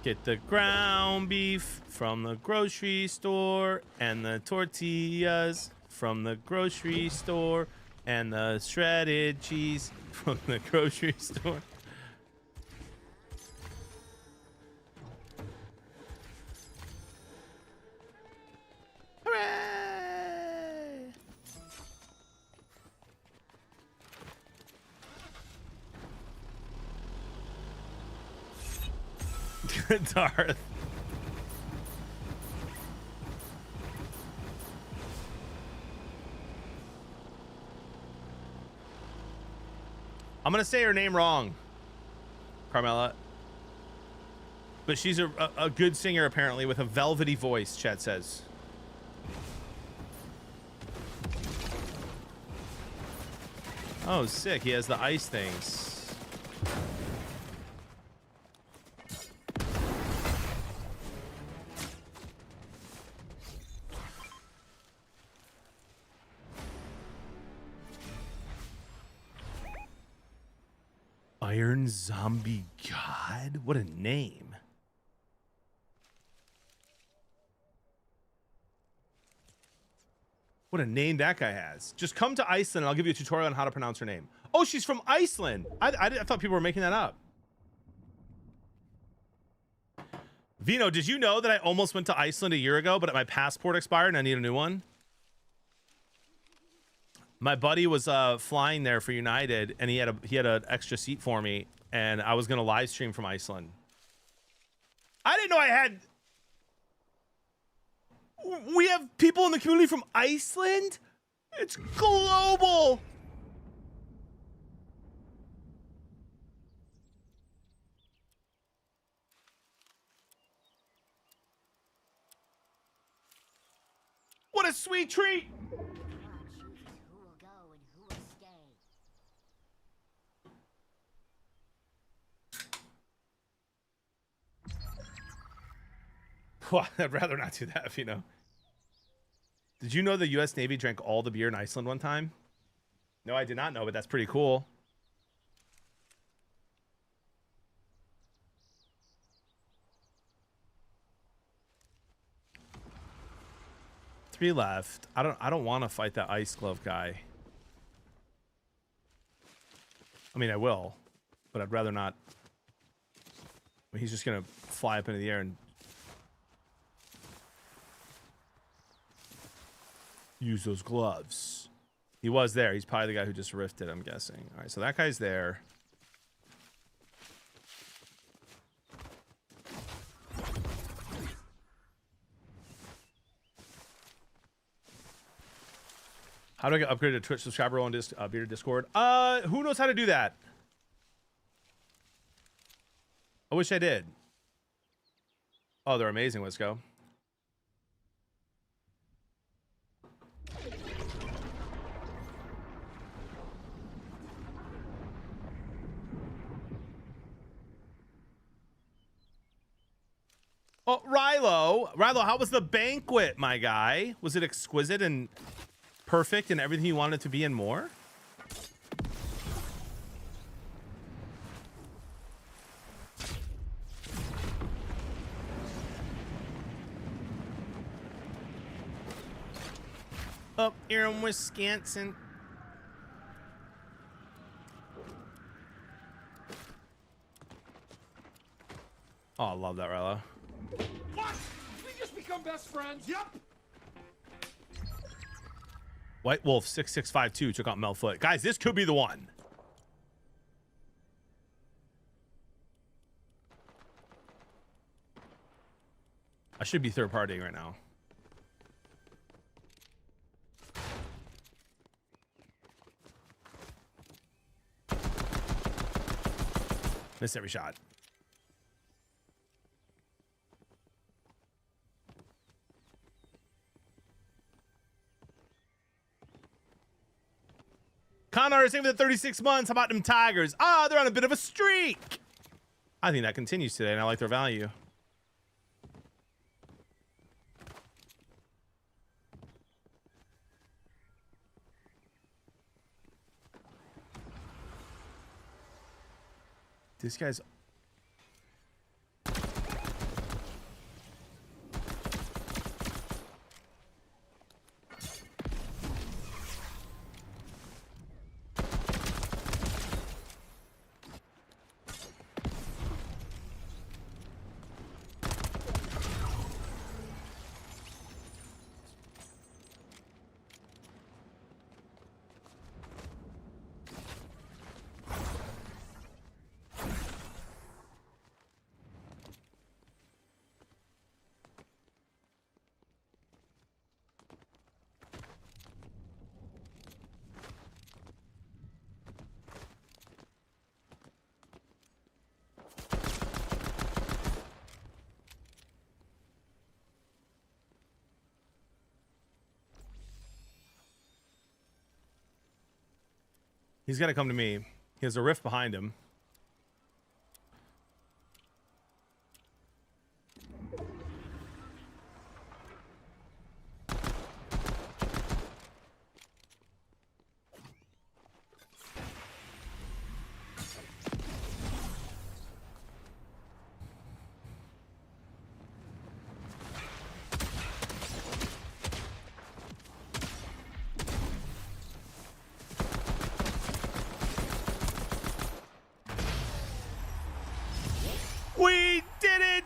Get the ground beef from the grocery store and the tortillas from the grocery store and the shredded cheese from the grocery store. Hooray! Darth. I'm gonna say her name wrong, Carmela. But she's a good singer, apparently, with a velvety voice, chat says. Oh, sick. He has the ice things. Iron Zombie God? What a name. What a name that guy has. Just come to Iceland and I'll give you a tutorial on how to pronounce her name. Oh, she's from Iceland. I thought people were making that up. Vino, did you know that I almost went to Iceland a year ago, but my passport expired and I need a new one? My buddy was flying there for United, and he had an extra seat for me, and I was gonna live stream from Iceland. I didn't know I had. We have people in the community from Iceland. It's global. What a sweet treat. Well, I'd rather not do that, you know. Did you know the U.S. Navy drank all the beer in Iceland one time? No, I did not know, but that's pretty cool. Three left. I don't want to fight that ice glove guy. I mean, I will, but I'd rather not. I mean, he's just gonna fly up into the air and use those gloves. He was there. He's probably the guy who just rifted, I'm guessing. All right, so that guy's there. How do I get upgraded to Twitch subscriber on Bearded Discord? Who knows how to do that? I wish I did. Oh, they're amazing. Let's go. Oh, Rilo. Rilo, how was the banquet, my guy? Was it exquisite and perfect and everything you wanted it to be and more? Up here in Wisconsin. Oh, I love that, Rilo. What? Did we just become best friends? Yep. White Wolf 6652 took out Melfoot. Guys, this could be the one. I should be third partying right now. Missed every shot. Connor, same for the 36 months. How about them Tigers? Ah, they're on a bit of a streak. I think that continues today, and I like their value. This guy's... He's got to come to me. He has a rift behind him. We did it!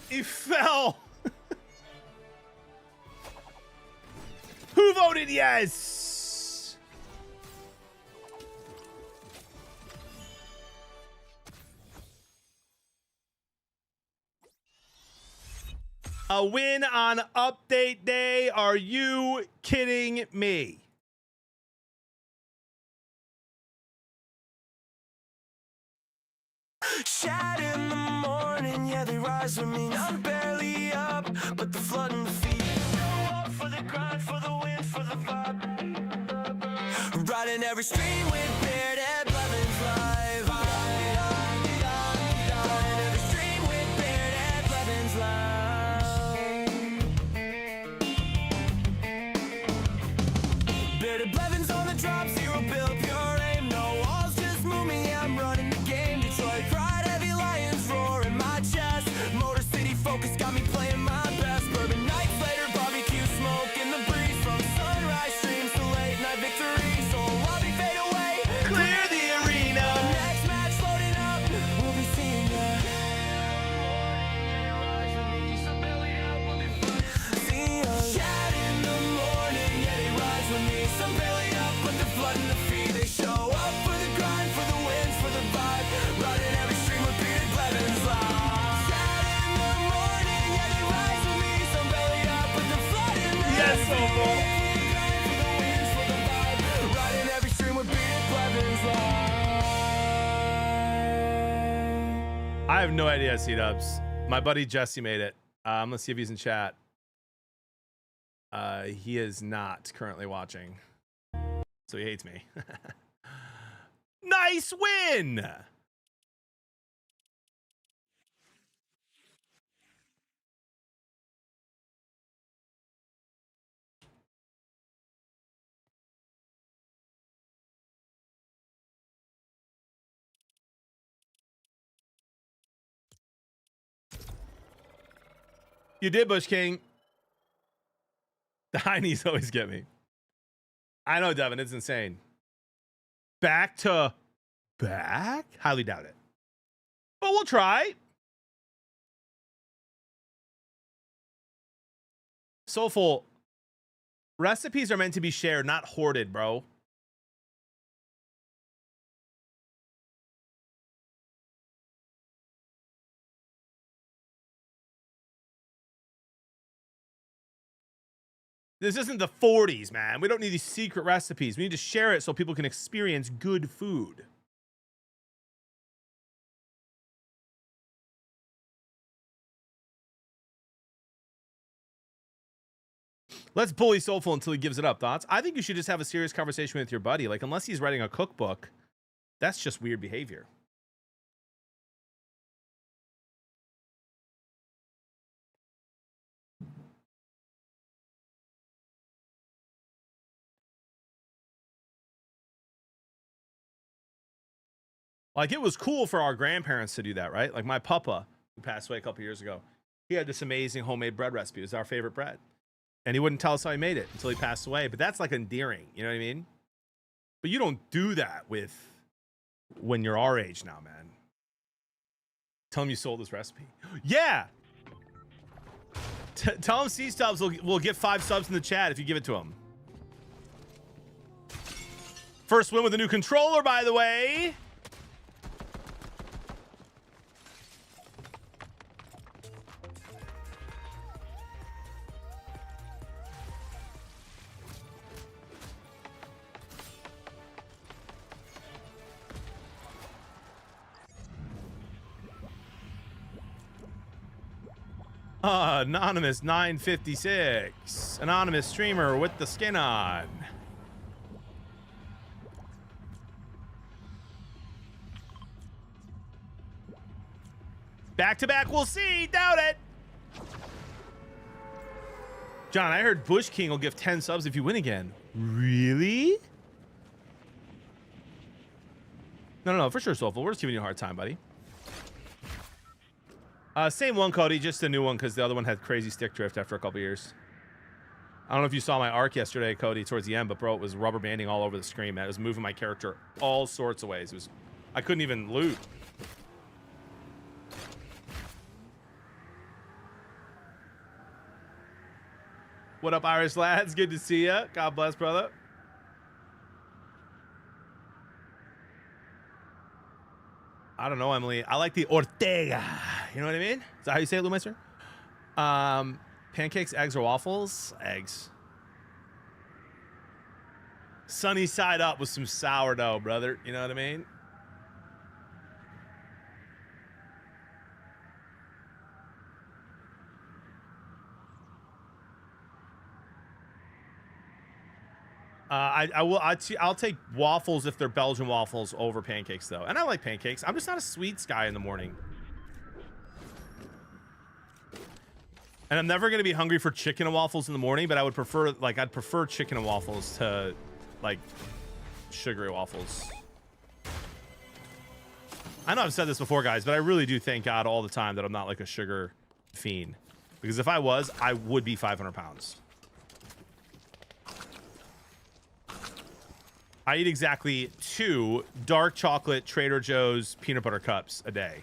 He fell! You voted yes. A win on update day. Are you kidding me? Chat in the morning, yeah, they rise with me. I'm barely up, but the flood and the feet. Go up for the grind, for the win, for the vibe. Riding every stream with Beard and Blevins live. Riding every stream with Beard and Blevins live. Beard and Blevins on the drop, zero bill, pure aim, no walls, just move me. I'm running the game. Detroit pride, heavy lions roar in my chest. Motor City focus got me playing my best. Bourbon nights later, barbecue smoke in the breeze. From sunrise streams to late night victories. So while we fade away, Clear the arena. next match loading up, we'll be seeing ya. See ya. Chat in the morning, yeah, they rise with me. Some belly up, but the flood and the feet. They show up for the grind, for the wins, for the vibe. Riding every stream with bearded Blevins live. Chat in the morning, yeah, they rise with me. Some belly up, but the flood and the Yes, Opal. for the wins, for the vibe. Riding every stream with bearded Blevins live. I have no idea, C-Dubs. My buddy Jesse made it. Let's see if he's in chat. He is not currently watching, so he hates me. Nice win. You did, Bush King. The heinies always get me. I know, Devin. It's insane. Back to back? Highly doubt it. But we'll try. Soulful. Recipes are meant to be shared, not hoarded, bro. This isn't the 40s, man. We don't need these secret recipes. We need to share it so people can experience good food. Let's bully Soulful until he gives it up. Thoughts? I think you should just have a serious conversation with your buddy. Like, unless he's writing a cookbook, that's just weird behavior. Like, it was cool for our grandparents to do that, right? Like, my papa, who passed away a couple years ago, he had this amazing homemade bread recipe. It was our favorite bread. And he wouldn't tell us how he made it until he passed away. But that's, like, endearing. You know what I mean? But you don't do that with when you're our age now, man. Tell him you sold this recipe. Yeah! Tell him C-Stubs will get 5 subs in the chat if you give it to him. First win with a new controller, by the way. Anonymous 956. Anonymous streamer with the skin on. Back to back, we'll see. Doubt it. John, I heard Bush King will give 10 subs if you win again. Really? No, for sure, Soulful. We're just giving you a hard time, buddy. Same one, Cody, just a new one because the other one had crazy stick drift after a couple years. I don't know if you saw my arc yesterday, Cody, towards the end, but bro, it was rubber banding all over the screen, man. It was moving my character all sorts of ways. It was, I couldn't even loot. What up, Irish lads? Good to see ya. God bless, brother. I don't know, Emily. I like the Ortega. You know what I mean? Is that how you say it, Lumeister? Pancakes, eggs, or waffles? Eggs. Sunny side up with some sourdough, brother. You know what I mean? I'll take waffles if they're Belgian waffles over pancakes, though. And I like pancakes. I'm just not a sweets guy in the morning. And I'm never going to be hungry for chicken and waffles in the morning, but I would prefer, like, I'd prefer chicken and waffles to, like, sugary waffles. I know I've said this before, guys, but I really do thank God all the time that I'm not, like, a sugar fiend. Because if I was, I would be 500 pounds. I eat exactly 2 dark chocolate Trader Joe's peanut butter cups a day.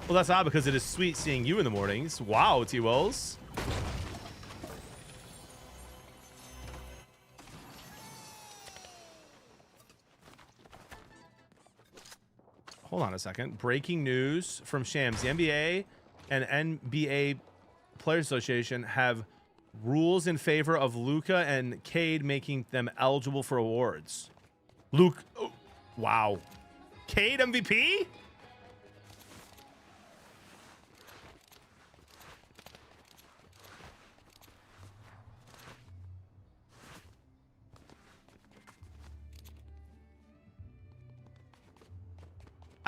Well, that's odd because it is sweet seeing you in the mornings. Wow, T-Wells. Hold on a second. Breaking news from Shams. The NBA and NBA Players Association have rules in favor of Luka and Cade making them eligible for awards. Luke, oh, wow. Cade MVP?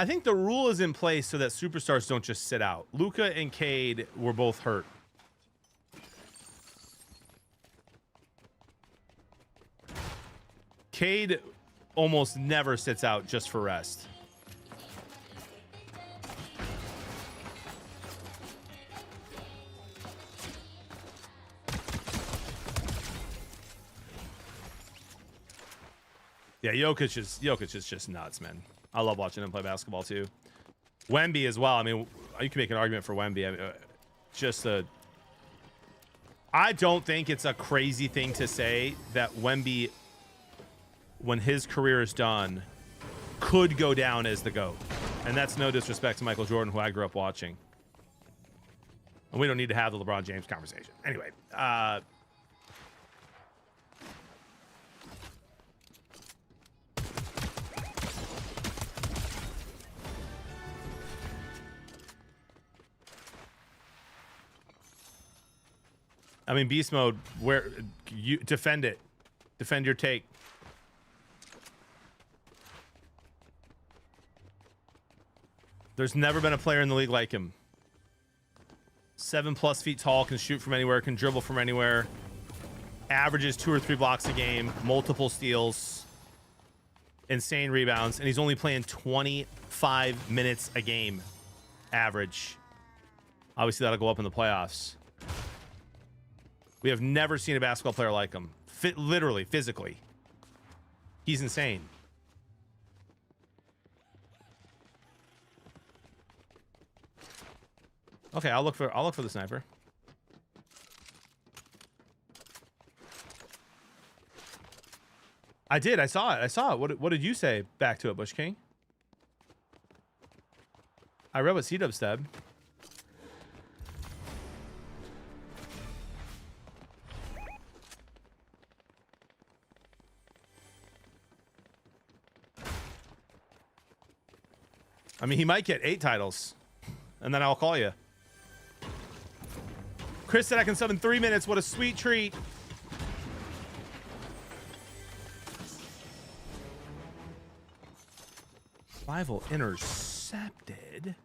I think the rule is in place so that superstars don't just sit out. Luka and Cade were both hurt. Cade almost never sits out just for rest. Yeah, Jokic is just nuts, man. I love watching him play basketball too. Wemby as well. I mean, you can make an argument for Wemby. I mean, I don't think it's a crazy thing to say that Wemby, when his career is done, could go down as the GOAT. And that's no disrespect to Michael Jordan, who I grew up watching. And we don't need to have the LeBron James conversation. Anyway, I mean, beast mode, where you defend it. Defend your take. There's never been a player in the league like him. 7+ feet tall, can shoot from anywhere, can dribble from anywhere. Averages 2 or 3 blocks a game, multiple steals, insane rebounds, and he's only playing 25 minutes a game average. Obviously, that'll go up in the playoffs. We have never seen a basketball player like him. Literally, physically. He's insane. Okay, I'll look for the sniper. I did. I saw it. What did you say back to it, Bush King? I read what C-Dub said. I mean, he might get 8 titles, and then I'll call you. Chris said I can sub in 3 minutes. What a sweet treat. Rival intercepted.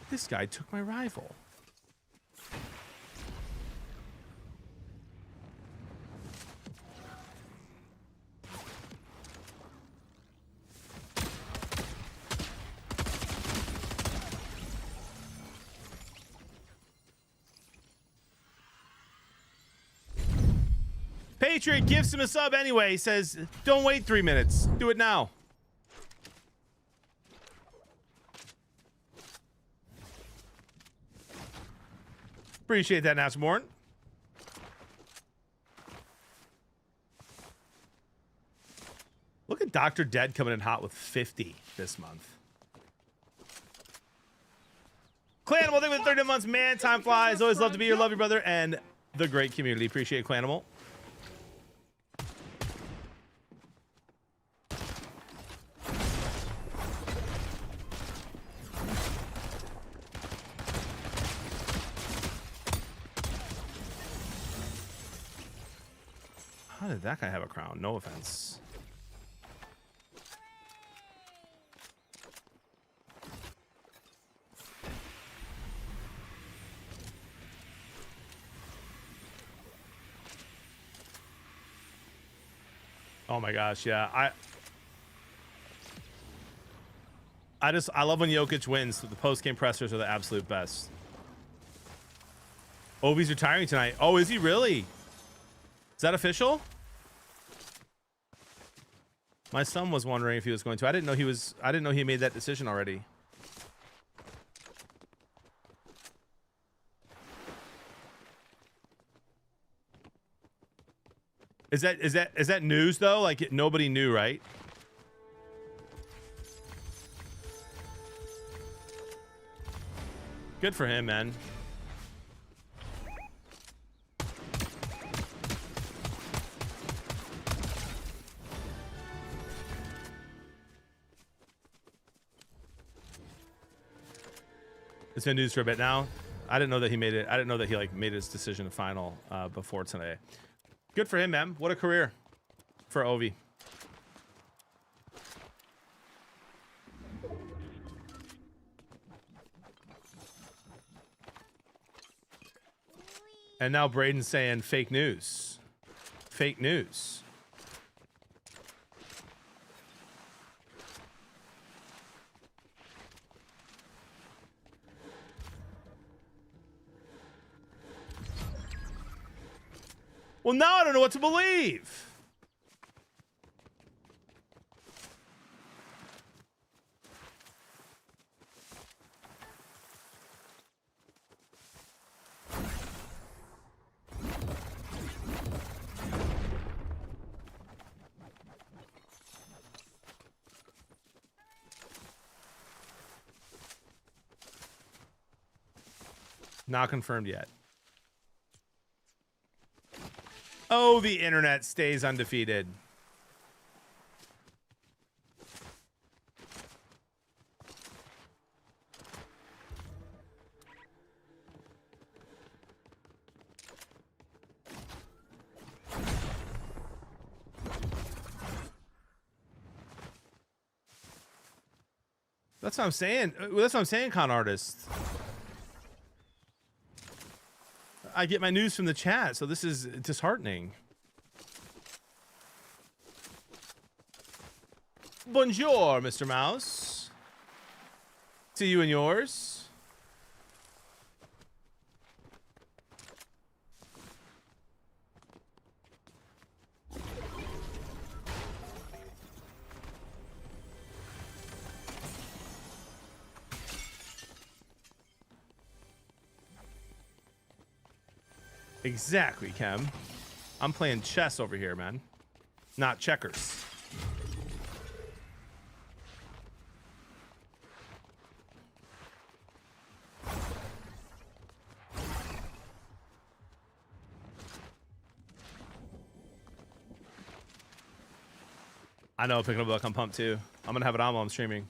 This guy took my rival. Patriot gives him a sub anyway. He says, don't wait 3 minutes. Do it now. Appreciate that, Natsmorn. Look at Dr. Dead coming in hot with 50 this month. Clanimal, thank you for 30 months, man. Time flies. Always love to be here. Love you, brother, and the great community. Appreciate Clanimal. How did that guy have a crown? No offense. Oh my gosh, yeah. I love when Jokic wins. The post-game pressers are the absolute best. Ovi's retiring tonight. Oh, is he really? Is that official? My son was wondering if he was going to. I didn't know he made that decision already. Is that news though? Like nobody knew, right? Good for him, man. It's been news for a bit now. I didn't know that he made it. I didn't know that he like made his decision final before today. Good for him, man. What a career for Ovi. And now Braden's saying fake news. Fake news. Well, now I don't know what to believe. Not confirmed yet. Oh, the internet stays undefeated. That's what I'm saying. That's what I'm saying, con artist. I get my news from the chat, so this is disheartening. Bonjour, Mr. Mouse. To you and yours. Exactly, Kem. I'm playing chess over here, man. Not checkers. I know, picking up a buck, I'm pumped too. I'm gonna have it on while I'm streaming.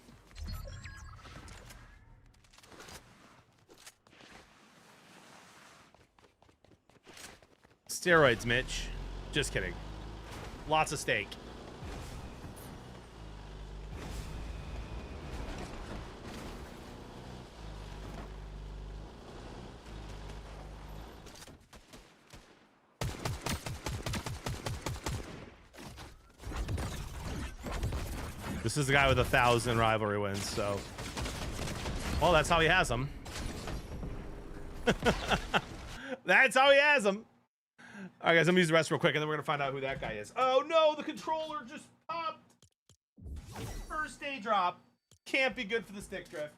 Steroids, Mitch. Just kidding. Lots of steak. This is the guy with 1,000 rivalry wins, so. Well, that's how he has them. That's how he has them. All right, guys, I'm gonna use the rest real quick, and then we're gonna find out who that guy is. Oh no, the controller just popped. First day drop. Can't be good for the stick drift.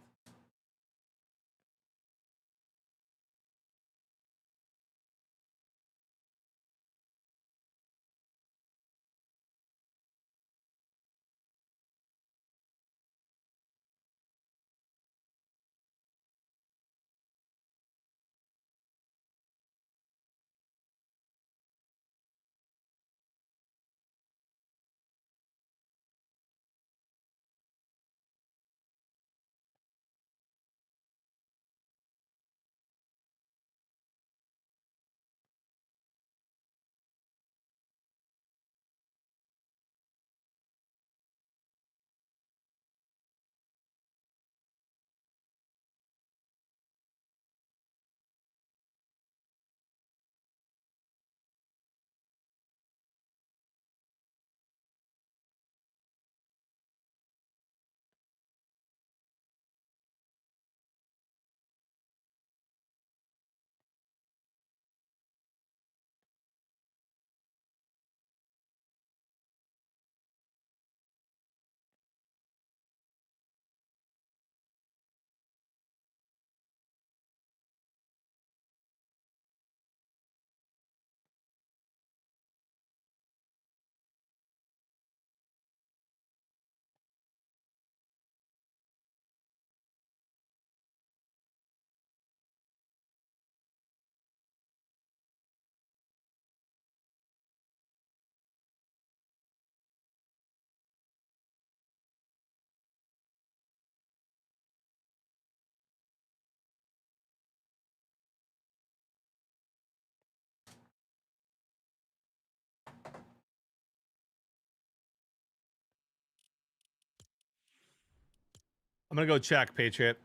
I'm gonna go check, Patriot.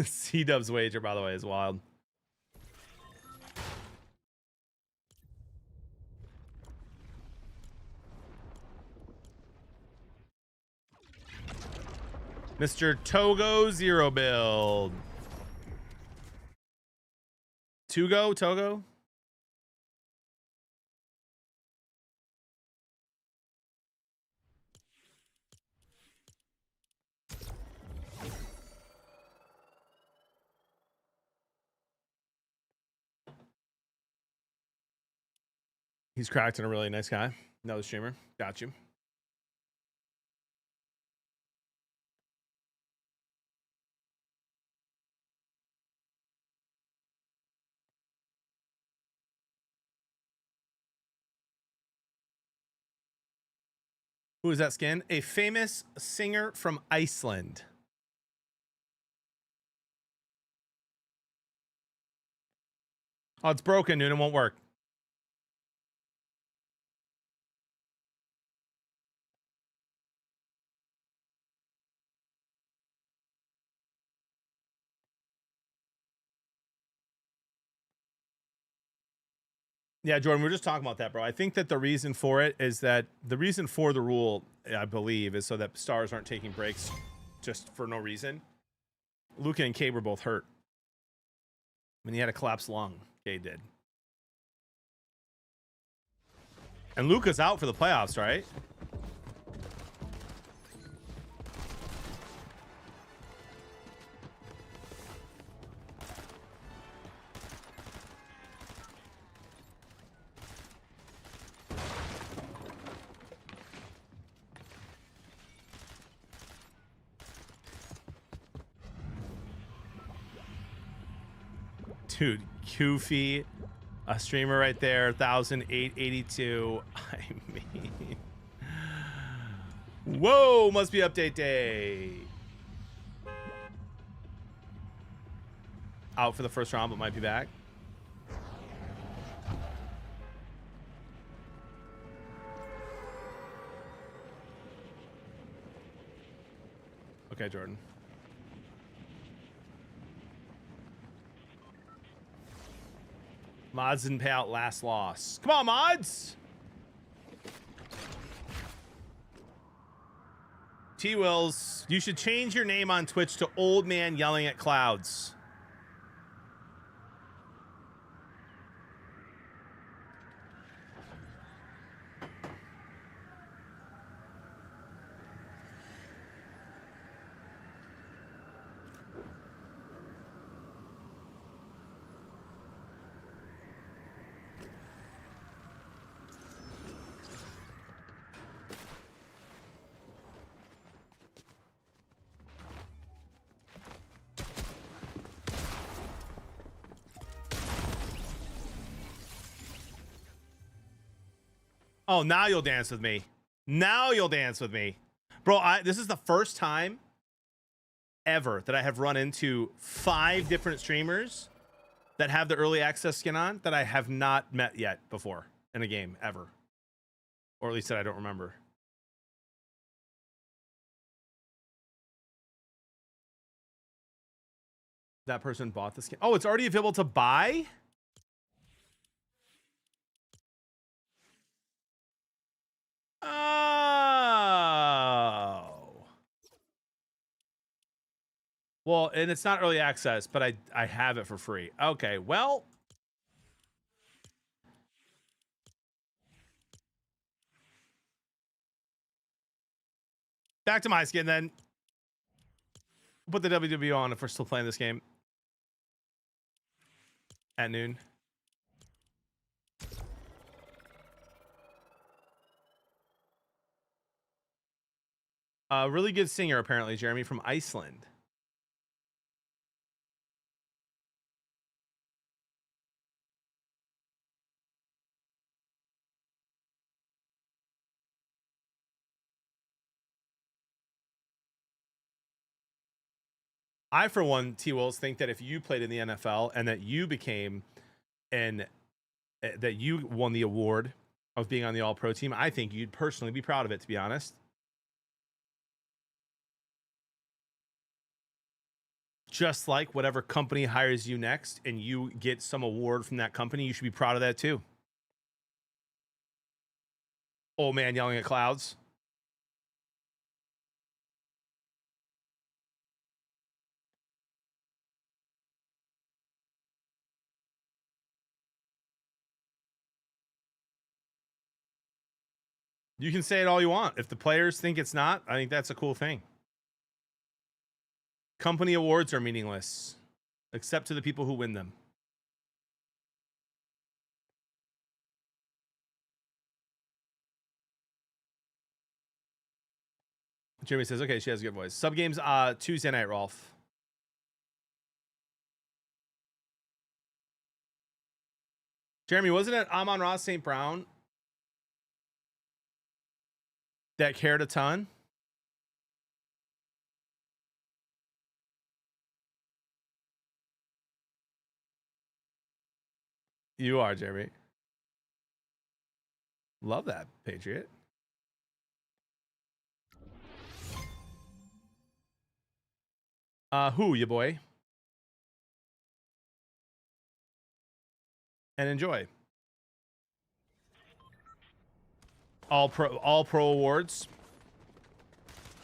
C-Dub's wager, by the way, is wild. Mr. Togo Zero build. Togo? He's cracked and a really nice guy. Another streamer. Got you. Who is that skin? A famous singer from Iceland. Oh, it's broken, dude. It won't work. Yeah, Jordan, we we're just talking about that, bro. I think that the reason for it is that the reason for the rule, I believe, is so that stars aren't taking breaks just for no reason. Luca and Cade were both hurt. I mean, he had a collapsed lung. Cade did. And Luca's out for the playoffs, right? Dude, Koofy, a streamer right there, 1,882. I mean, whoa, must be update day. Out for the first round, but might be back. Okay, Jordan. Mods didn't pay out last loss. Come on, mods! T-Wills, you should change your name on Twitch to Old Man Yelling at Clouds. Oh, now you'll dance with me. Now you'll dance with me. Bro, this is the first time ever that I have run into 5 different streamers that have the early access skin on that I have not met yet before in a game, ever. Or at least that I don't remember. That person bought the skin. Oh, it's already available to buy? Oh. Well, and it's not early access, but I have it for free. Okay, well. Back to my skin then. Put the WWE on if we're still playing this game. At noon. Really good singer, apparently, Jeremy, from Iceland. I, for one, T-Wills, think that if you played in the NFL and that you became that you won the award of being on the All-Pro team, I think you'd personally be proud of it, to be honest. Just like whatever company hires you next and you get some award from that company, you should be proud of that too. Old man yelling at clouds. You can say it all you want. If the players think it's not, I think that's a cool thing. Company awards are meaningless, except to the people who win them. Jeremy says, okay, she has a good voice. Sub games Tuesday night, Rolf. Jeremy, wasn't it Amon-Ra St. Brown that cared a ton? You are, Jeremy. Love that, Patriot. Who, you boy? And enjoy. All pro awards.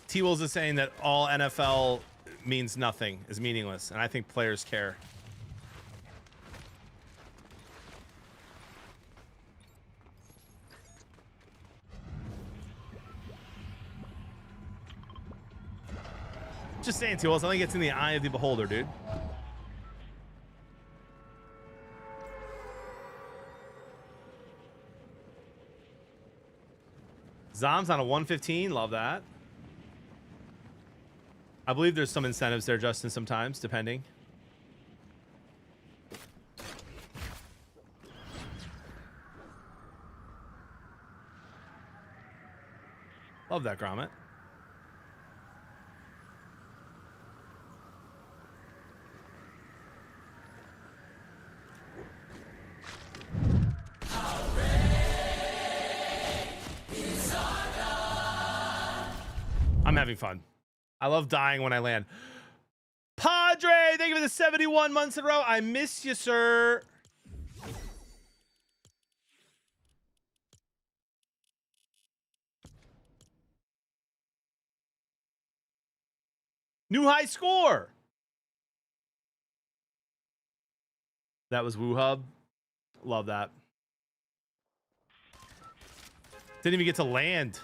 T-Wills is saying that all NFL means nothing, is meaningless, and I think players care. Just saying, T-Wills, I think it's in the eye of the beholder, dude. Zom's on a 115. Love that. I believe there's some incentives there, Justin, sometimes, depending. Love that, Grommet. I'm having fun. I love dying when I land. Padre, thank you for the 71 months in a row. I miss you, sir. New high score. That was WooHub. Love that. Didn't even get to land.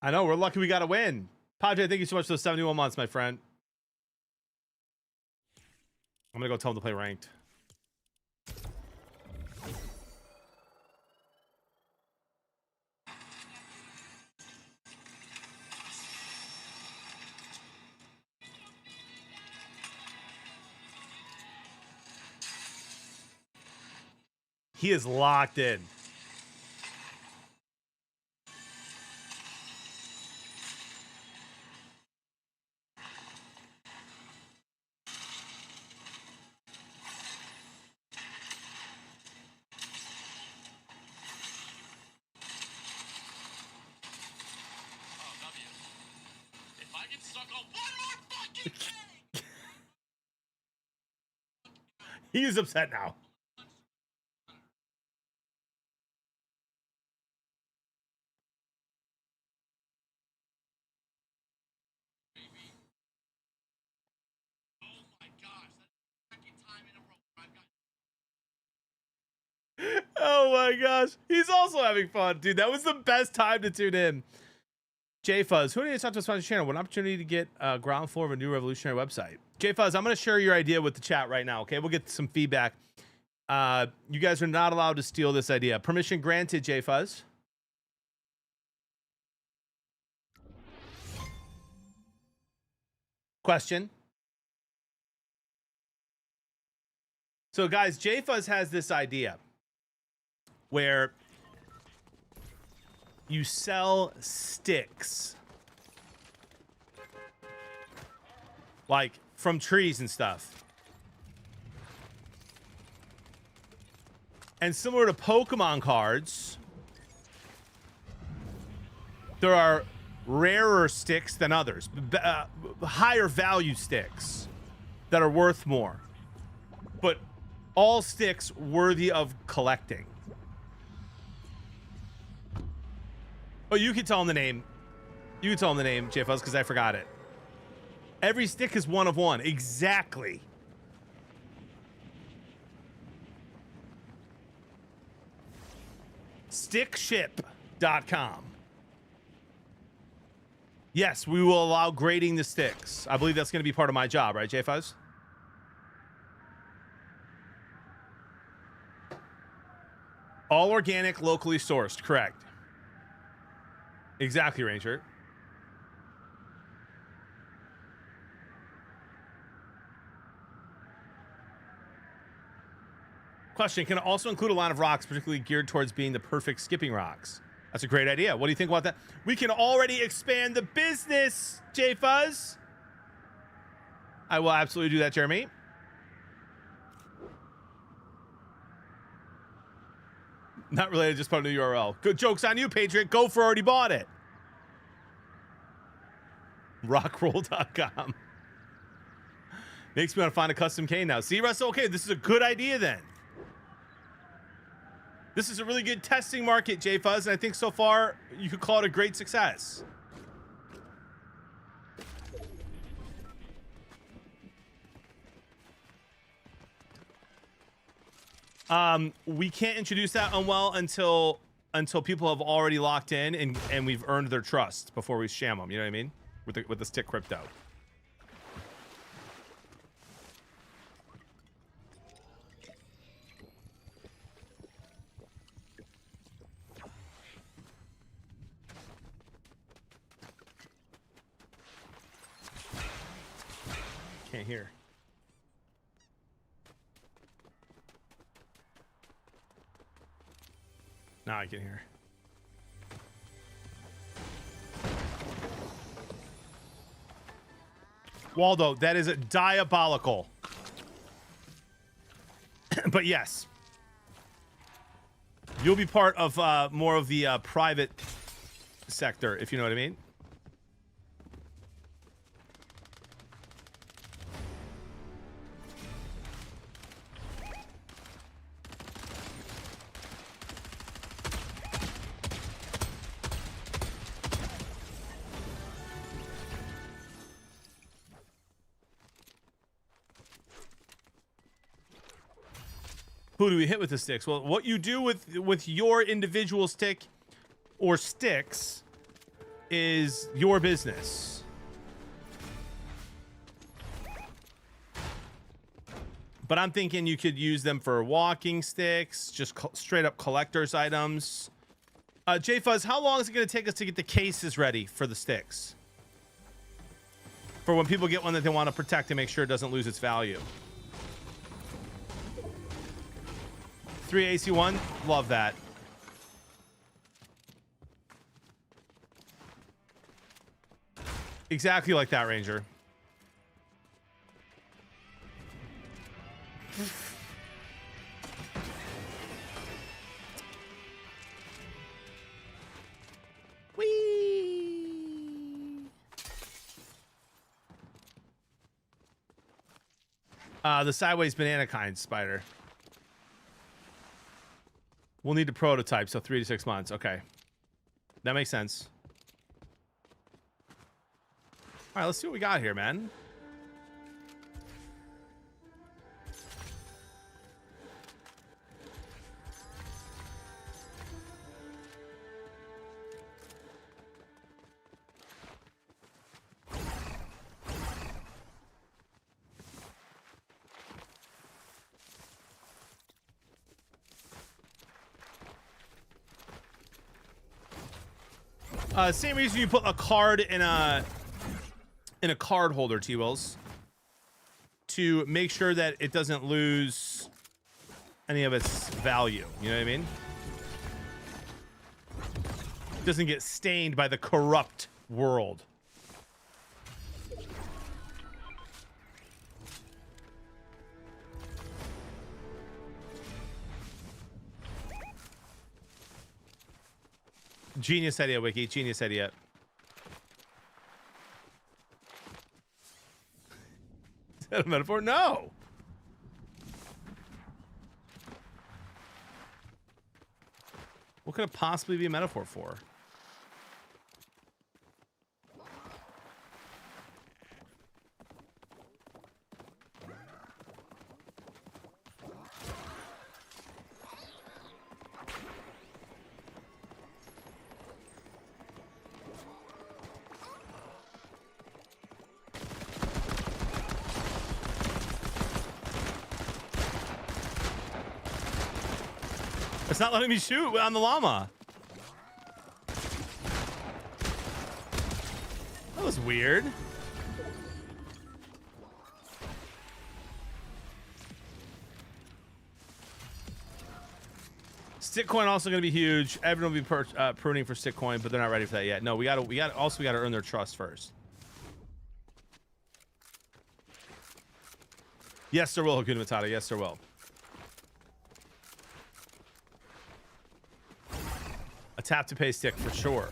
I know, we're lucky we got a win. Padre, thank you so much for those 71 months, my friend. I'm gonna go tell him to play ranked. He is locked in. He is upset now. Oh my gosh. He's also having fun. Dude, that was the best time to tune in. J-Fuzz, who do you talk to us on the channel? What an opportunity to get ground floor of a new revolutionary website. J-Fuzz, I'm going to share your idea with the chat right now, okay? We'll get some feedback. You guys are not allowed to steal this idea. Permission granted, J-Fuzz. Question. So, guys, J-Fuzz has this idea where you sell sticks, like from trees and stuff. And similar to Pokemon cards, there are rarer sticks than others, higher value sticks that are worth more, but all sticks worthy of collecting. Oh, you can tell him the name. You can tell him the name, J-Fuzz, because I forgot it. Every stick is one of one. Exactly. Stickship.com. Yes, we will allow grading the sticks. I believe that's going to be part of my job, right, J-Fuzz? All organic, locally sourced. Correct. Exactly, Ranger. Question, can it also include a line of rocks particularly geared towards being the perfect skipping rocks? That's a great idea. What do you think about that? We can already expand the business, J-Fuzz. I will absolutely do that, Jeremy. Not related, just put a new URL. Good joke's on you, Patriot. Gopher already bought it. Rockroll.com. Makes me want to find a custom cane now. See, Russell? Okay, this is a good idea then. This is a really good testing market, J-Fuzz, and I think so far you could call it a great success. We can't introduce that unwell until people have already locked in and we've earned their trust before we sham them. You know what I mean? With the stick crypto. Can't hear. Now I can hear. Waldo, that is diabolical. But yes, you'll be part of more of the private sector, if you know what I mean. Who do we hit with the sticks? Well, what you do with your individual stick or sticks is your business. But I'm thinking you could use them for walking sticks, just straight up collector's items. J-Fuzz, how long is it going to take us to get the cases ready for the sticks? For when people get one that they want to protect and make sure it doesn't lose its value. 3 AC1, love that. Exactly like that, Ranger. Whee! The sideways banana kind spider. We'll need to prototype, so 3 to 6 months. Okay. That makes sense. All right, let's see what we got here, man. Same reason you put a card in a card holder, T-Wills, to make sure that it doesn't lose any of its value. You know what I mean? It doesn't get stained by the corrupt world. Genius idea, Wiki. Genius idea. Is that a metaphor? No. What could it possibly be a metaphor for? It's not letting me shoot on the llama. That was weird. Stick coin also going to be huge. Everyone will be pruning for stick coin, but they're not ready for that yet. No, we got to earn their trust first. Yes, there will, Hakuna Matata. Yes, there will. A tap to pay stick for sure.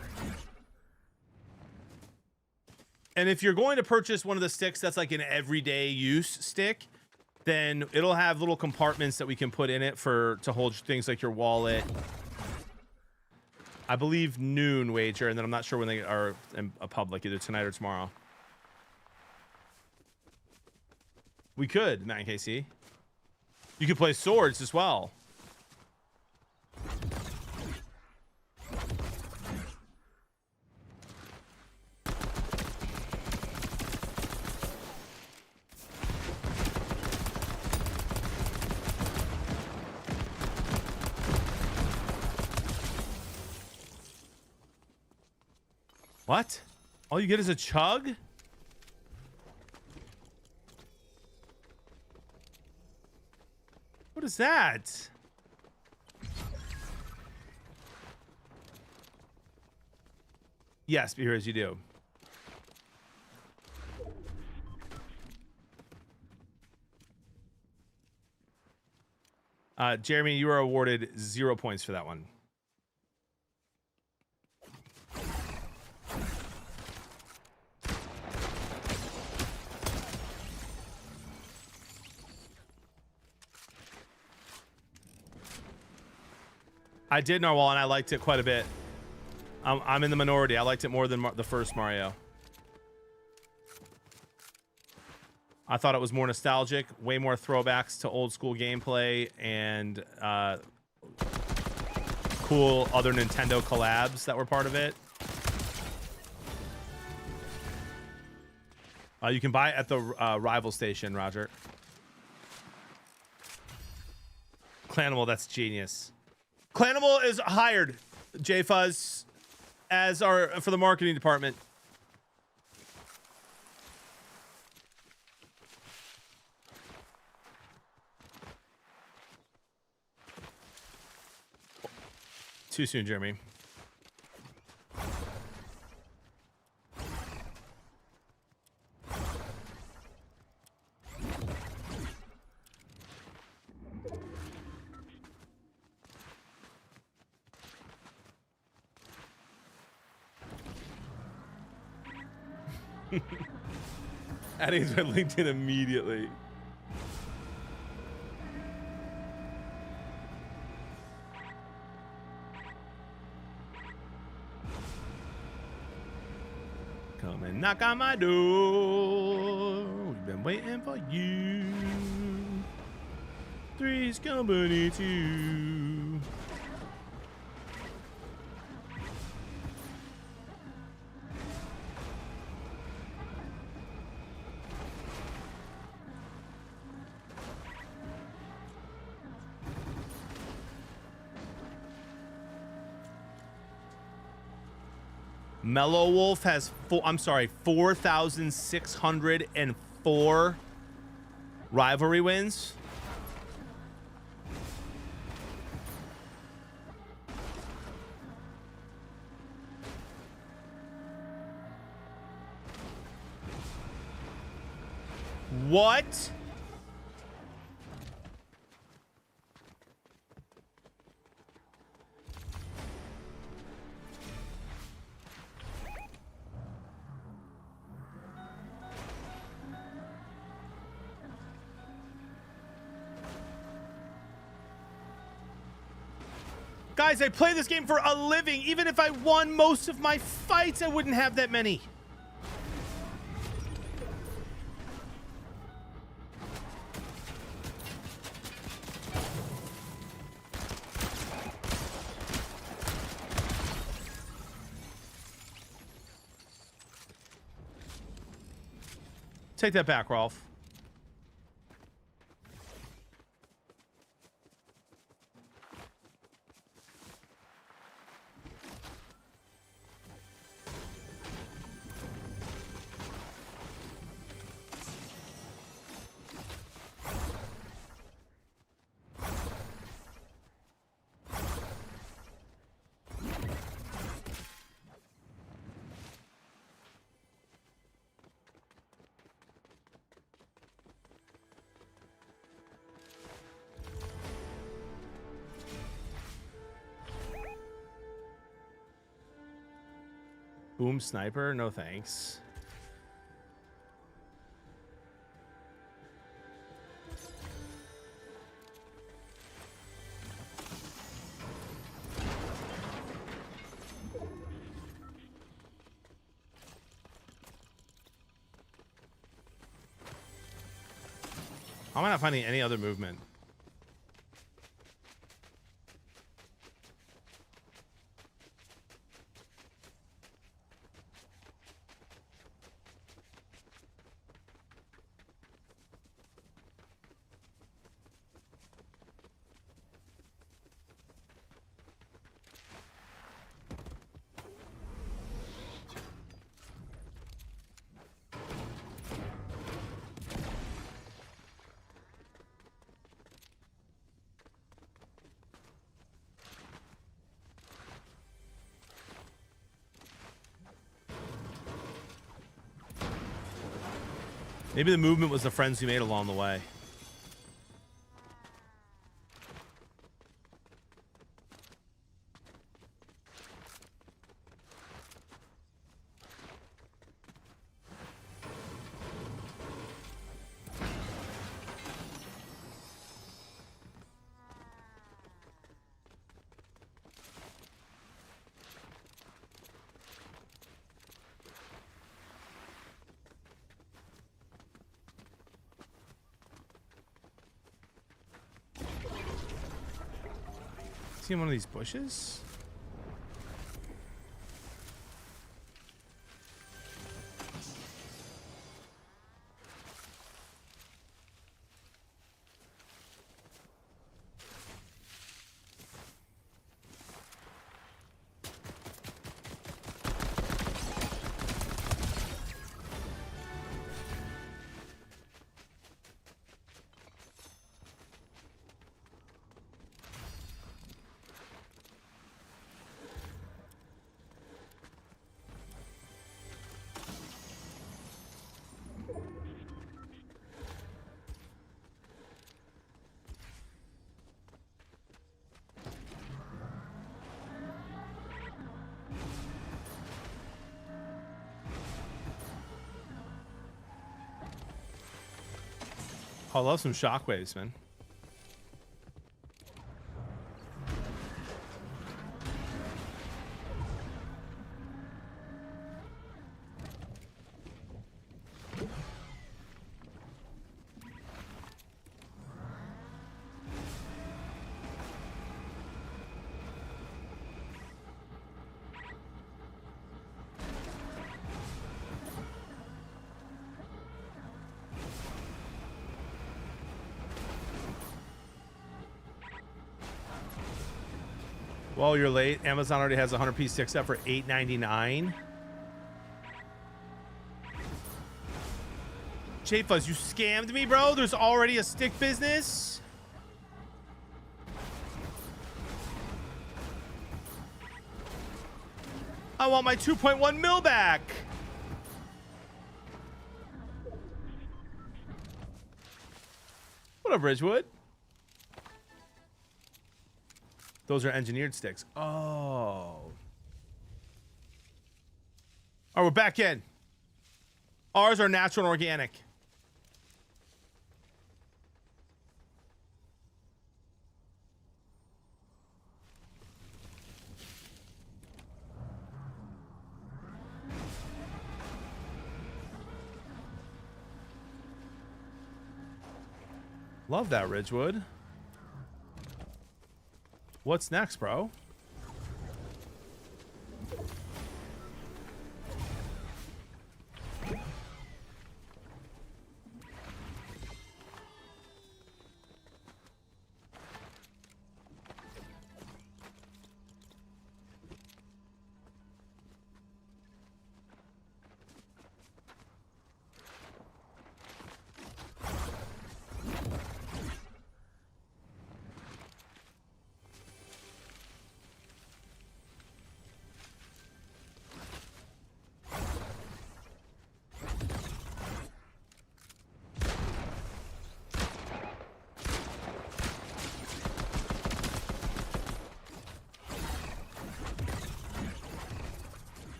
And if you're going to purchase one of the sticks that's like an everyday use stick, then it'll have little compartments that we can put in it to hold things like your wallet. I believe noon wager, and then I'm not sure when they are in a public, either tonight or tomorrow. We could, Matt and KC. You could play swords as well. What? All you get is a chug? What is that? Yes, be here as you do. Jeremy, you are awarded 0 points for that one. I did Narwhal, and I liked it quite a bit. I'm in the minority. I liked it more than the first Mario. I thought it was more nostalgic, way more throwbacks to old school gameplay, and cool other Nintendo collabs that were part of it. You can buy it at the rival station, Roger. Clanimal, that's genius. Clanimal is hired, J-Fuzz, as for the marketing department. Too soon, Jeremy. Adding it to my LinkedIn immediately. Come and knock on my door. We've been waiting for you. Three's company too. Mellow Wolf has 4,604 rivalry wins. What? Guys, I play this game for a living. Even if I won most of my fights, I wouldn't have that many. Take that back, Rolf. Boom sniper? No thanks. I'm not finding any other movement. Maybe the movement was the friends you made along the way. he in one of these bushes? I love some shockwaves, man. Well, you're late. Amazon already has a 100-piece stick set for $8.99. Fuzz, you scammed me, bro. There's already a stick business. I want my 2.1 mil back. What up, Ridgewood? Those are engineered sticks. Oh. All right, we're back in. Ours are natural and organic. Love that, Ridgewood. What's next, bro?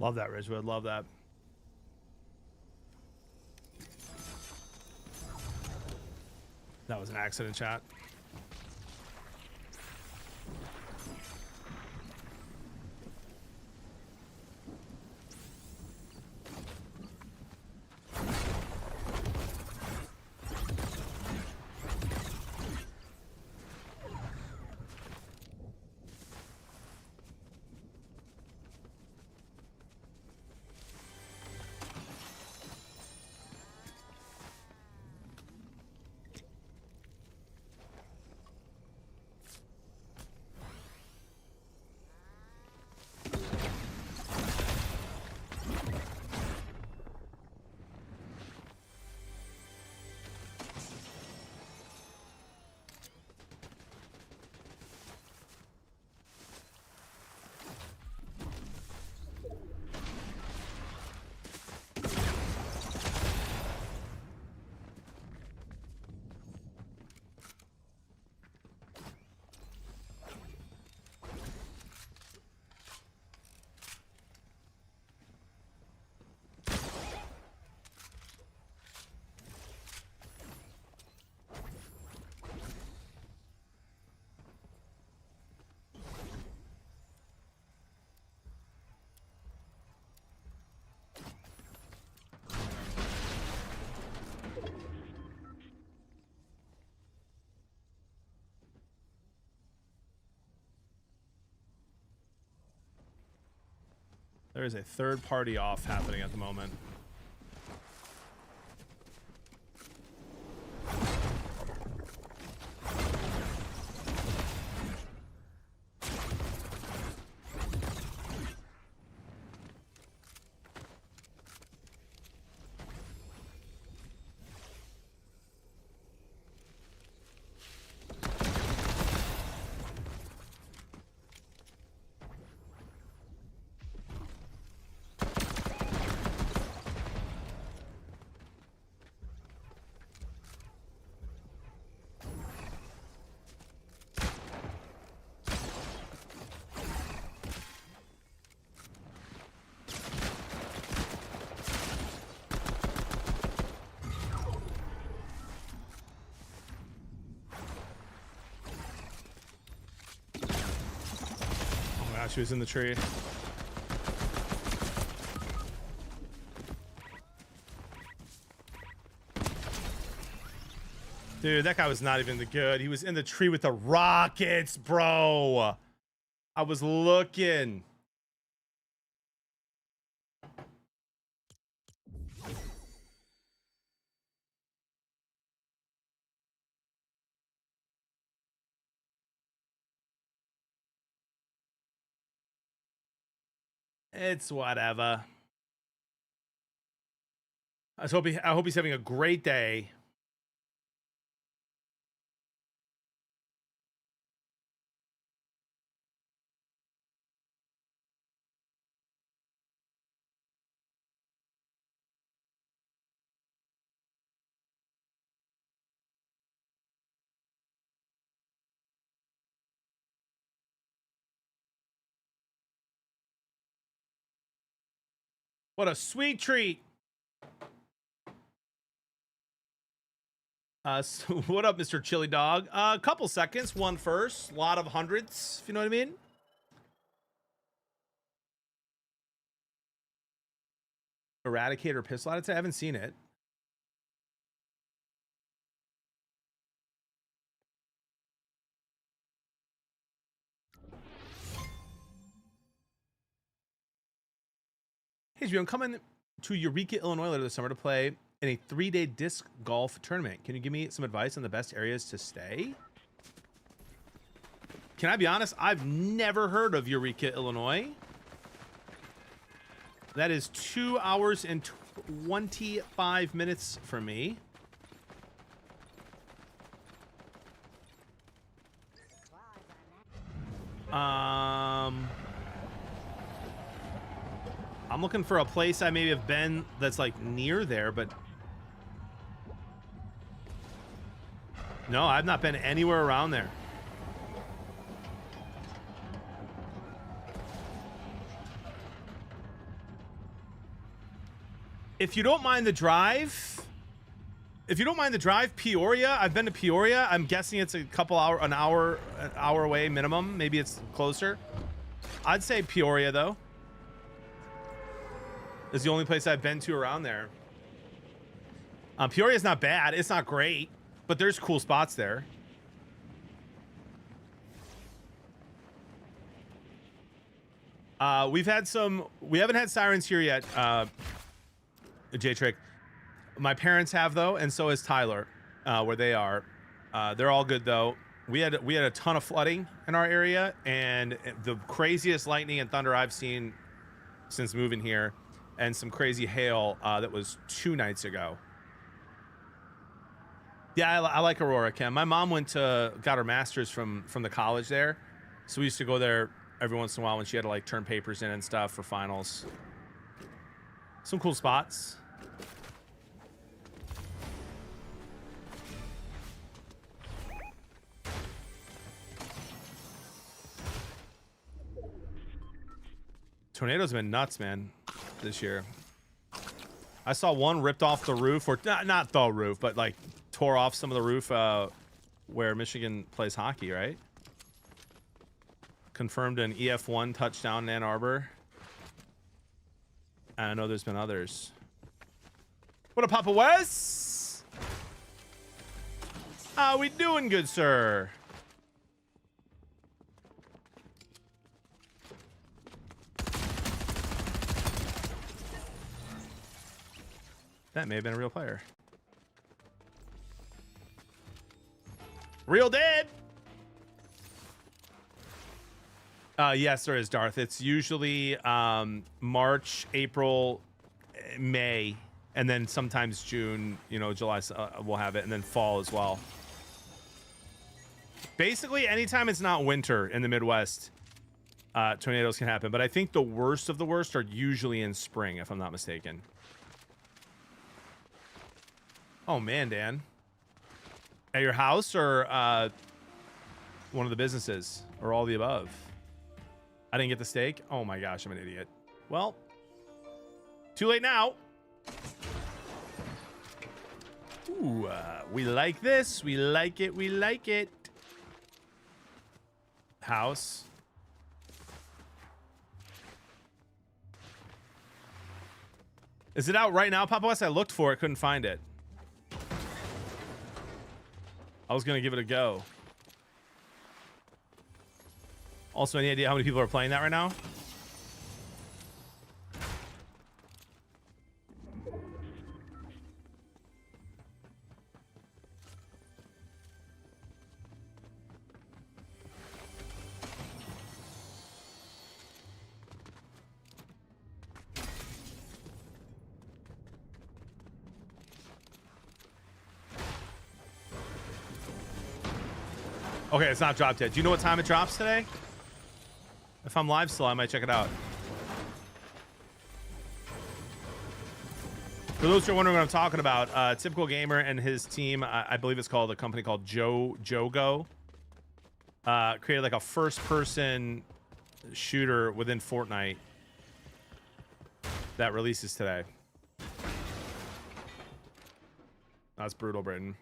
Love that, Ridgewood. Love that. That was an accident, chat. There is a third party off happening at the moment. She was in the tree. Dude, that guy was not even the good. He was in the tree with the rockets, bro. I was looking. It's whatever. I hope he's having a great day. What a sweet treat. So what up, Mr. Chili Dog? A couple seconds, one first, a lot of hundreds, if you know what I mean. Eradicator pistol, I haven't seen it. Hey, I'm coming to Eureka, Illinois later this summer to play in a 3-day disc golf tournament. Can you give me some advice on the best areas to stay? Can I be honest? I've never heard of Eureka, Illinois. That is 2 hours and 25 minutes for me. I'm looking for a place I maybe have been that's like near there, but no, I've not been anywhere around there. If you don't mind the drive, Peoria, I've been to Peoria. I'm guessing it's an hour away minimum. Maybe it's closer. I'd say Peoria though. Is the only place I've been to around there. Peoria's not bad. It's not great, but there's cool spots there. We haven't had sirens here yet, J-Trick. My parents have though, and so has Tyler, where they are. They're all good though. We had a ton of flooding in our area, and the craziest lightning and thunder I've seen since moving here. And some crazy hail that was 2 nights ago. Yeah, I like Aurora, Ken. My mom got her master's from the college there, so we used to go there every once in a while when she had to like turn papers in and stuff for finals. Some cool spots. Tornadoes have been nuts, man, this year. I saw one ripped off the roof, or not the roof, but like tore off some of the roof where Michigan plays hockey, right? Confirmed an EF1 touchdown in Ann Arbor. I know there's been others. What up, Papa Wes? How we doing, good sir? That may have been a real player. Real dead. Yes, there is, Darth. It's usually March, April, May, and then sometimes June, you know, July, we'll have it, and then fall as well. Basically, anytime it's not winter in the Midwest, tornadoes can happen. But I think the worst of the worst are usually in spring, if I'm not mistaken. Oh, man, Dan. At your house or one of the businesses or all the above? I didn't get the steak. Oh, my gosh, I'm an idiot. Well, too late now. Ooh, we like this. We like it. We like it. House. Is it out right now, Papa West? I looked for it, couldn't find it. I was gonna give it a go. Also, any idea how many people are playing that right now? Okay, it's not dropped yet. Do you know what time it drops today? If I'm live still, I might check it out. For those who are wondering what I'm talking about, Typical Gamer and his team, I believe it's called a company called Jogo, created like a first-person shooter within Fortnite that releases today. That's brutal, Britain.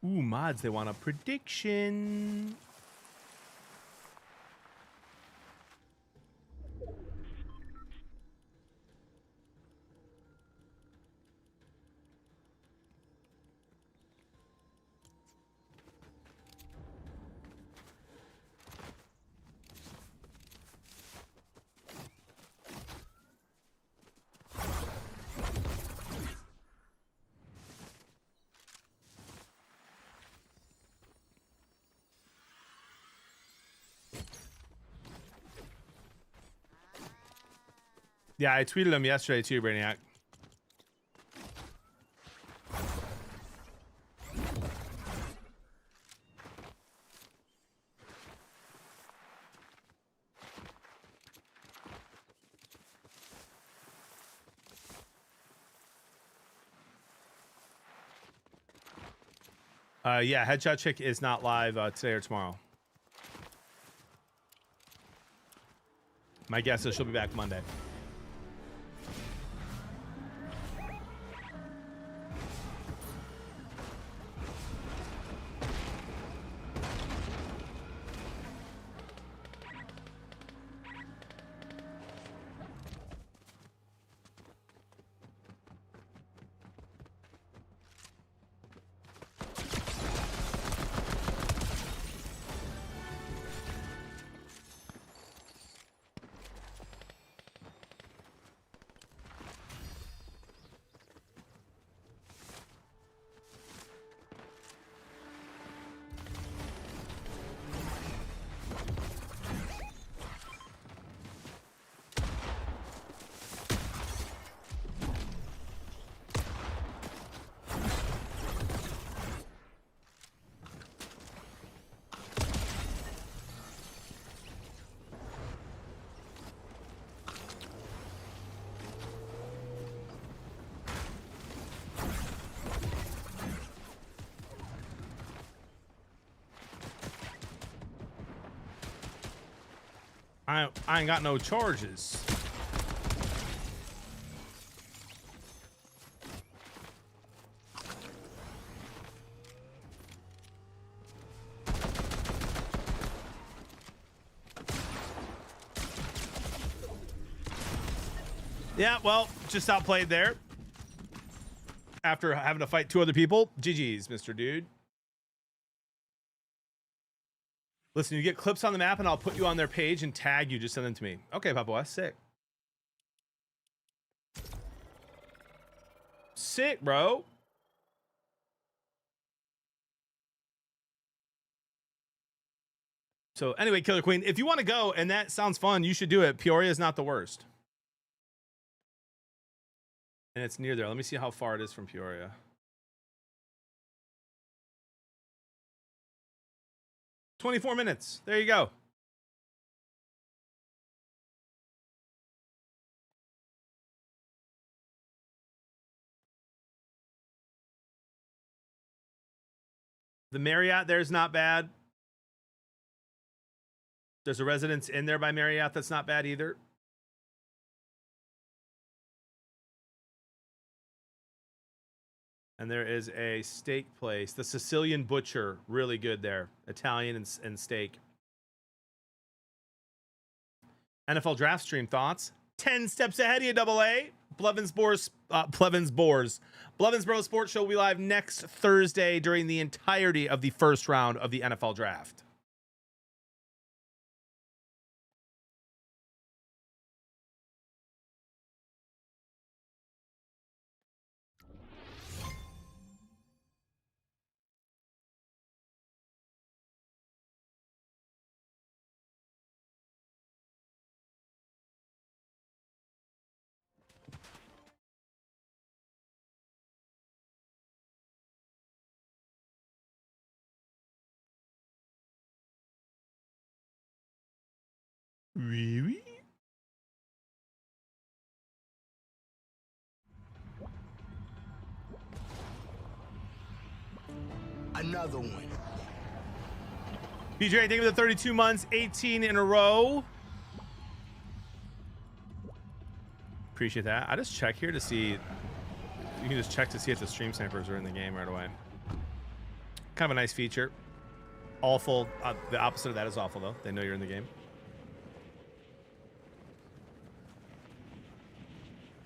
Ooh, mods, they want a prediction. Yeah, I tweeted him yesterday too, Brainiac. Yeah, Headshot Chick is not live today or tomorrow. My guess is she'll be back Monday. I ain't got no charges. Yeah, well, just outplayed there. After having to fight 2 other people. GG's, Mr. Dude. Listen, you get clips on the map and I'll put you on their page and tag you. Just send them to me. Okay, Papa, that's sick. Sick, bro. So anyway, Killer Queen, if you want to go and that sounds fun, you should do it. Peoria is not the worst. And it's near there. Let me see how far it is from Peoria. "24 minutes. There you go. The Marriott there's not bad. There's a residence in there by Marriott that's not bad either. And there is a steak place, the Sicilian Butcher, really good there. Italian and steak. NFL draft stream thoughts. 10 steps ahead of you, AA. Blevins Bros Sports Show will be live next Thursday during the entirety of the first round of the NFL draft. Really? Another one. BJ, thank you for the 32 months, 18 in a row. Appreciate that. I just check here to see. You can just check to see if the stream snipers are in the game right away. Kind of a nice feature. Awful. The opposite of that is awful, though. They know you're in the game.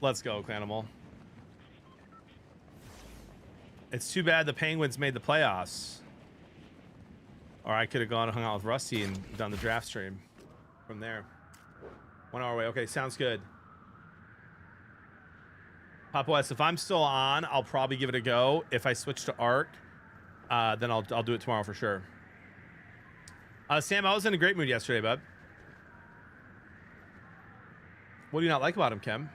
Let's go, Clanimal. It's too bad the Penguins made the playoffs. Or I could have gone and hung out with Rusty and done the draft stream from there. 1 hour away. Okay, sounds good. Papa West, if I'm still on, I'll probably give it a go. If I switch to Ark, then I'll do it tomorrow for sure. Sam, I was in a great mood yesterday, bud. What do you not like about him, Kem?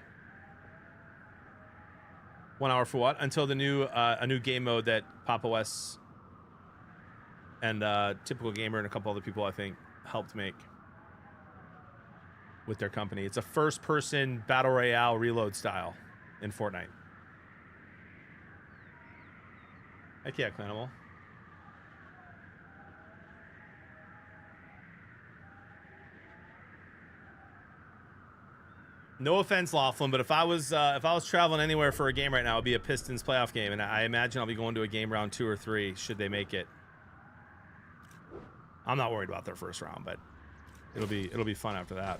1 hour for what? Until the new a new game mode that Papa West and Typical Gamer and a couple other people I think helped make with their company. It's a first-person battle royale reload style in Fortnite. Heck yeah, Clanimal. No offense, Laughlin, but if I was traveling anywhere for a game right now, it'd be a Pistons playoff game, and I imagine I'll be going to a game round 2 or 3 should they make it. I'm not worried about their first round, but it'll be fun after that.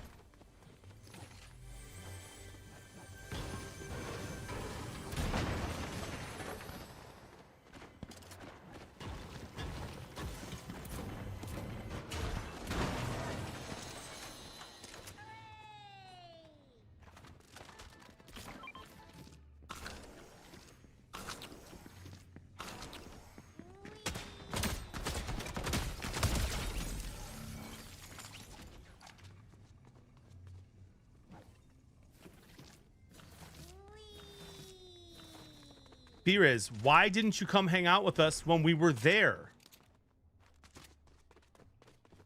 B-Riz, why didn't you come hang out with us when we were there?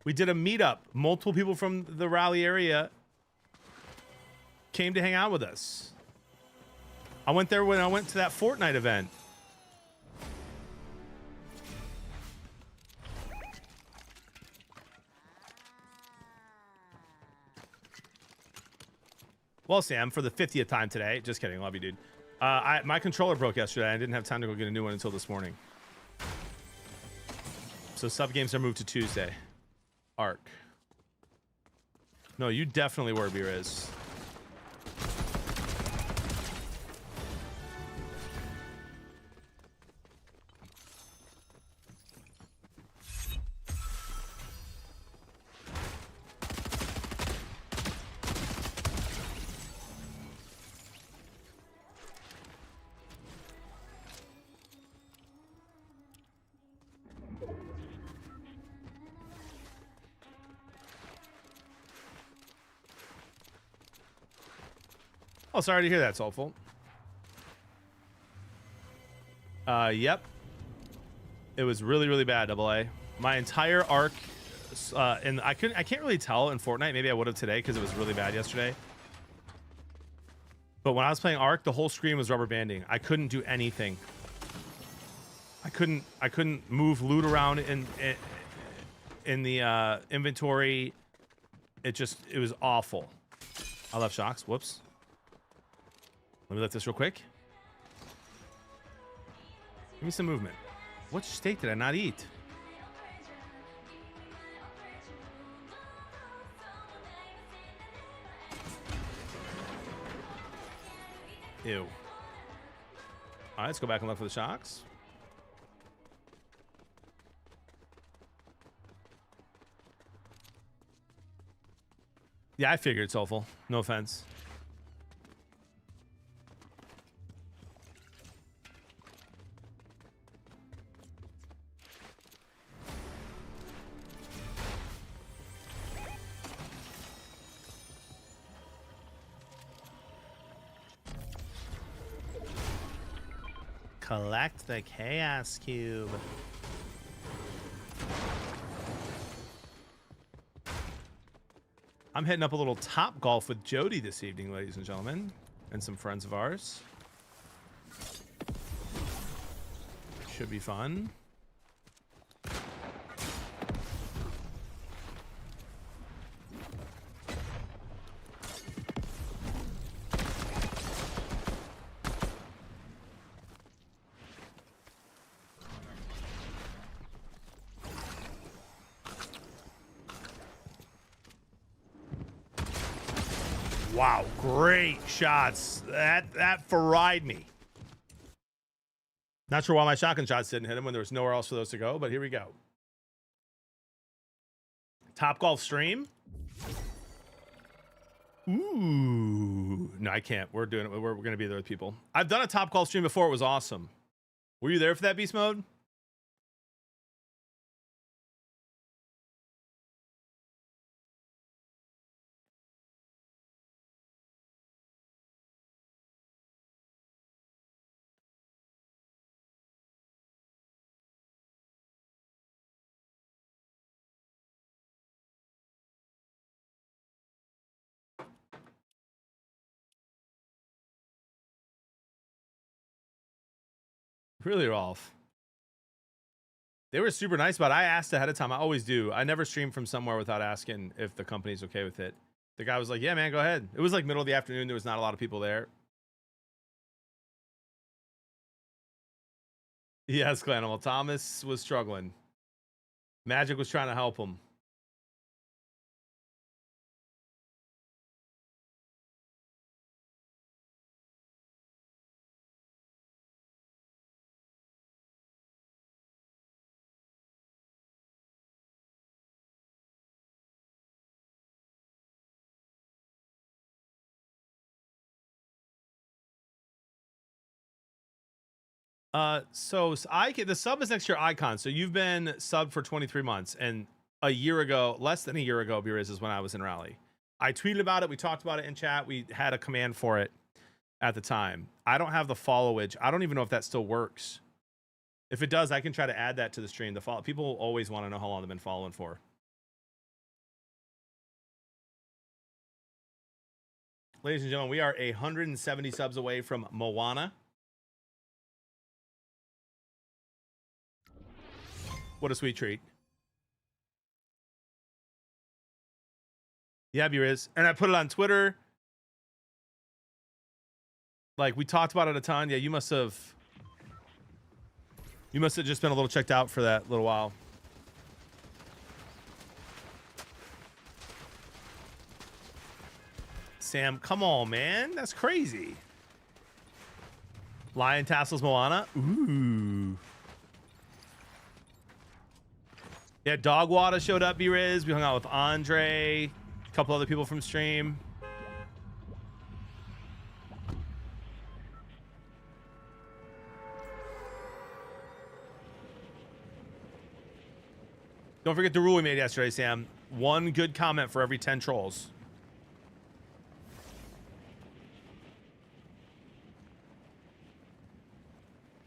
We did a meetup. Multiple people from the Raleigh area came to hang out with us. I went there when I went to that Fortnite event. Well, Sam, for the 50th time today. Just kidding. Love you, dude. My controller broke yesterday. I didn't have time to go get a new one until this morning. So sub games are moved to Tuesday. Ark. No, you definitely were, B-Riz. Oh, sorry to hear that, Soulful. Yep. It was really, really bad, Double A. My entire Ark, and I can't really tell in Fortnite. Maybe I would have today because it was really bad yesterday. But when I was playing Ark, the whole screen was rubber banding. I couldn't do anything. I couldn't move loot around in the inventory. It was awful. I left shocks. Whoops. Let me lift this real quick. Give me some movement. What steak did I not eat? Ew. All right, let's go back and look for the shocks. Yeah, I figured, Soulful. No offense. Collect the Chaos Cube. I'm hitting up a little Top Golf with Jody this evening, ladies and gentlemen, and some friends of ours. Should be fun. Wow, great shots. That fried me. Not sure why my shotgun shots didn't hit him when there was nowhere else for those to go, but here we go. Top Golf stream. Ooh. No, I can't. We're doing it. We're going to be there with people. I've done a Top Golf stream before. It was awesome. Were you there for that, Beast Mode? Really, Rolf? They were super nice about it. I asked ahead of time. I always do. I never stream from somewhere without asking if the company's okay with it. The guy was like, yeah, man, go ahead. It was like middle of the afternoon. There was not a lot of people there. Yes, Clanimal. Thomas was struggling. Magic was trying to help him. So the sub is next to your icon. So you've been subbed for 23 months, and a year ago, less than a year ago, Beerus, is when I was in Raleigh. I tweeted about it. We talked about it in chat. We had a command for it at the time. I don't have the followage. I don't even know if that still works. If it does, I can try to add that to the stream. People always want to know how long they've been following for. Ladies and gentlemen, we are 170 subs away from Moana. What a sweet treat. Yeah, Beeriz. And I put it on Twitter. Like, we talked about it a ton. Yeah, you must have just been a little checked out for that little while. Sam, come on, man. That's crazy. Lion Tassels Moana. Ooh. Yeah, Dogwada showed up, B-Riz. We hung out with Andre, a couple other people from stream. Don't forget the rule we made yesterday, Sam. 1 good comment for every 10 trolls.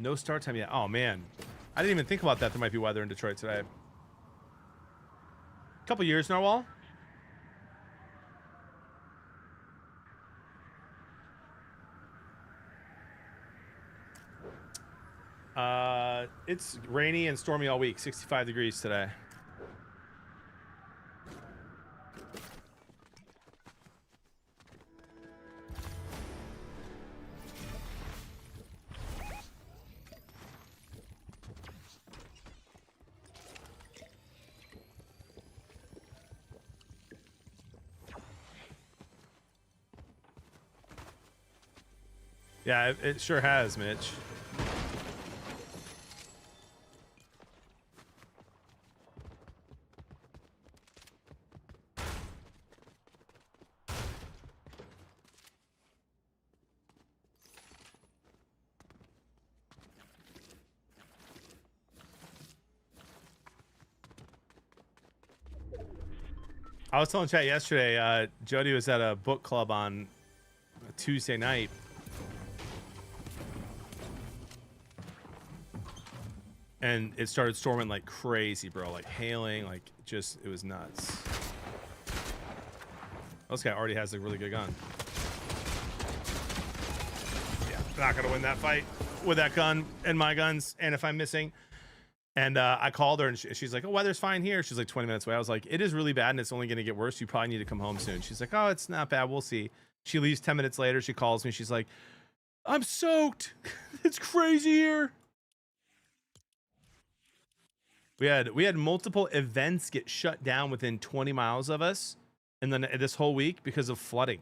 No start time yet. Oh man, I didn't even think about that. There might be weather in Detroit today. Couple years, Narwhal. It's rainy and stormy all week. 65 degrees today. Yeah, it sure has, Mitch. I was telling chat yesterday, Jody was at a book club on a Tuesday night. And it started storming like crazy, bro. Like hailing, like just, it was nuts. This guy already has a really good gun. Yeah, not gonna win that fight with that gun and my guns, and if I'm missing. And I called her and she's like, oh, weather's fine here. She's like 20 minutes away. I was like, it is really bad and it's only going to get worse. You probably need to come home soon. She's like, oh, it's not bad. We'll see. She leaves 10 minutes later. She calls me. She's like, I'm soaked. It's crazy here. We had multiple events get shut down within 20 miles of us. And then this whole week because of flooding.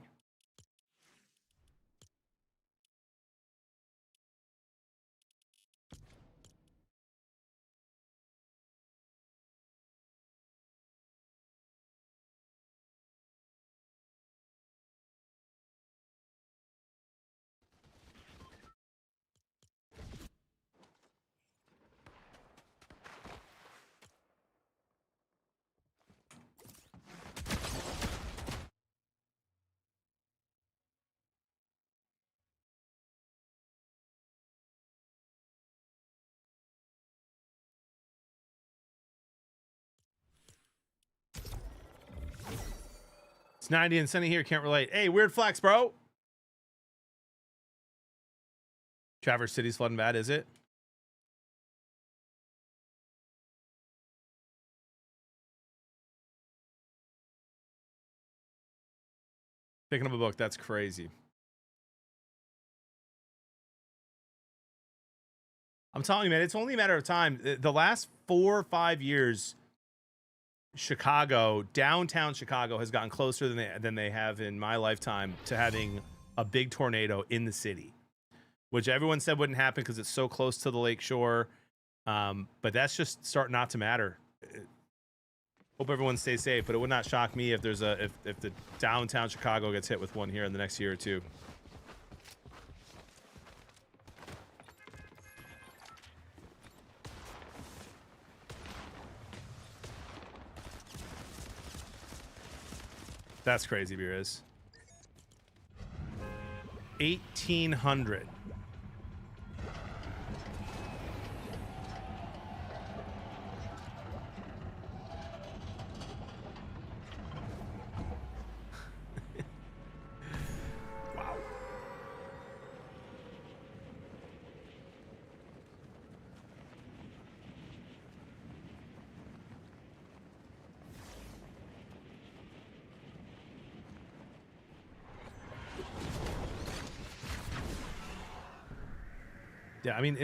It's 90 and sunny here. Can't relate. Hey, weird flex, bro. Traverse City's flooding bad, is it? Picking up a book. That's crazy. I'm telling you, man, it's only a matter of time. The last 4 or 5 years, Chicago, downtown Chicago, has gotten closer than they have in my lifetime to having a big tornado in the city, which everyone said wouldn't happen because it's so close to the lake shore. But that's just starting not to matter. Hope everyone stays safe, but it would not shock me if there's if the downtown Chicago gets hit with one here in the next year or two. That's crazy, Beers. 1,800. Wow. Yeah, I mean,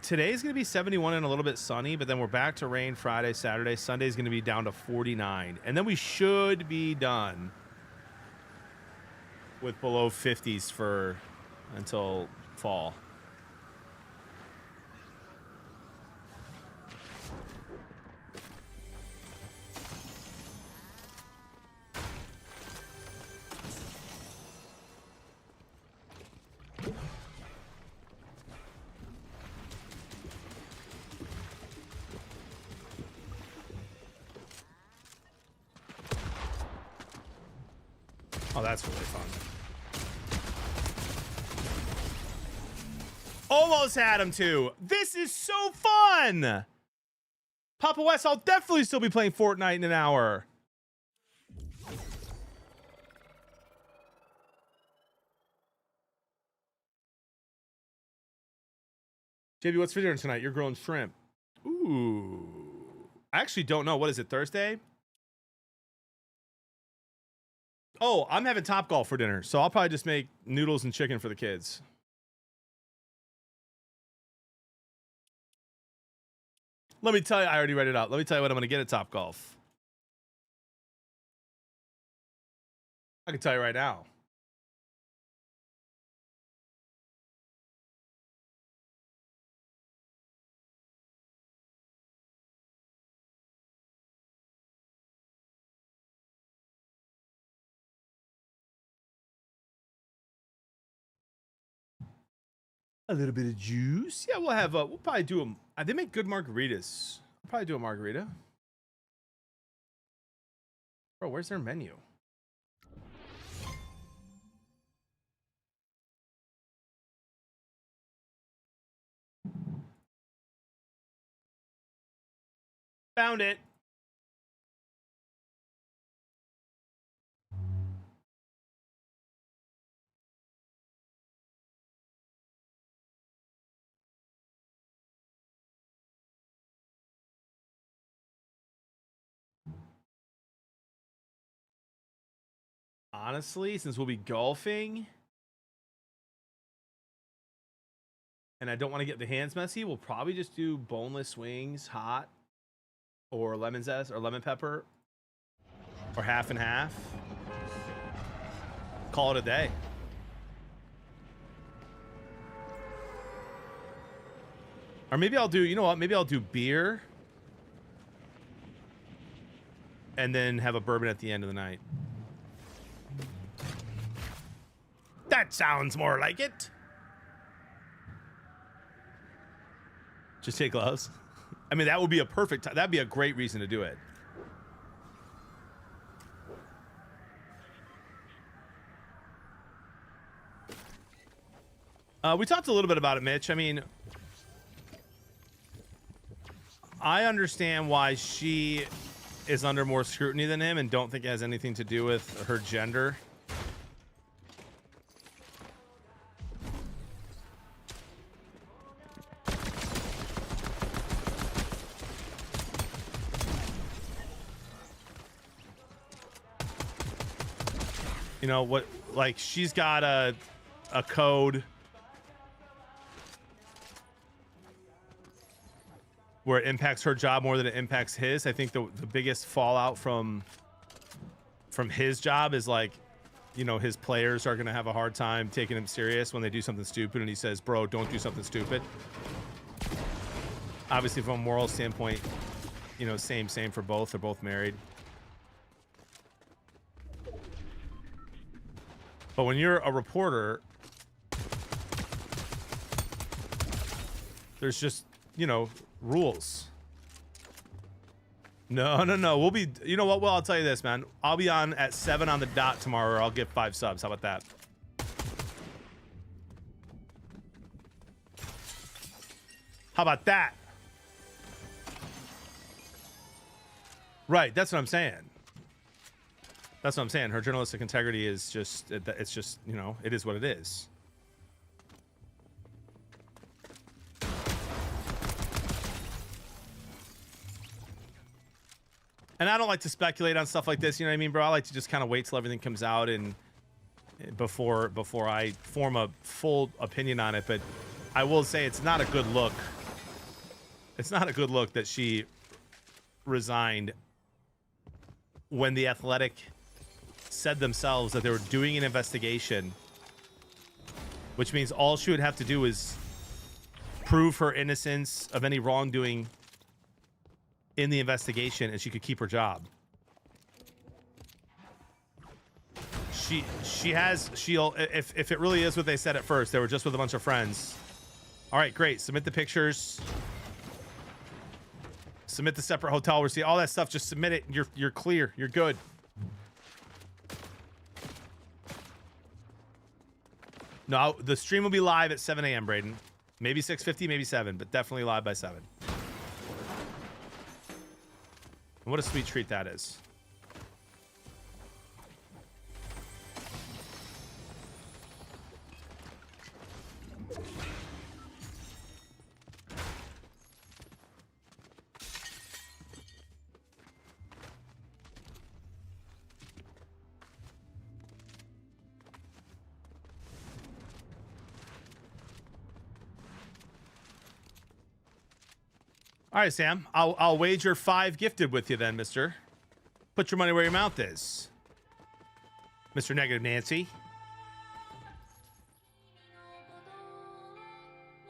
today's gonna be 71 and a little bit sunny, but then we're back to rain Friday, Saturday. Sunday's gonna be down to 49, and then we should be done with below 50s until fall. Oh, that's really fun. Almost had him too. This is so fun. Papa West, I'll definitely still be playing Fortnite in an hour. JB, what's for dinner tonight? You're grilling shrimp. Ooh. I actually don't know. What is it, Thursday? Oh, I'm having Topgolf for dinner, so I'll probably just make noodles and chicken for the kids. Let me tell you, I already read it out. Let me tell you what I'm going to get at Topgolf. I can tell you right now. A little bit of juice. Yeah, we'll have we'll probably do them. They make good margaritas. We'll probably do a margarita. Bro, where's their menu? Found it. Honestly, since we'll be golfing and I don't want to get the hands messy, we'll probably just do boneless wings, hot, or lemon zest or lemon pepper, or half and half. Call it a day. Or maybe I'll do, you know what? Maybe I'll do beer and then have a bourbon at the end of the night. That sounds more like it. Just take gloves. I mean, that would be a perfect time. That'd be a great reason to do it. We talked a little bit about it, Mitch. I mean, I understand why she is under more scrutiny than him and don't think it has anything to do with her gender. You know what, like she's got a code where it impacts her job more than it impacts his. I think the biggest fallout from his job is, like, you know, his players are going to have a hard time taking him serious when they do something stupid, and he says, bro, don't do something stupid. Obviously, from a moral standpoint, you know, same for both. They're both married. But when you're a reporter, there's just, you know, rules. No. We'll be, you know what? Well, I'll tell you this, man. I'll be on at 7 on the dot tomorrow, or I'll get 5 subs. How about that? How about that? Right. That's what I'm saying. That's what I'm saying. Her journalistic integrity is just, it's just, you know, it is what it is. And I don't like to speculate on stuff like this, you know what I mean, bro? I like to just kind of wait till everything comes out and before I form a full opinion on it. But I will say it's not a good look. It's not a good look that she resigned when The Athletic said themselves that they were doing an investigation, which means all she would have to do is prove her innocence of any wrongdoing in the investigation, and she could keep her job. She'll if it really is what they said at first, they were just with a bunch of friends. All right, great. Submit the pictures. Submit the separate hotel receipt. All that stuff. Just submit it. You're clear. You're good. No, the stream will be live at 7 a.m. Braden. Maybe 650, maybe 7, but definitely live by 7. And what a sweet treat that is. All right, Sam. I'll wager 5 gifted with you then, mister. Put your money where your mouth is. Mr. Negative Nancy.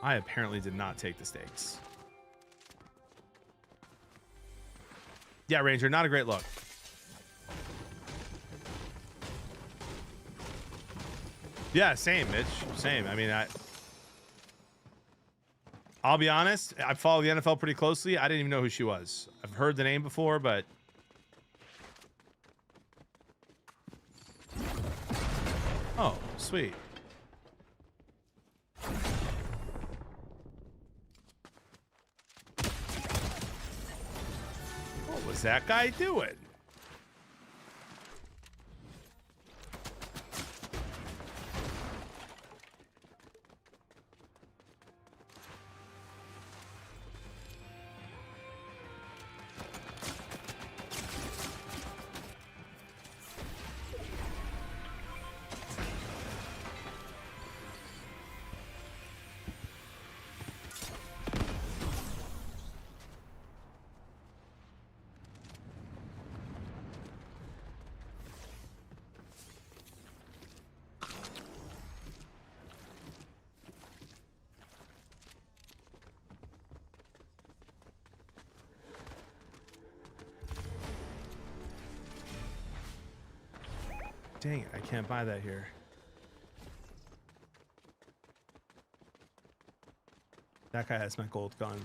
I apparently did not take the stakes. Yeah, Ranger, not a great look. Yeah, same, Mitch. Same. I mean, I'll be honest, I follow the NFL pretty closely. I didn't even know who she was. I've heard the name before, but... Oh, sweet. What was that guy doing? Dang it, I can't buy that here. That guy has my gold gun.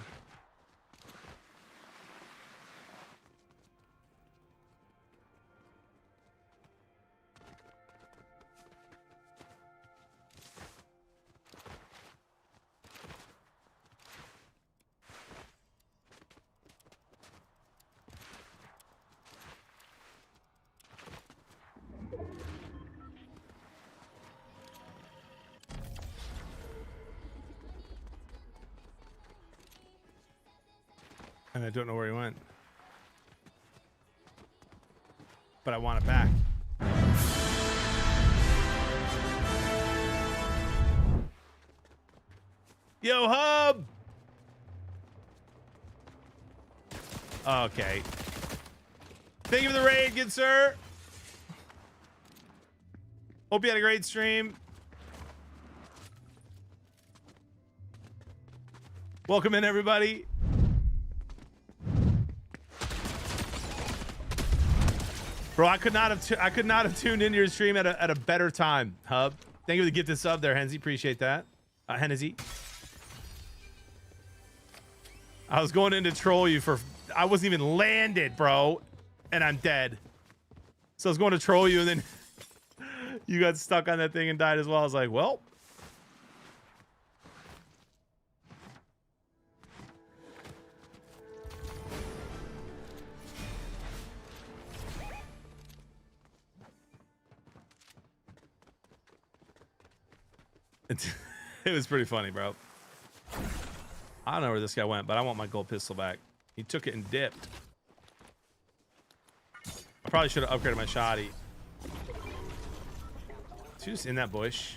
And I don't know where he went. But I want it back. Yo, Hub! Okay. Thank you for the raid, good sir. Hope you had a great stream. Welcome in, everybody. Bro, I could not have tuned into your stream at a better time, Hub. Thank you for the gifted sub there, Hennessy. Appreciate that. Hennessy. I was going in to troll you for... I wasn't even landed, bro. And I'm dead. So I was going to troll you, and then you got stuck on that thing and died as well. I was like, well... It was pretty funny, bro. I don't know where this guy went, but I want my gold pistol back. He took it and dipped. I probably should have upgraded my shotty. She was in that bush.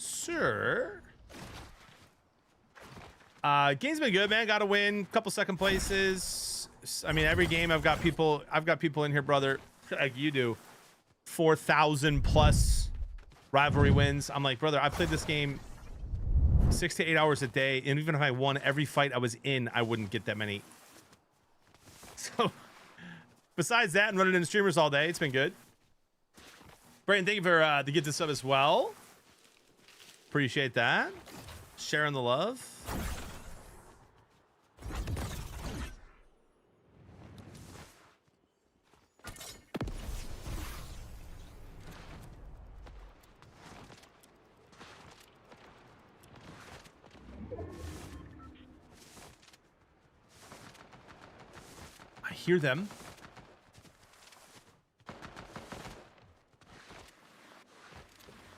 Sir. Game's been good, man. Got to win. Couple second places. I mean, every game I've got people in here, brother, like you do. 4,000 plus rivalry wins. I'm like, brother, I played this game 6 to 8 hours a day, and even if I won every fight I was in, I wouldn't get that many. So, besides that and running into streamers all day, it's been good. Brayden, thank you for the gift of sub as well. Appreciate that. Sharing the love. I hear them.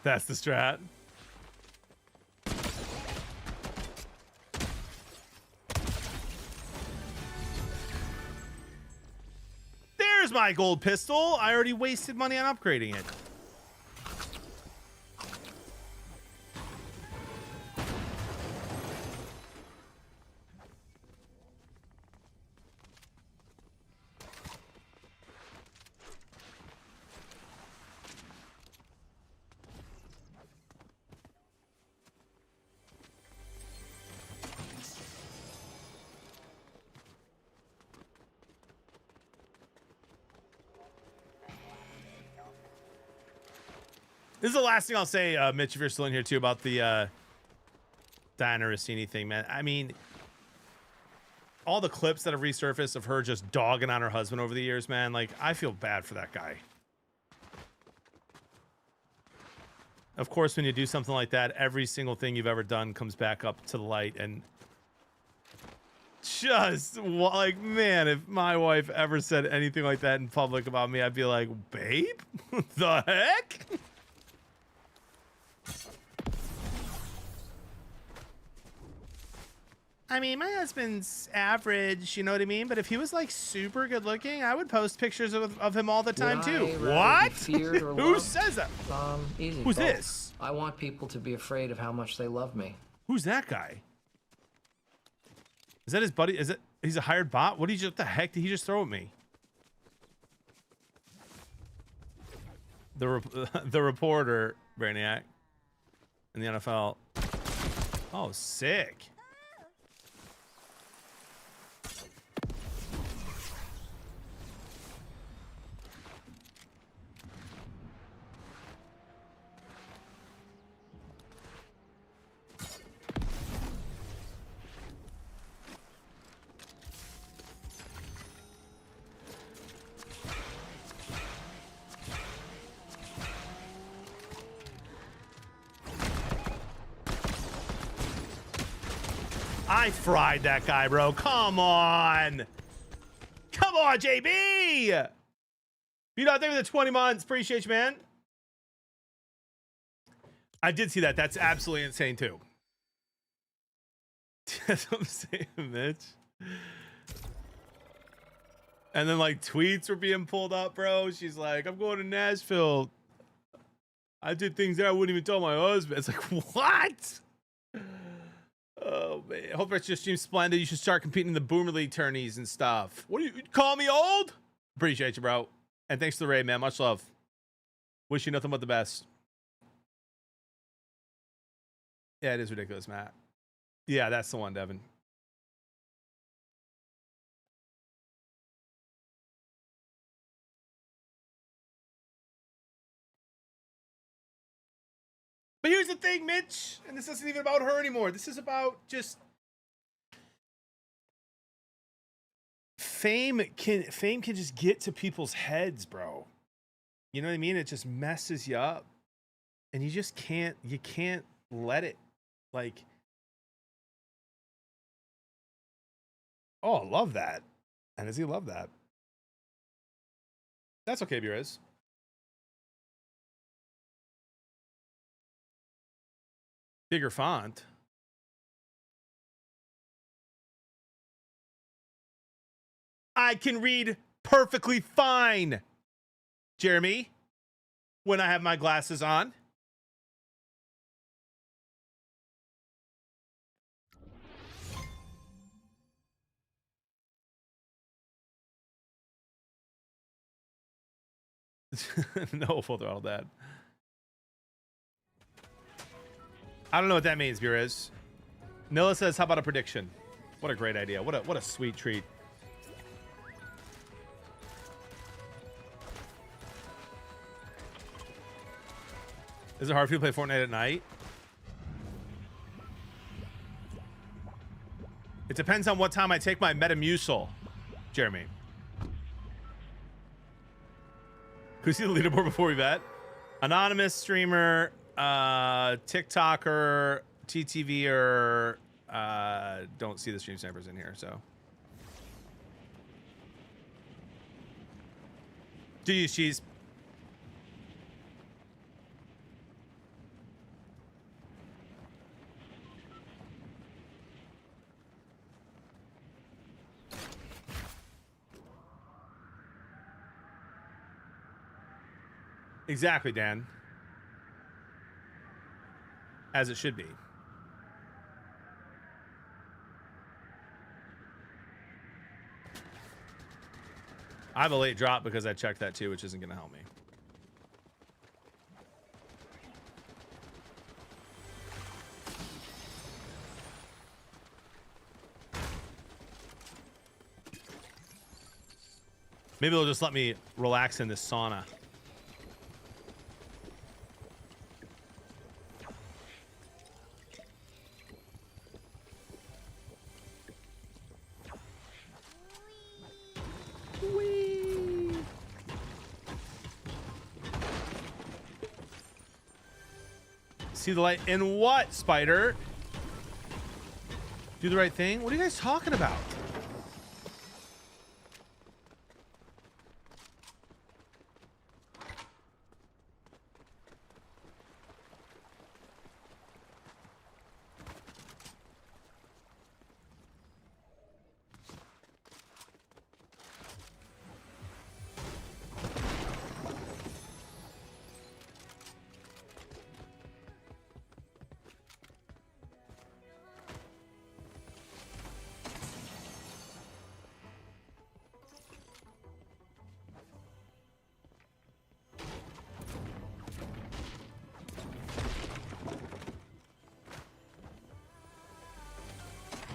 That's the strat. There's my gold pistol. I already wasted money on upgrading it. This is the last thing I'll say, Mitch, if you're still in here too, about the Diana Rossini thing, man. I mean, all the clips that have resurfaced of her just dogging on her husband over the years, man. Like, I feel bad for that guy. Of course, when you do something like that, every single thing you've ever done comes back up to the light. And just like, man, if my wife ever said anything like that in public about me, I'd be like, babe, the heck? I mean, my husband's average, you know what I mean? But if he was like super good looking, I would post pictures of him all the time too. What? Who says that? Easy. Who's this? I want people to be afraid of how much they love me. Who's that guy? Is that his buddy? Is it? He's a hired bot? What the heck did he just throw at me? The reporter, Brainiac, in the NFL. Oh, sick. I fried that guy, bro. Come on. Come on, JB. You know, thank you for the 20 months. Appreciate you, man. I did see that. That's absolutely insane, too. That's what I'm saying, Mitch. And then, like, tweets were being pulled up, bro. She's like, I'm going to Nashville. I did things there I wouldn't even tell my husband. It's like, what? Oh, man. I hope that's your stream splendid. You should start competing in the Boomer League tourneys and stuff. What do you call me old? Appreciate you, bro. And thanks to the raid, man. Much love. Wish you nothing but the best. Yeah, it is ridiculous, Matt. Yeah, that's the one, Devin. But here's the thing, Mitch, and this isn't even about her anymore. This is about just fame can just get to people's heads, bro. You know what I mean? It just messes you up. And you just can't let it, like, oh, I love that. And does he love that? That's okay, B-Riz. Bigger font. I can read perfectly fine, Jeremy, when I have my glasses on. No, full throttle dad. I don't know what that means, Burez. Nilla says, how about a prediction? What a great idea. What a sweet treat. Is it hard for you to play Fortnite at night? It depends on what time I take my Metamucil, Jeremy. Could we see the leaderboard before we bet? Anonymous streamer, TikToker, TTVer, don't see the stream snipers in here, so. Do you use cheese? Exactly, Dan. As it should be. I have a late drop because I checked that too, which isn't going to help me. Maybe they'll just let me relax in this sauna. See the light in what, Spider? Do the right thing? What are you guys talking about?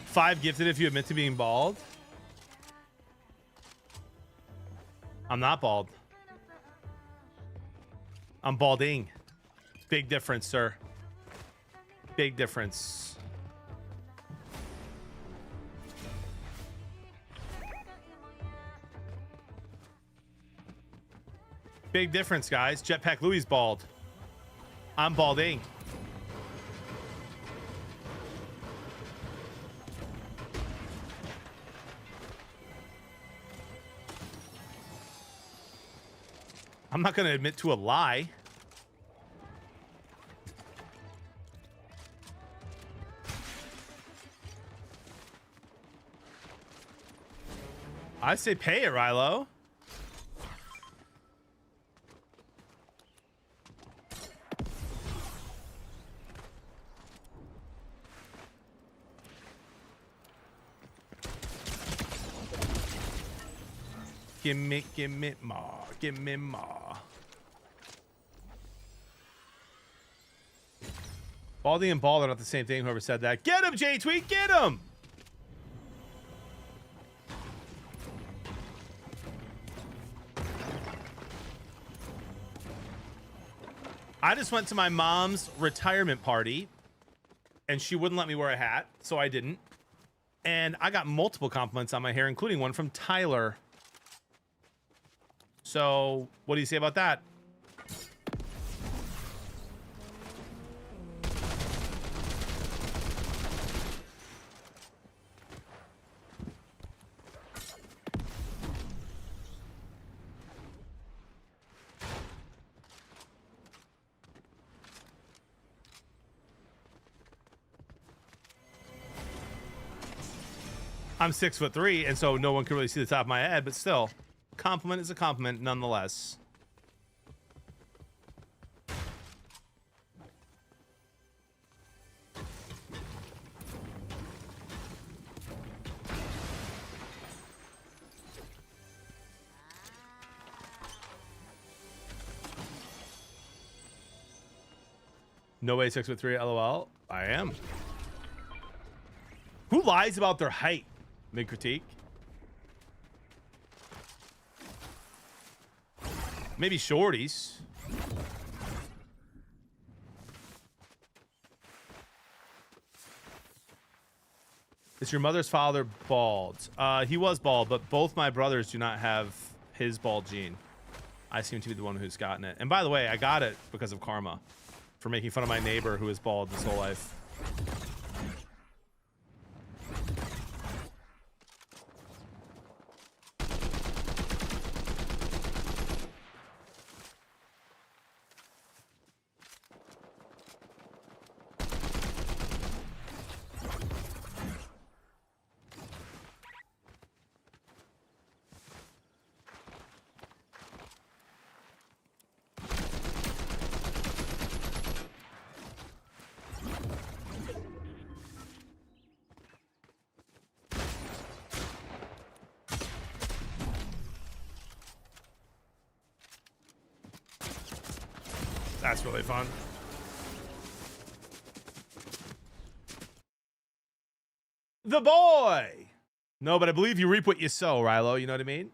Five gifted if you admit to being bald. I'm not bald. I'm balding. Big difference, sir. Big difference. Big difference, guys. Jetpack Louis bald. I'm balding. I'm not going to admit to a lie. I say pay it, Rilo. Give me more. Give me more. Baldy and bald are not the same thing. Whoever said that. Get him, J-Tweet. Get him. I just went to my mom's retirement party and she wouldn't let me wear a hat, so I didn't. And I got multiple compliments on my hair, including one from Tyler. So, what do you say about that? I'm 6'3", and so no one can really see the top of my head, but still. Compliment is a compliment nonetheless. No way 6'3", LOL. I am. Who lies about their height? Mid critique. Maybe shorties. Is your mother's father bald? He was bald, but both my brothers do not have his bald gene. I seem to be the one who's gotten it. And by the way, I got it because of karma for making fun of my neighbor who is bald his whole life. That's really fun. The boy. No, but I believe you reap what you sow, Rilo. You know what I mean?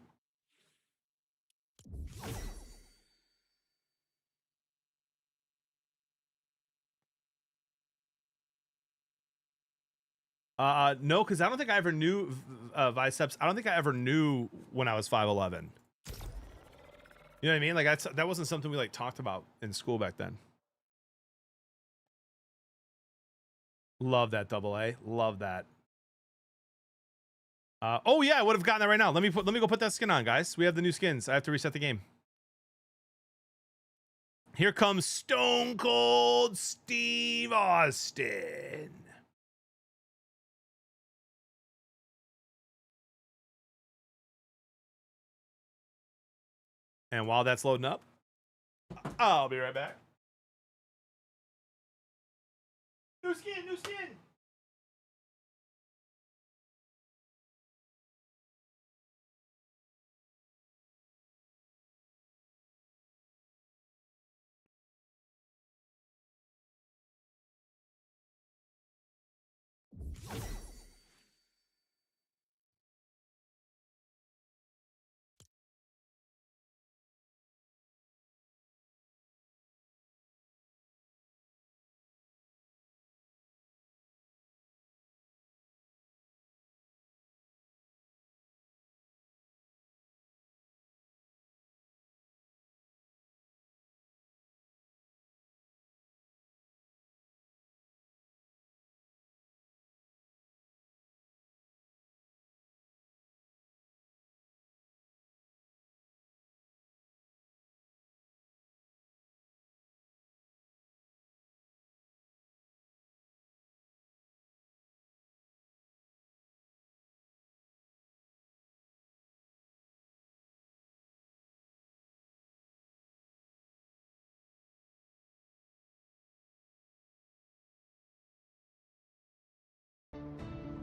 No, because I don't think I ever knew biceps. I don't think I ever knew when I was 5'11". You know what I mean? Like that wasn't something we like talked about in school back then. Love that double A. Love that. Oh yeah, I would have gotten that right now. Let me go put that skin on, guys. We have the new skins. I have to reset the game. Here comes Stone Cold Steve Austin. And while that's loading up, I'll be right back. New skin, new skin.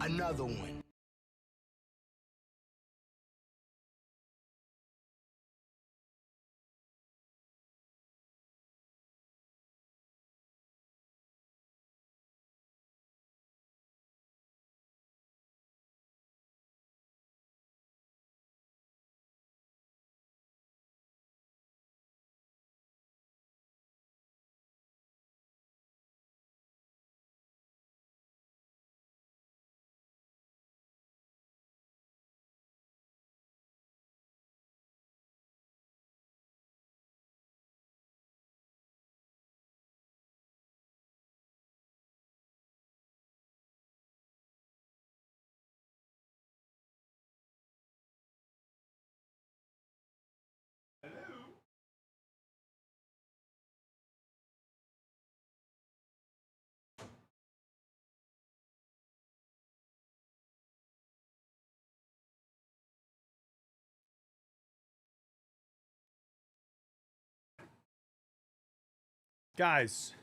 Another one. Guys.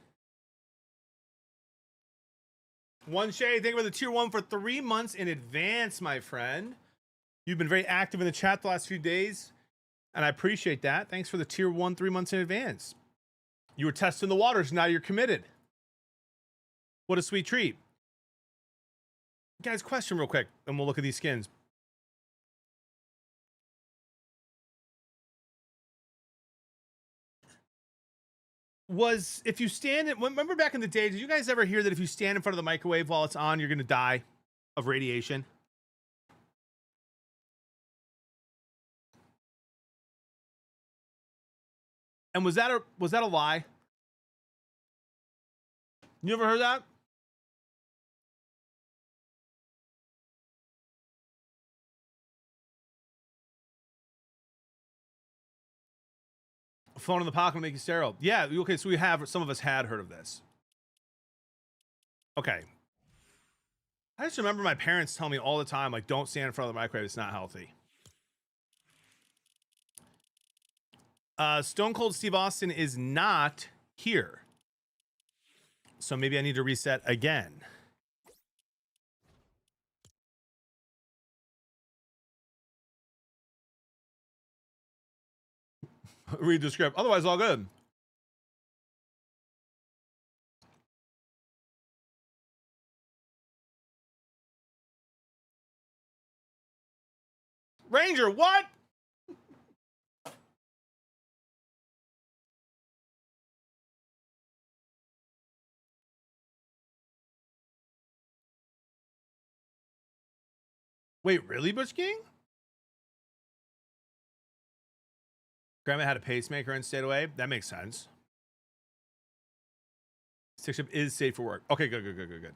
One Shay, thank you for the tier 1 for 3 months in advance, my friend. You've been very active in the chat the last few days, and I appreciate that. Thanks for the tier 1 3 months in advance. You were testing the waters, now you're committed. What a sweet treat. Guys, question real quick, and we'll look at these skins. Was if you stand it, remember back in the day, did you guys ever hear that if you stand in front of the microwave while it's on, you're going to die of radiation? And was that a lie? You ever heard that? A phone in the pocket will make you sterile. Yeah, okay, so some of us had heard of this. Okay. I just remember my parents telling me all the time, like, don't stand in front of the microwave, it's not healthy. Stone Cold Steve Austin is not here. So maybe I need to reset again. Read the script. Otherwise, all good. Ranger, what? Wait, really, Butch King? Grandma had a pacemaker and stayed away. That makes sense. Stick ship is safe for work. Okay, good.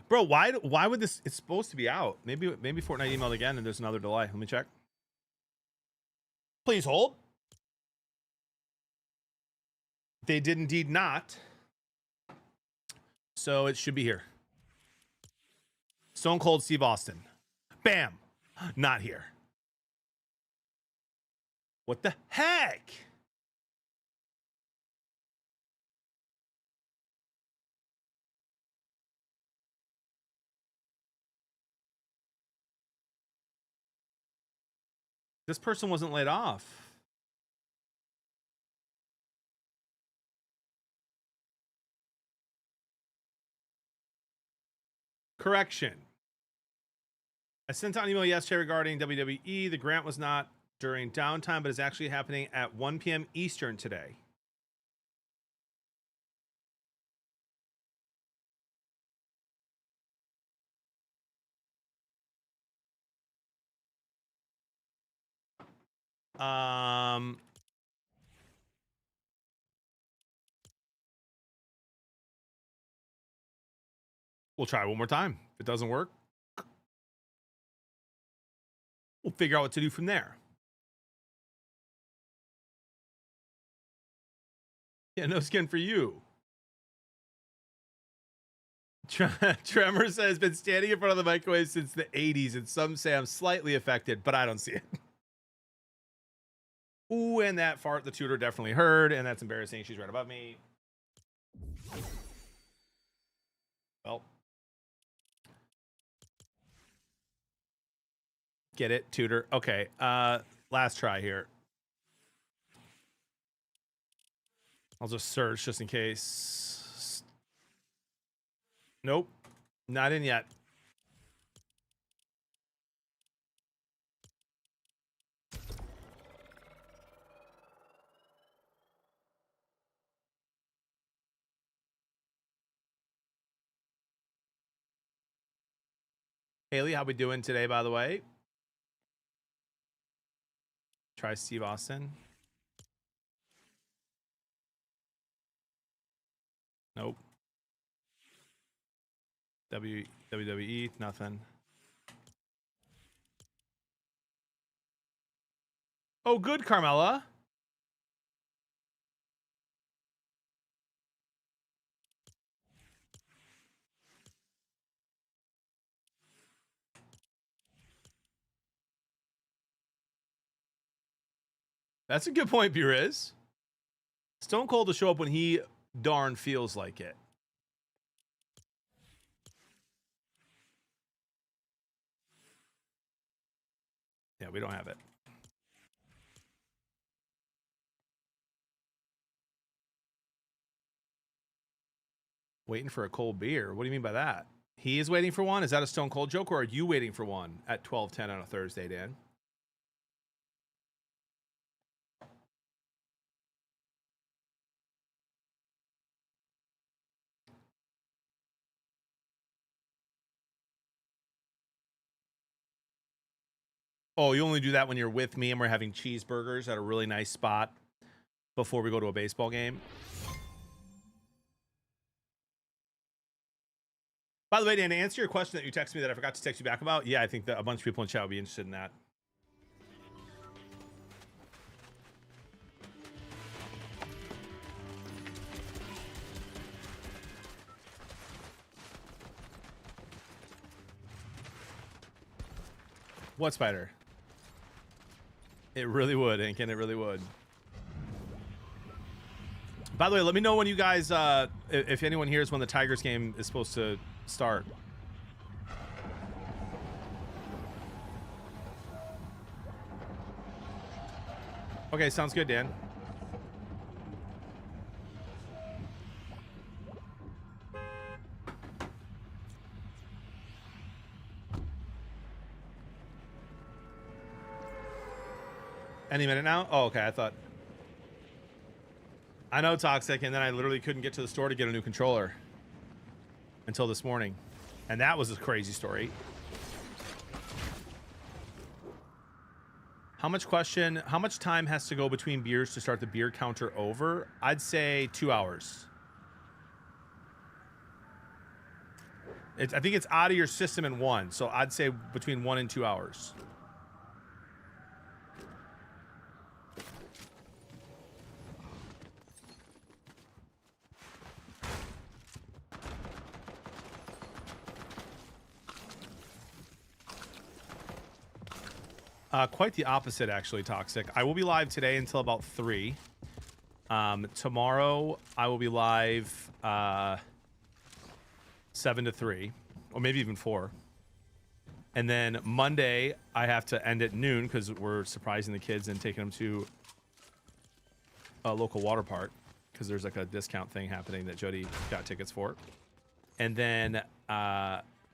Bro, why would this? It's supposed to be out. Maybe Fortnite emailed again and there's another delay. Let me check. Please hold. They did indeed not. So it should be here. Stone Cold Steve Austin. Bam. Not here. What the heck? This person wasn't laid off. Correction. I sent out an email yesterday regarding WWE. The grant was not during downtime, but is actually happening at 1 p.m. Eastern today. We'll try one more time. If it doesn't work, we'll figure out what to do from there. Yeah, no skin for you. Tremor says, been standing in front of the microwave since the 80s, and some say I'm slightly affected, but I don't see it. Ooh, and that fart the tutor definitely heard, and that's embarrassing. She's right above me. Well. Get it, tutor. Okay, last try here. I'll just search just in case. Nope, not in yet. Haley, how we doing today, by the way? Try Steve Austin. Nope. WWE, nothing. Oh, good, Carmella. That's a good point, Buriz. Stone Cold to show up when he darn feels like it. Yeah, we don't have it. Waiting for a cold beer. What do you mean by that? He is waiting for one. Is that a Stone Cold joke, or are you waiting for one at 12:10 on a Thursday, Dan? Oh, you only do that when you're with me and we're having cheeseburgers at a really nice spot before we go to a baseball game. By the way, Dan, to answer your question that you texted me that I forgot to text you back about, yeah, I think that a bunch of people in chat would be interested in that. What spider? It really would, Inkin. It really would. By the way, let me know when you guys, if anyone hears when the Tigers game is supposed to start. Okay, sounds good, Dan. Any minute now? Oh, okay. I know, Toxic, and then I literally couldn't get to the store to get a new controller until this morning. And that was a crazy story. How much time has to go between beers to start the beer counter over? I'd say 2 hours. I think it's out of your system in 1, so I'd say between 1 and 2 hours. Quite the opposite, actually, Toxic. I will be live today until about 3. Tomorrow, I will be live 7 to 3, or maybe even 4. And then Monday, I have to end at noon because we're surprising the kids and taking them to a local water park because there's like a discount thing happening that Jody got tickets for. And then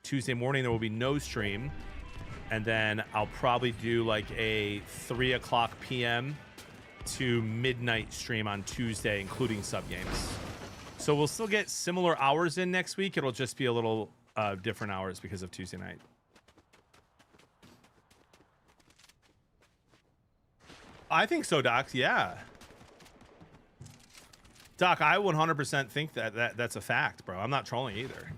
Tuesday morning, there will be no stream. And then I'll probably do like a 3 o'clock p.m. to midnight stream on Tuesday, including sub games. So we'll still get similar hours in next week. It'll just be a little different hours because of Tuesday night. I think so, Doc. Yeah. Doc, I 100% think that's a fact, bro. I'm not trolling either.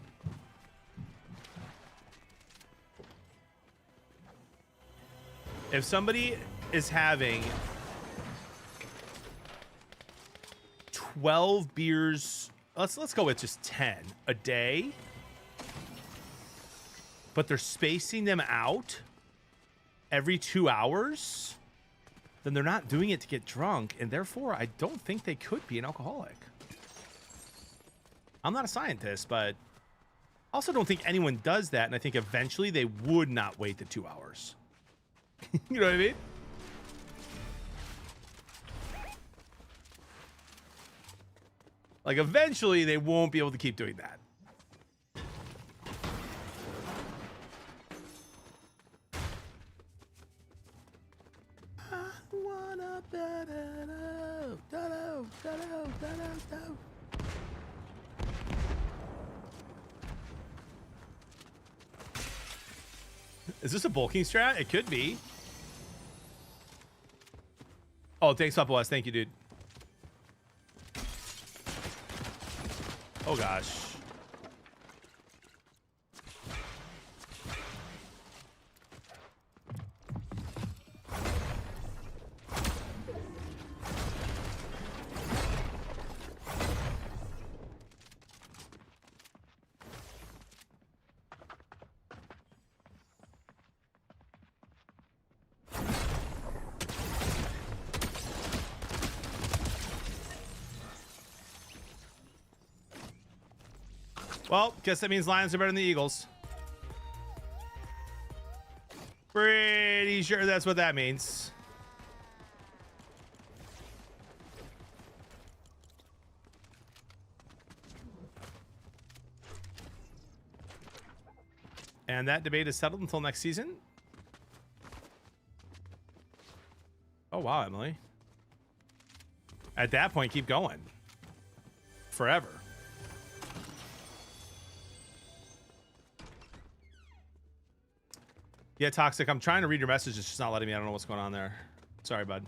If somebody is having 12 beers, let's go with just 10 a day, but they're spacing them out every 2 hours, then they're not doing it to get drunk, and therefore I don't think they could be an alcoholic. I'm not a scientist, but I also don't think anyone does that, and I think eventually they would not wait the 2 hours. You know what I mean? Like, eventually they won't be able to keep doing that. I wanna Is this a bulking strat? It could be. Oh, thanks, Papa West. Thank you, dude. Oh, gosh. Well, guess that means Lions are better than the Eagles. Pretty sure that's what that means. And that debate is settled until next season. Oh, wow, Emily. At that point, keep going. Forever. Yeah, Toxic, I'm trying to read your message. It's just not letting me. I don't know what's going on there. Sorry, bud.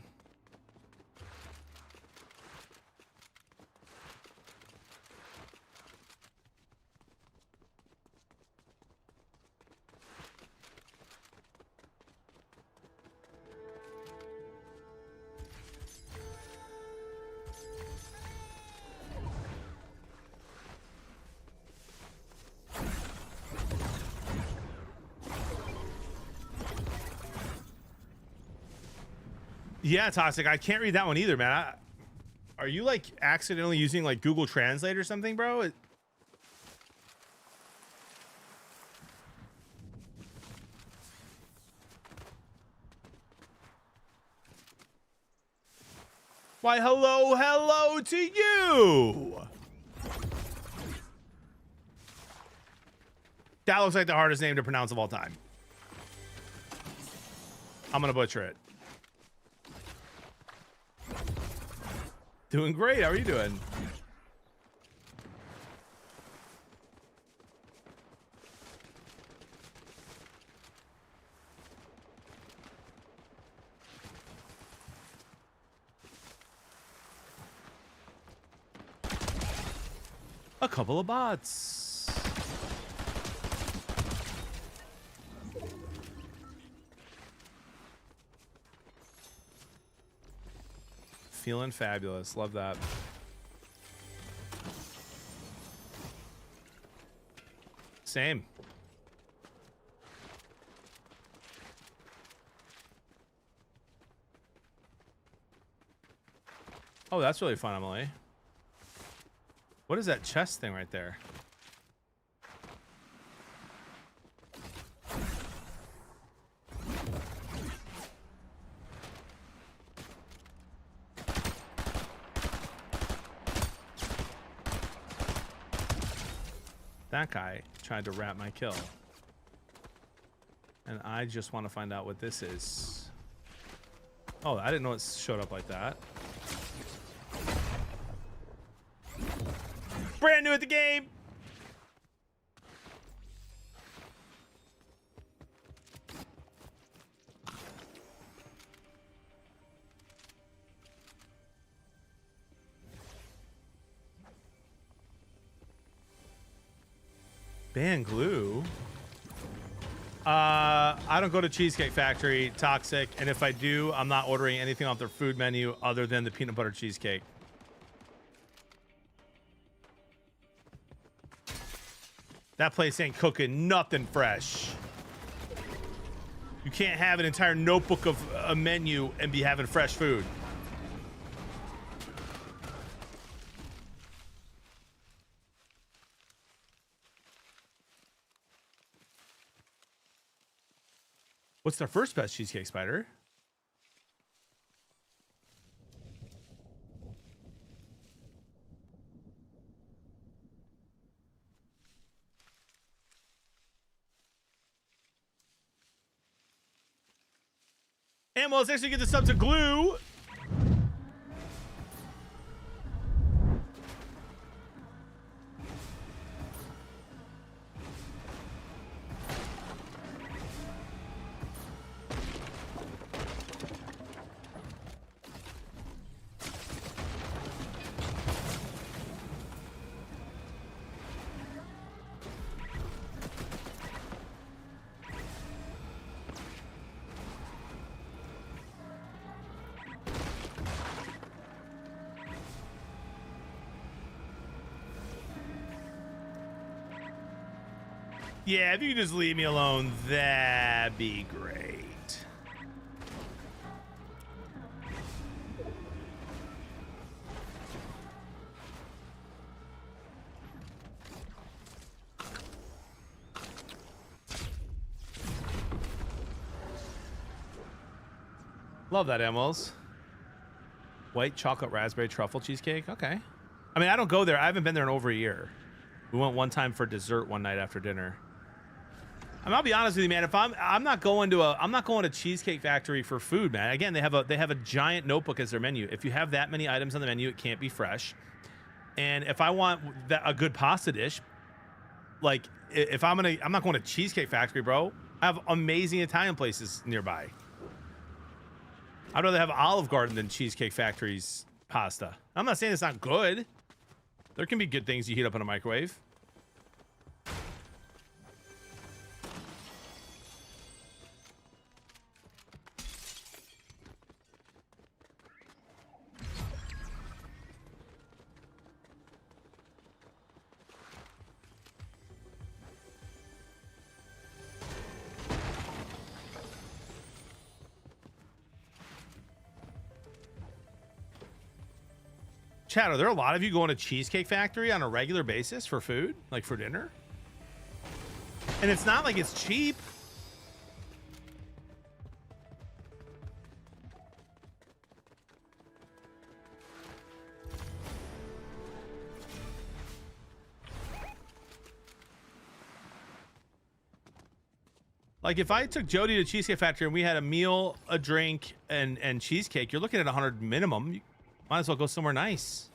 Yeah, Toxic, I can't read that one either, man. Are you like accidentally using like Google Translate or something, bro? Why, hello to you. That looks like the hardest name to pronounce of all time. I'm gonna butcher it. Doing great. How are you doing? A couple of bots. Feeling fabulous. Love that. Same. Oh, that's really fun, Emily. What is that chest thing right there? That guy tried to wrap my kill. And I just want to find out what this is. Oh, I didn't know it showed up like that. Brand new at the game. Ban glue. I don't go to Cheesecake Factory, Toxic, and if I do, I'm not ordering anything off their food menu other than the peanut butter cheesecake. That place ain't cooking nothing fresh. You can't have an entire notebook of a menu and be having fresh food. What's their first best cheesecake, Spider? And well, let's actually get this up to glue. Yeah, if you could just leave me alone, that'd be great. Love that, Emmels. White chocolate raspberry truffle cheesecake. Okay. I mean, I don't go there. I haven't been there in over a year. We went one time for dessert one night after dinner. I mean, I'll be honest with you, man. If I'm not going to Cheesecake Factory for food, man. Again, they have a giant notebook as their menu. If you have that many items on the menu, it can't be fresh. And if I want a good pasta dish, like if I'm not going to Cheesecake Factory, bro. I have amazing Italian places nearby. I'd rather have Olive Garden than Cheesecake Factory's pasta. I'm not saying it's not good. There can be good things you heat up in a microwave. Chad, are there a lot of you going to Cheesecake Factory on a regular basis for food, like for dinner? And it's not like it's cheap. Like if I took Jody to Cheesecake Factory and we had a meal, a drink, and cheesecake, you're looking at 100 minimum. You might as well go somewhere nice.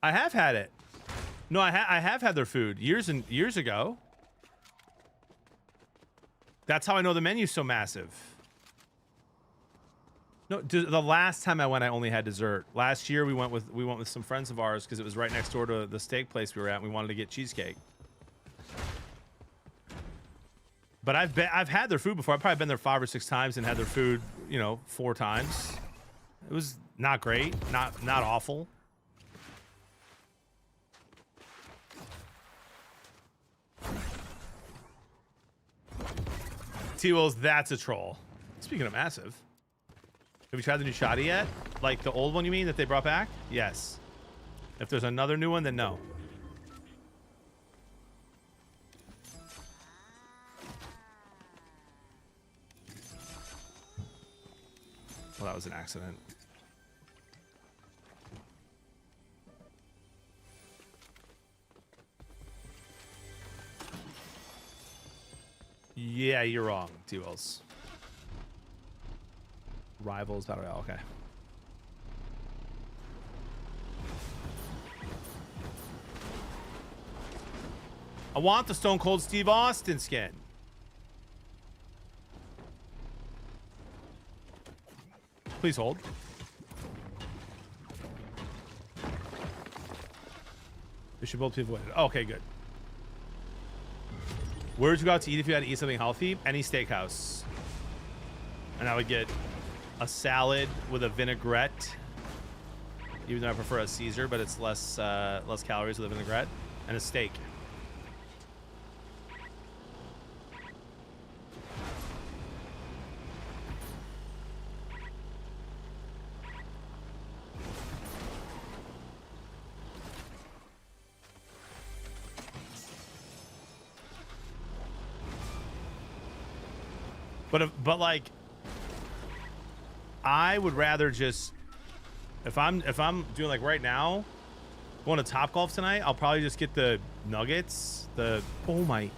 I have had it. No, I have had their food years and years ago. That's how I know the menu's so massive. No, the last time I went, I only had dessert. Last year we went with some friends of ours because it was right next door to the steak place we were at. And we wanted to get cheesecake. But I've had their food before. I've probably been there 5 or 6 times and had their food, you know, 4 times. It was not great, not awful. T-Wills, that's a troll. Speaking of massive, have you tried the new shoddy yet? Like the old one, you mean, that they brought back? Yes. If there's another new one, then no. Well, that was an accident. Yeah, you're wrong, T-Wells. Rivals Battle Royale, okay. I want the Stone Cold Steve Austin skin. Please hold. They should both be avoided. Okay, good. Where would you go out to eat if you had to eat something healthy? Any steakhouse. And I would get a salad with a vinaigrette. Even though I prefer a Caesar, but it's less calories with a vinaigrette. And a steak. But like, I would rather just, if I'm doing like right now, going to Top Golf tonight, I'll probably just get the nuggets, the boneless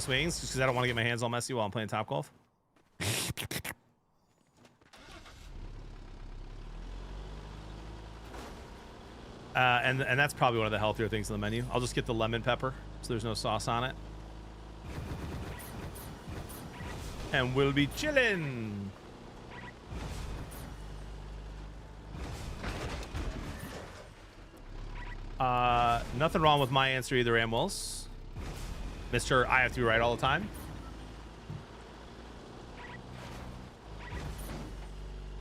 wings, just because I don't want to get my hands all messy while I'm playing Top Golf. And that's probably one of the healthier things on the menu. I'll just get the lemon pepper, so there's no sauce on it. And we'll be chilling. Nothing wrong with my answer either, Amwells. Mr. I have to be right all the time.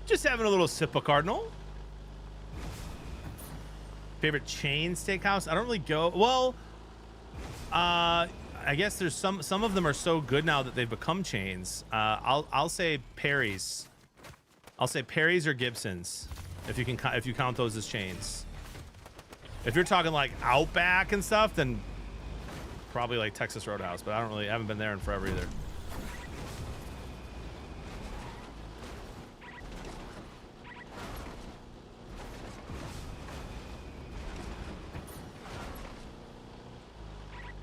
Just having a little sip of Cardinal. Favorite chain steakhouse? I don't really go. Well, I guess there's some of them are so good now that they've become chains. I'll say Perry's. I'll say Perry's or Gibson's, if you count those as chains. If you're talking like Outback and stuff, then Probably like Texas Roadhouse, but I haven't been there in forever either.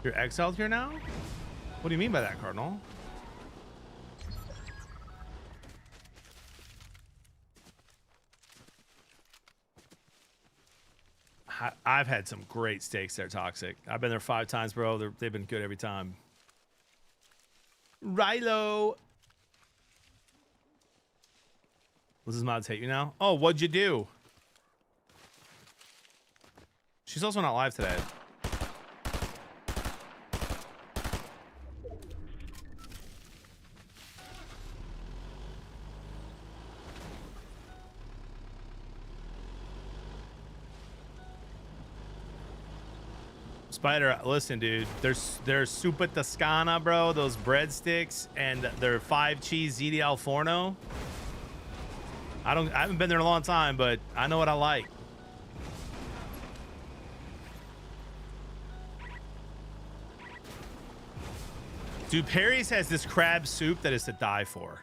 You're exiled here now? What do you mean by that, Cardinal? I've had some great steaks there, Toxic. I've been there 5 times, bro. They've been good every time. Rilo. Does this mod hate you now? Oh, what'd you do? She's also not live today. Spider, listen, dude. There's Super Toscana, bro. Those breadsticks and their 5 cheese ZD al forno. I haven't been there in a long time, but I know what I like. Dude, Perry's has this crab soup that is to die for.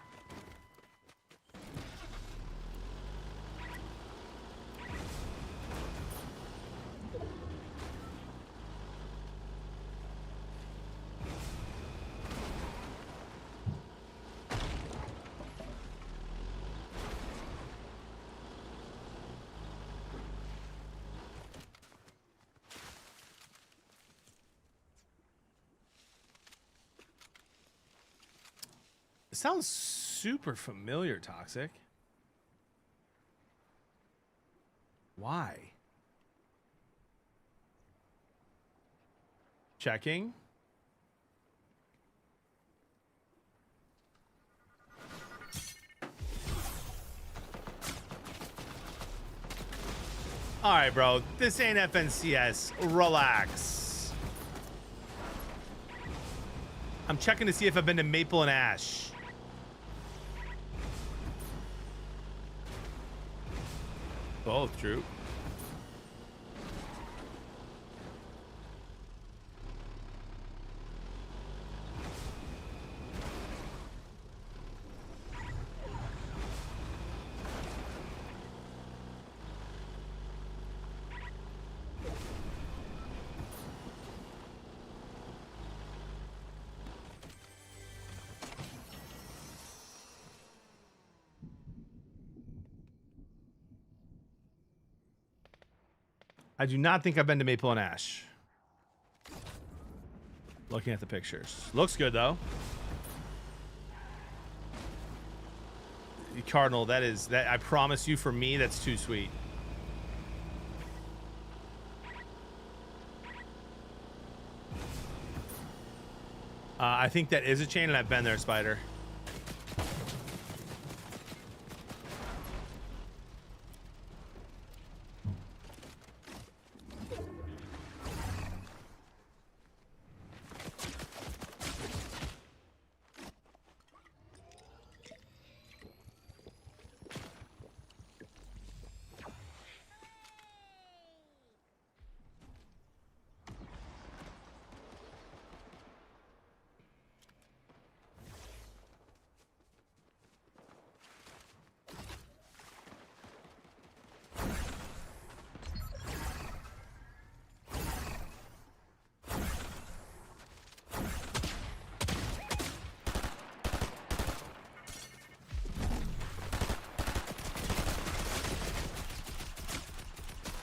It sounds super familiar, Toxic. Why? Checking. All right, bro. This ain't FNCS. Relax. I'm checking to see if I've been to Maple and Ash. Both, true. I do not think I've been to Maple and Ash. Looking at the pictures. Looks good, though. Cardinal, that I promise you, for me, that's too sweet. I think that is a chain, and I've been there, Spider.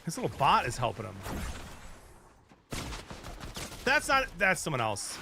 This little bot is helping him. That's someone else.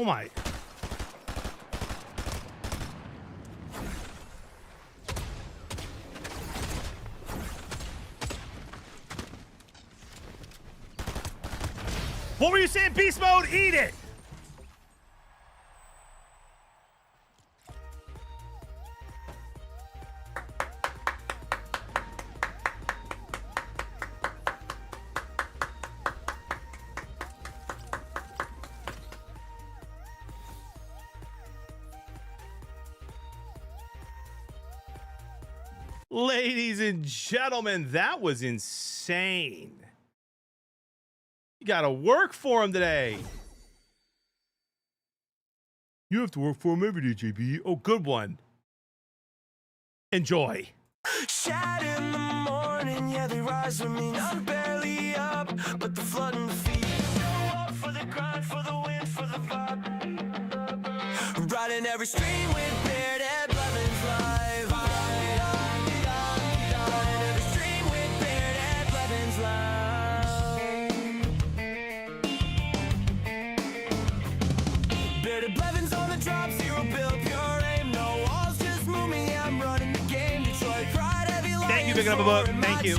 Oh my. What were you saying? Beast mode, eat it. Ladies and gentlemen, that was insane. You gotta work for him today. You have to work for him every day, JB. Oh, good one. Enjoy. Shout in the morning, yeah, they rise with me. I'm barely up, but the flood and the feet. Show up for the grind, for the win, for the vibe. Riding every stream with Beard and Blevins live. Riding every stream with Beard and Blevins live. Beard and Blevins on the drop, zero bill, pure aim, no walls, just move me. I'm running the game. Detroit pride, heavy lions. Thank you, picking up a book. Thank you.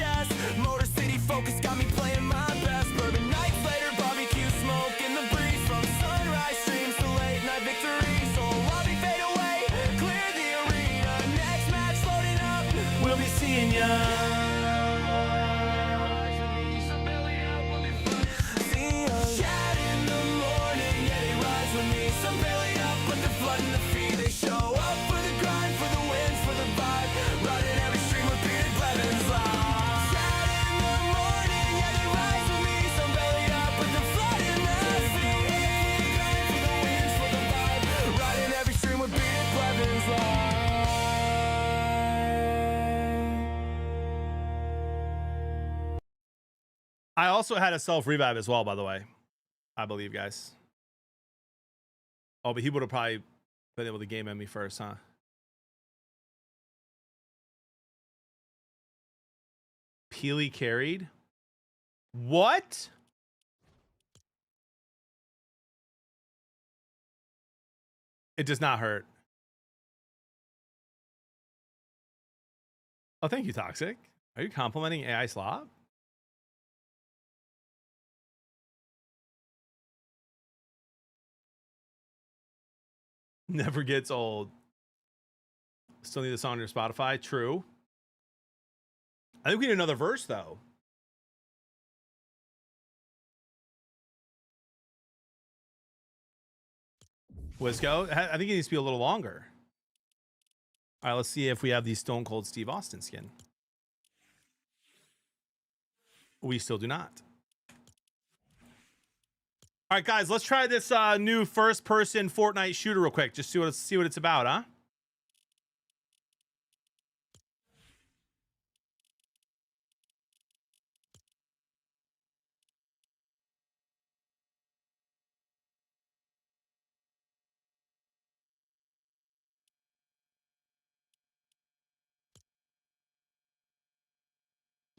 Motor City focus got me playing my best. Bourbon nights later, barbecue smoke in the breeze. From sunrise streams to late night victories. So lobby fade away, clear the arena. Next match loading up, we'll be seeing ya. Chat in the morning, yeah, they rise with me. Some belly up, but the flood and the feed. They show up for the grind, for the win, for the vibe. Riding every stream with bearded Blevins live. Chat in the morning, yeah, they rise with me. Some belly up, but the flood and the feed. Grind for the wins, for the vibe. Riding every stream with bearded Blevins live. I also had a self revive as well, by the way. I believe, guys. Oh, but he would have probably been able to game at me first, huh? Peely carried. What? It does not hurt. Oh, thank you, Toxic. Are you complimenting AI Slop? Never gets old. Still need the song on your Spotify. True. I think we need another verse, though. Wisco, I think it needs to be a little longer. All right, let's see if we have the Stone Cold Steve Austin skin. We still do not. All right, guys, let's try this new first-person Fortnite shooter real quick. Just see what it's about, huh?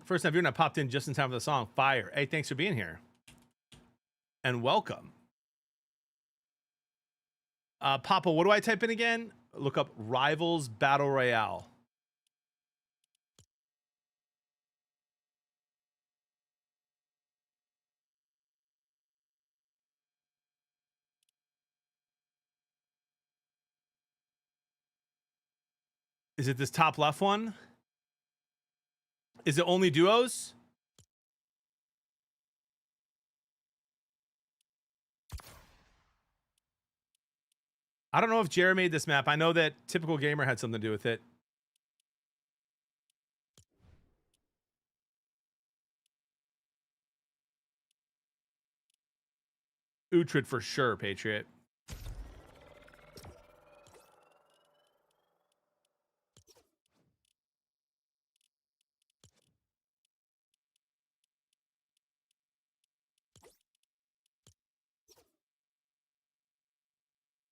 First time viewing, I popped in just in time for the song. Fire. Hey, thanks for being here. And welcome. Papa, what do I type in again? Look up Rivals Battle Royale. Is it this top left one? Is it only duos? I don't know if Jared made this map. I know that Typical Gamer had something to do with it. Uhtred for sure, Patriot.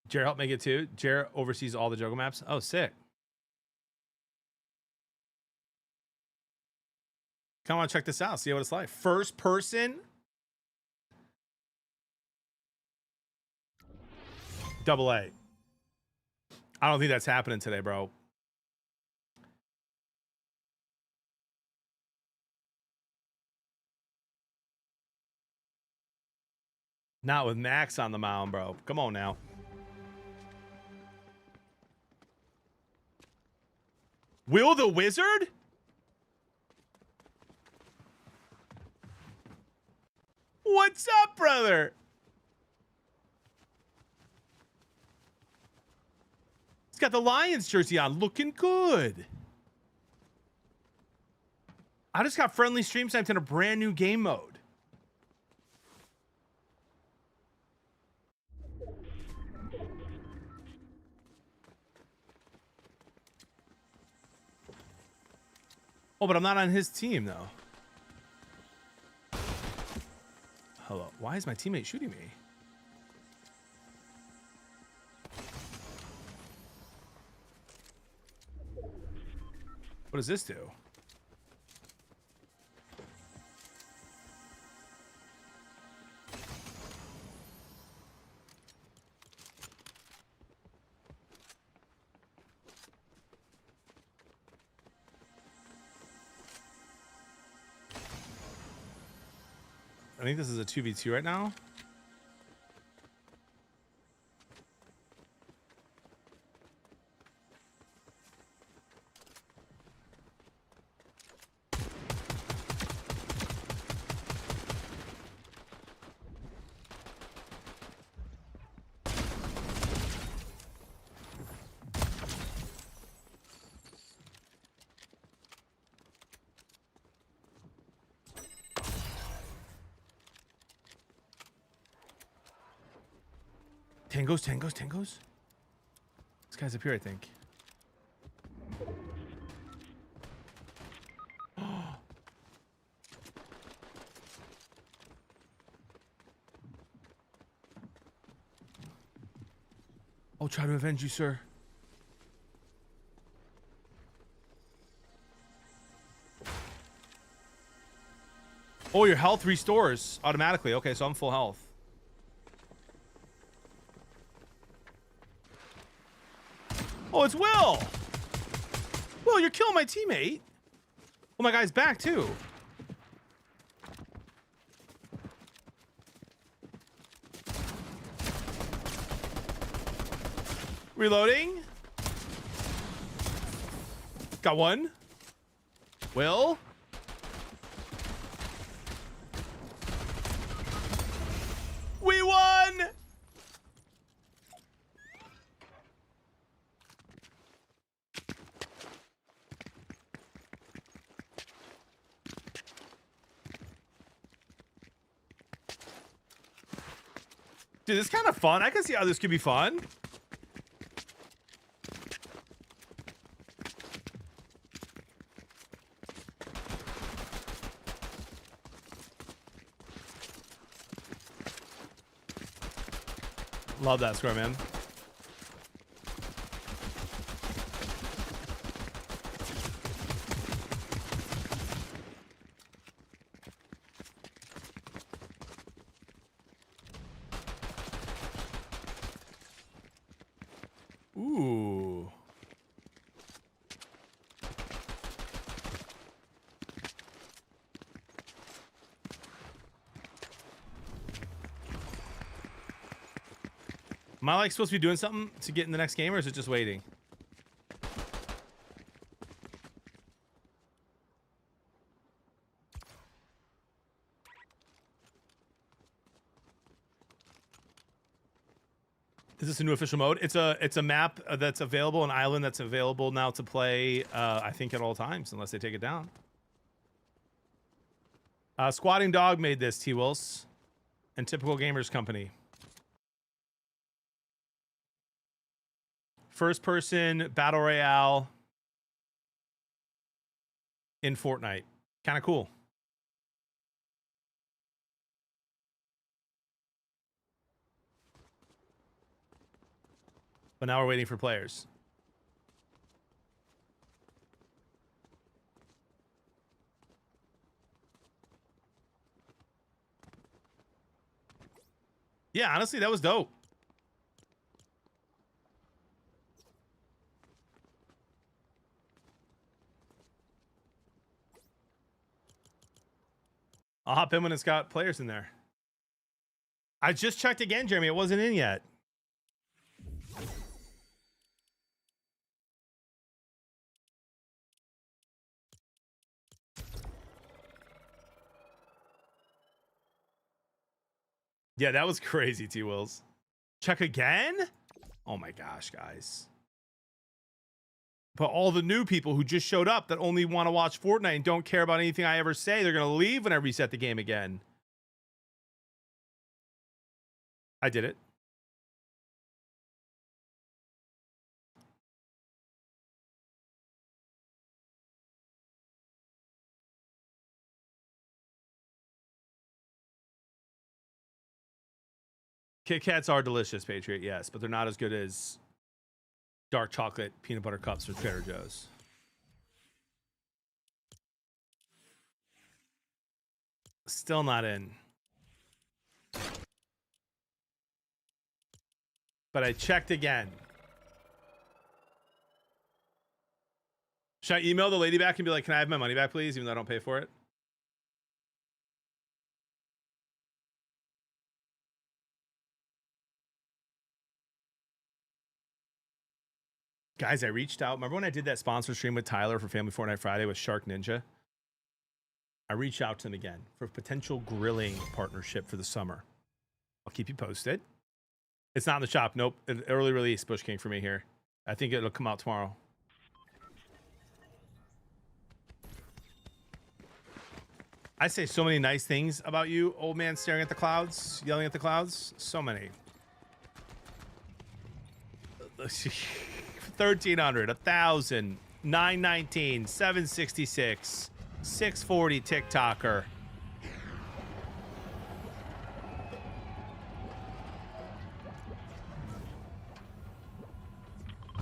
Jared helped make it too. Jared oversees all the Juggle maps. Oh, sick. Come on, check this out. See what it's like. First person. Double A. I don't think that's happening today, bro. Not with Max on the mound, bro. Come on now. Will the Wizard? What's up, brother? He's got the Lions jersey on, looking good. I just got friendly stream sniped in a brand new game mode. Oh, but I'm not on his team, though. Hello. Why is my teammate shooting me? What does this do? I think this is a 2v2 right now. Tangos. This guy's up here, I think. I'll try to avenge you, sir. Oh, your health restores automatically. Okay, so I'm full health. Oh, it's Will! Will, you're killing my teammate. Oh, my guy's back, too. Reloading. Got one. Will. We won! Dude, this is kind of fun. I can see how this could be fun. Love that score, man. Ooh. Am I like supposed to be doing something to get in the next game, or is it just waiting? Is this a new official mode? It's a map that's available, an island that's available now to play, I think at all times, unless they take it down. Squatting Dog made this, T-Wills, and Typical Gamers Company. First person battle royale in Fortnite. Kind of cool. But now we're waiting for players. Yeah, honestly, that was dope. I'll hop in when it's got players in there. I just checked again, Jeremy. It wasn't in yet. Yeah, that was crazy, T-Wills. Check again? Oh my gosh, guys. But all the new people who just showed up that only want to watch Fortnite and don't care about anything I ever say, they're going to leave when I reset the game again. I did it. Kit Kats are delicious, Patriot, yes, but they're not as good as dark chocolate peanut butter cups from Trader Joe's. Still not in. But I checked again. Should I email the lady back and be like, can I have my money back, please, even though I don't pay for it? Guys, I reached out. Remember when I did that sponsor stream with Tyler for Family Fortnite Friday with Shark Ninja? I reached out to them again for a potential grilling partnership for the summer. I'll keep you posted. It's not in the shop. Nope. An early release, Bush King, for me here. I think it'll come out tomorrow. I say so many nice things about you, old man staring at the clouds, yelling at the clouds. So many. 1,300, 1,000, 919, 766, 640 TikToker.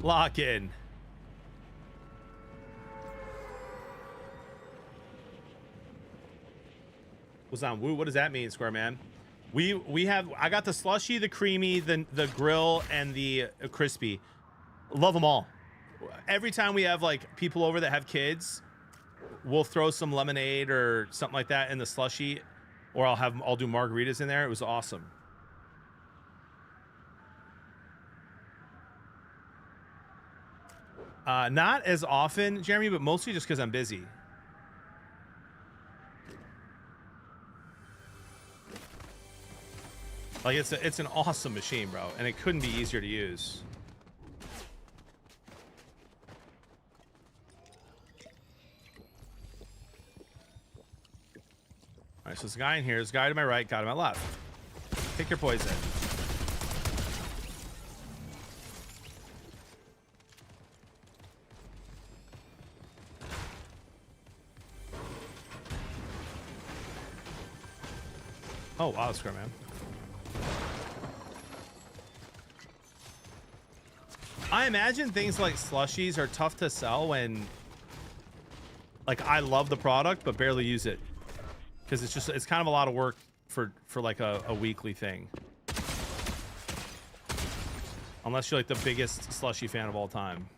Lock in. Was on Woo. What does that mean, Square Man? We have. I got the slushy, the creamy, the grill, and the crispy. Love them all. Every time we have like people over that have kids, we'll throw some lemonade or something like that in the slushy, or I'll do margaritas in there. It was awesome. Not as often, Jeremy, but mostly just because I'm busy. Like it's an awesome machine, bro, and it couldn't be easier to use. All right, so there's a guy in here. There's a guy to my right, guy to my left. Pick your poison. Oh, wow, Scrum Man. I imagine things like slushies are tough to sell when, like, I love the product but barely use it. Because it's kind of a lot of work for like a weekly thing. Unless you're like the biggest slushy fan of all time.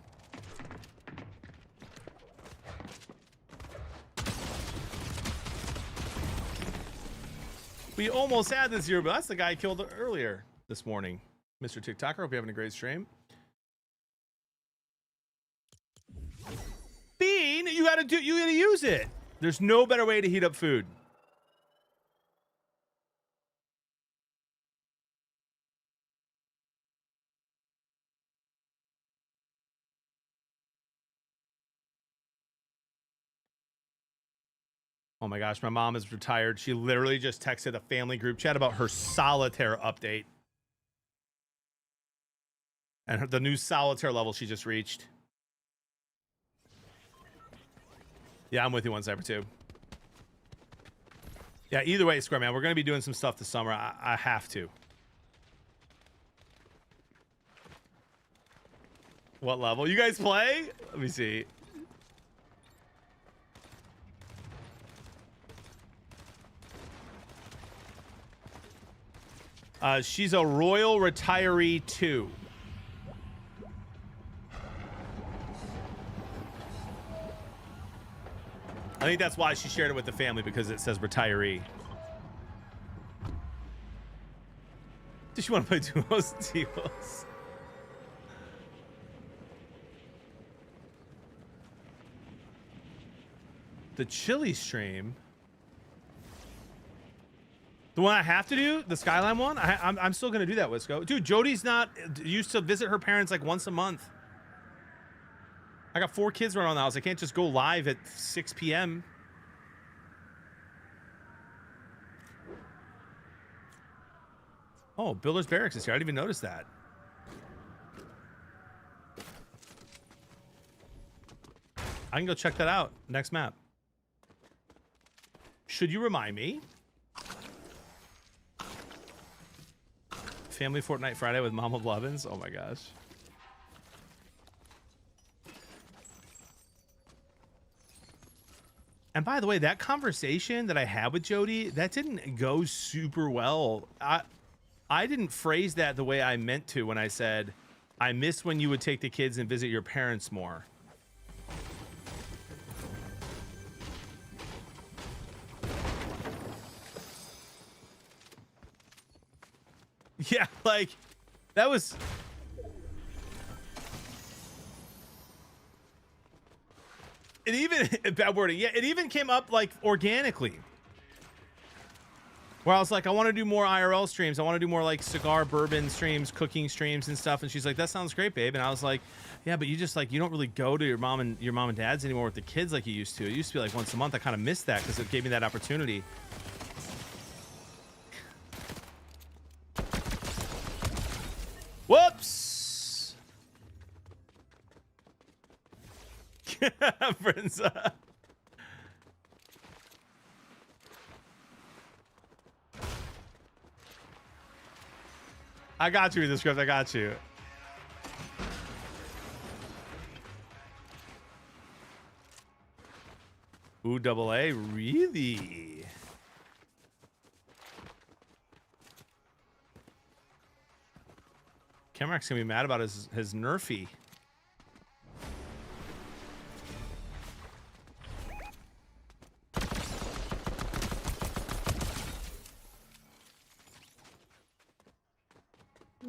We almost had this here, but that's the guy I killed earlier this morning. Mr. TikToker, hope you're having a great stream. Bean, you gotta use it. There's no better way to heat up food. Oh my gosh, my mom is retired. She literally just texted a family group chat about her solitaire update. And the new solitaire level she just reached. Yeah, I'm with you on Cyber 2. Yeah, either way, Square Man, we're going to be doing some stuff this summer. I have to. What level? You guys play? Let me see. She's a Royal Retiree 2. I think that's why she shared it with the family, because it says retiree. Does she want to play duos and duos? The chili stream. The one I have to do, the Skyline one, I'm still gonna do that, Wisco. Dude, Jody's not used to visit her parents like once a month. I got 4 kids running around the house. I can't just go live at 6 p.m. Oh, Builder's Barracks is here. I didn't even notice that. I can go check that out. Next map. Should you remind me? Family Fortnite Friday with Mama Blevins. Oh my gosh. And by the way, that conversation that I had with Jody, that didn't go super well. I didn't phrase that the way I meant to when I said, I miss when you would take the kids and visit your parents more. Yeah, like, that was... It even... Bad wording. Yeah, it even came up, like, organically. Where I was like, I want to do more IRL streams. I want to do more, like, cigar, bourbon streams, cooking streams and stuff. And she's like, that sounds great, babe. And I was like, yeah, but you just, like, you don't really go to your mom and dad's anymore with the kids like you used to. It used to be, like, once a month. I kind of missed that because it gave me that opportunity. Whoops! Brinza. I got you with the script. I got you. Ooh, double A, really? Camrock's gonna be mad about his nerfy.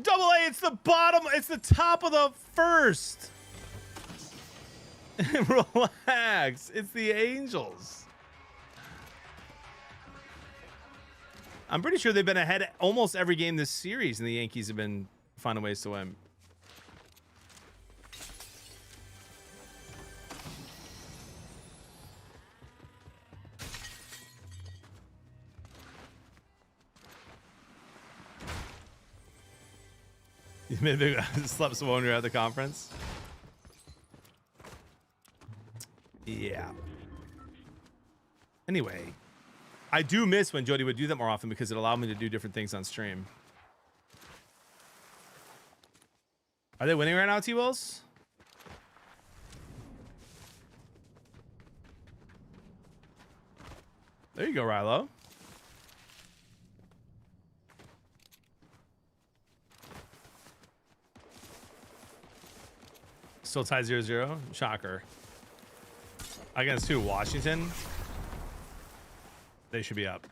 Double A, it's the bottom, it's the top of the first. Relax, it's the Angels. I'm pretty sure they've been ahead almost every game this series, and the Yankees have been finding ways to win. You made a big slept some when you were at the conference. Yeah. Anyway, I do miss when Jody would do that more often because it allowed me to do different things on stream. Are they winning right now, T-Wills? There you go, Rilo. Still tied 0-0. Shocker. Against who? Washington? They should be up.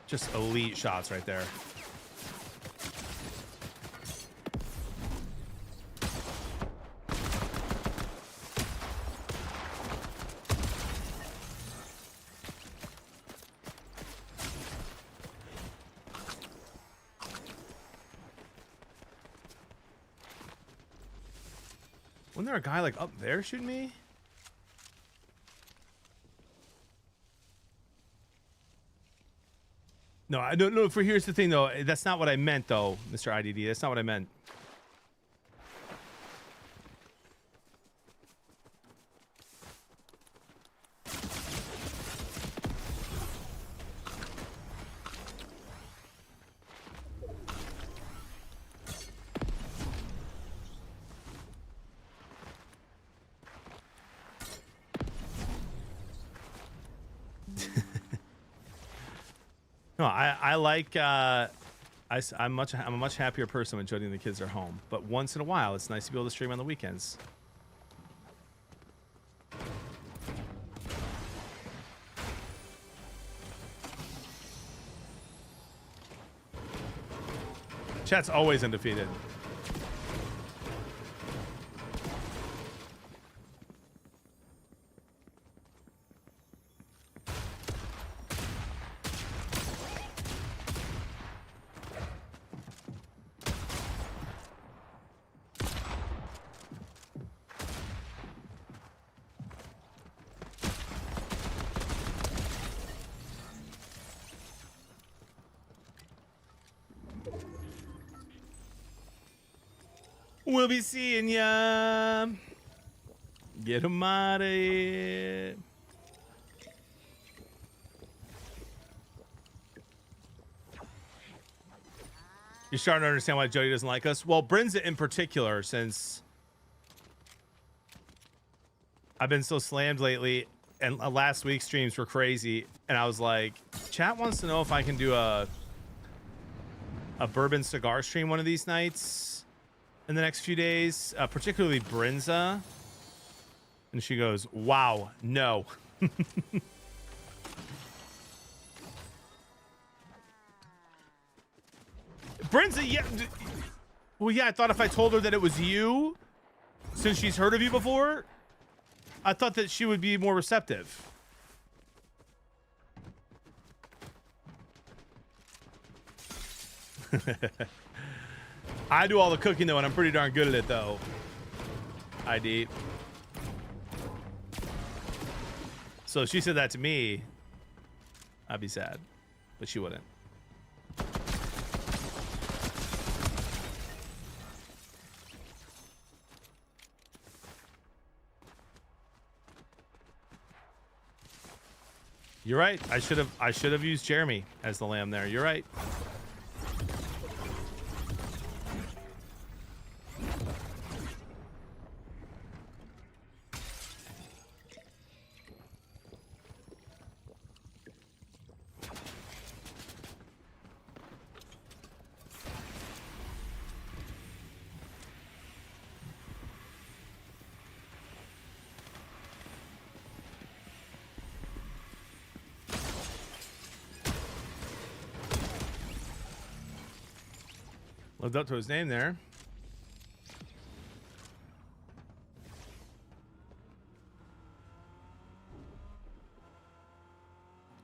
Just elite shots right there. Wasn't there a guy like up there shooting me? No, I don't know. Here's the thing though. That's not what I meant though, Mr. IDD. That's not what I meant. No, I like I'm a much happier person when Jody and the kids are home. But once in a while, it's nice to be able to stream on the weekends. Chat's always undefeated. We'll be seeing ya. Get him out of here. You're starting to understand why Jody doesn't like us? Well, Brinza in particular, since I've been so slammed lately, and last week's streams were crazy, and I was like, chat wants to know if I can do a bourbon cigar stream one of these nights in the next few days, particularly Brinza. And she goes, wow, no. Brinza, yeah. Well, yeah, I thought if I told her that it was you, since she's heard of you before, I thought that she would be more receptive. I do all the cooking, though, and I'm pretty darn good at it, though. ID. So if she said that to me, I'd be sad. But she wouldn't. You're right. I should have used Jeremy as the lamb there. You're right. Lived up to his name there.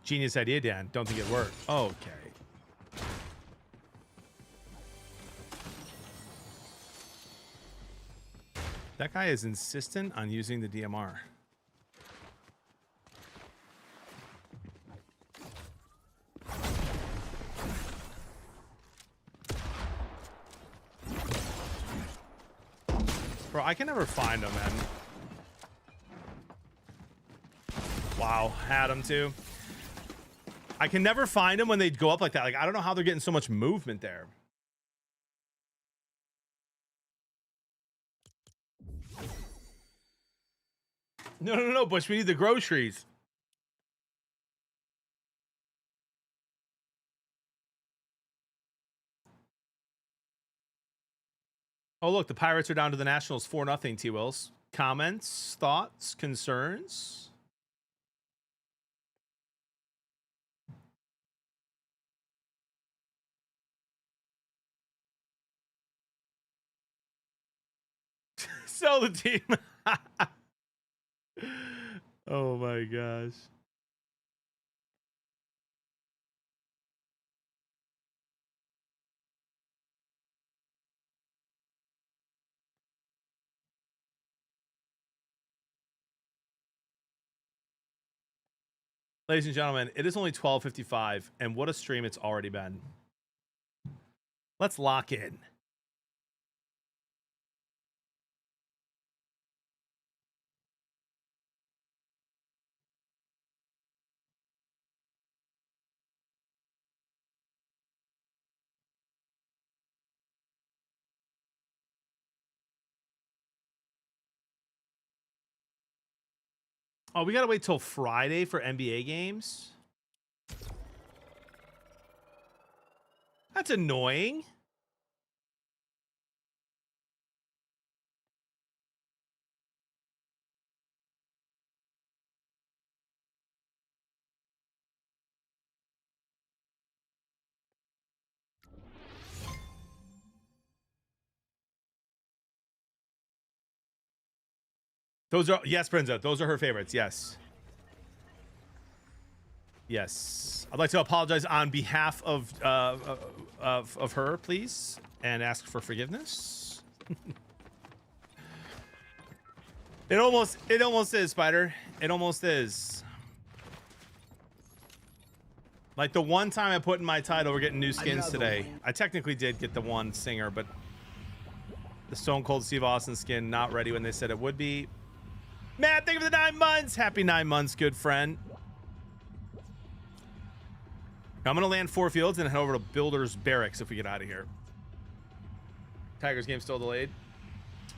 Genius idea, Dan. Don't think it worked. Okay. That guy is insistent on using the DMR. Bro, I can never find them, man. Wow, had them too. I can never find them when they go up like that. Like, I don't know how they're getting so much movement there. No, Bush. We need the groceries. Oh, look, the Pirates are down to the Nationals 4-0, T-Wills. Comments, thoughts, concerns? Sell the team. Oh, my gosh. Ladies and gentlemen, it is only 12:55, and what a stream it's already been. Let's lock in. Oh, we gotta wait till Friday for NBA games? That's annoying. Those are, yes, Brenza. Those are her favorites. Yes. Yes. I'd like to apologize on behalf of her, please, and ask for forgiveness. It almost is, Spider. It almost is. Like the one time I put in my title, we're getting new skins today. I technically did get the one singer, but the Stone Cold Steve Austin skin not ready when they said it would be. Matt, thank you for the 9 months. Happy 9 months, good friend. Now I'm gonna land 4 fields and head over to Builder's Barracks if we get out of here. Tigers game still delayed.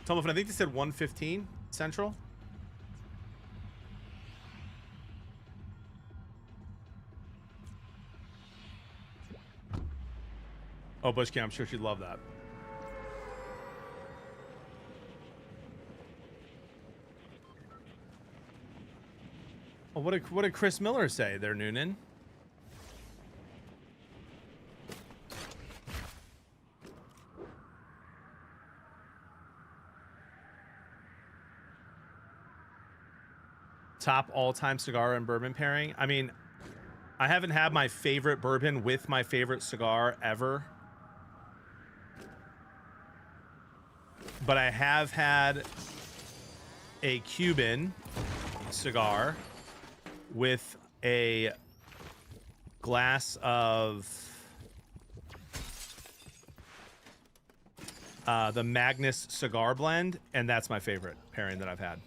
Tell me if I think they said 1:15 Central. Oh, Bushkin, I'm sure she'd love that. Oh, what did Chris Miller say there, Noonan? Top all-time cigar and bourbon pairing. I mean, I haven't had my favorite bourbon with my favorite cigar ever. But I have had a Cuban cigar with a glass of the Magnus cigar blend, and that's my favorite pairing that I've had.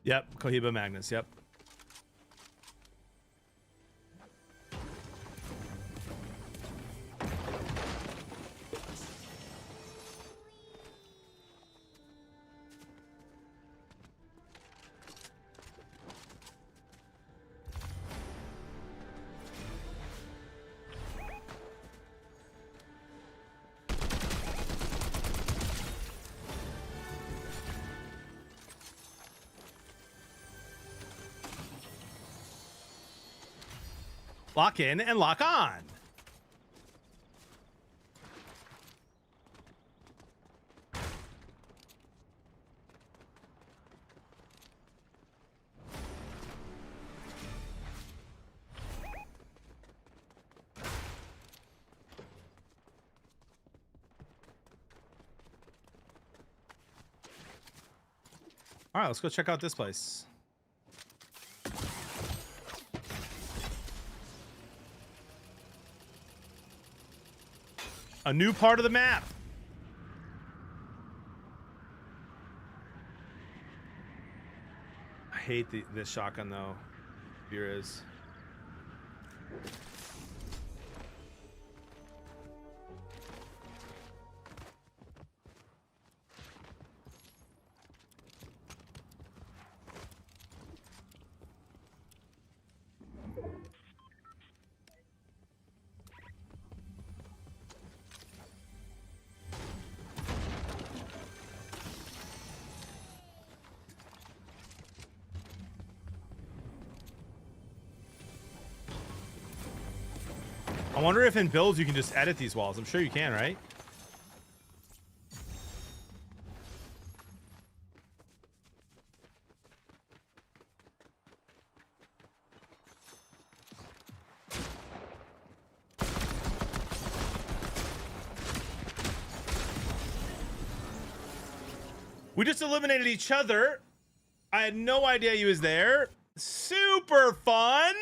Yep, Cohiba Magnus, yep. Lock in and lock on. All right, let's go check out this place. A new part of the map. I hate this shotgun though. Here is. I wonder if in builds you can just edit these walls. I'm sure you can, right? We just eliminated each other. I had no idea he was there. Super fun.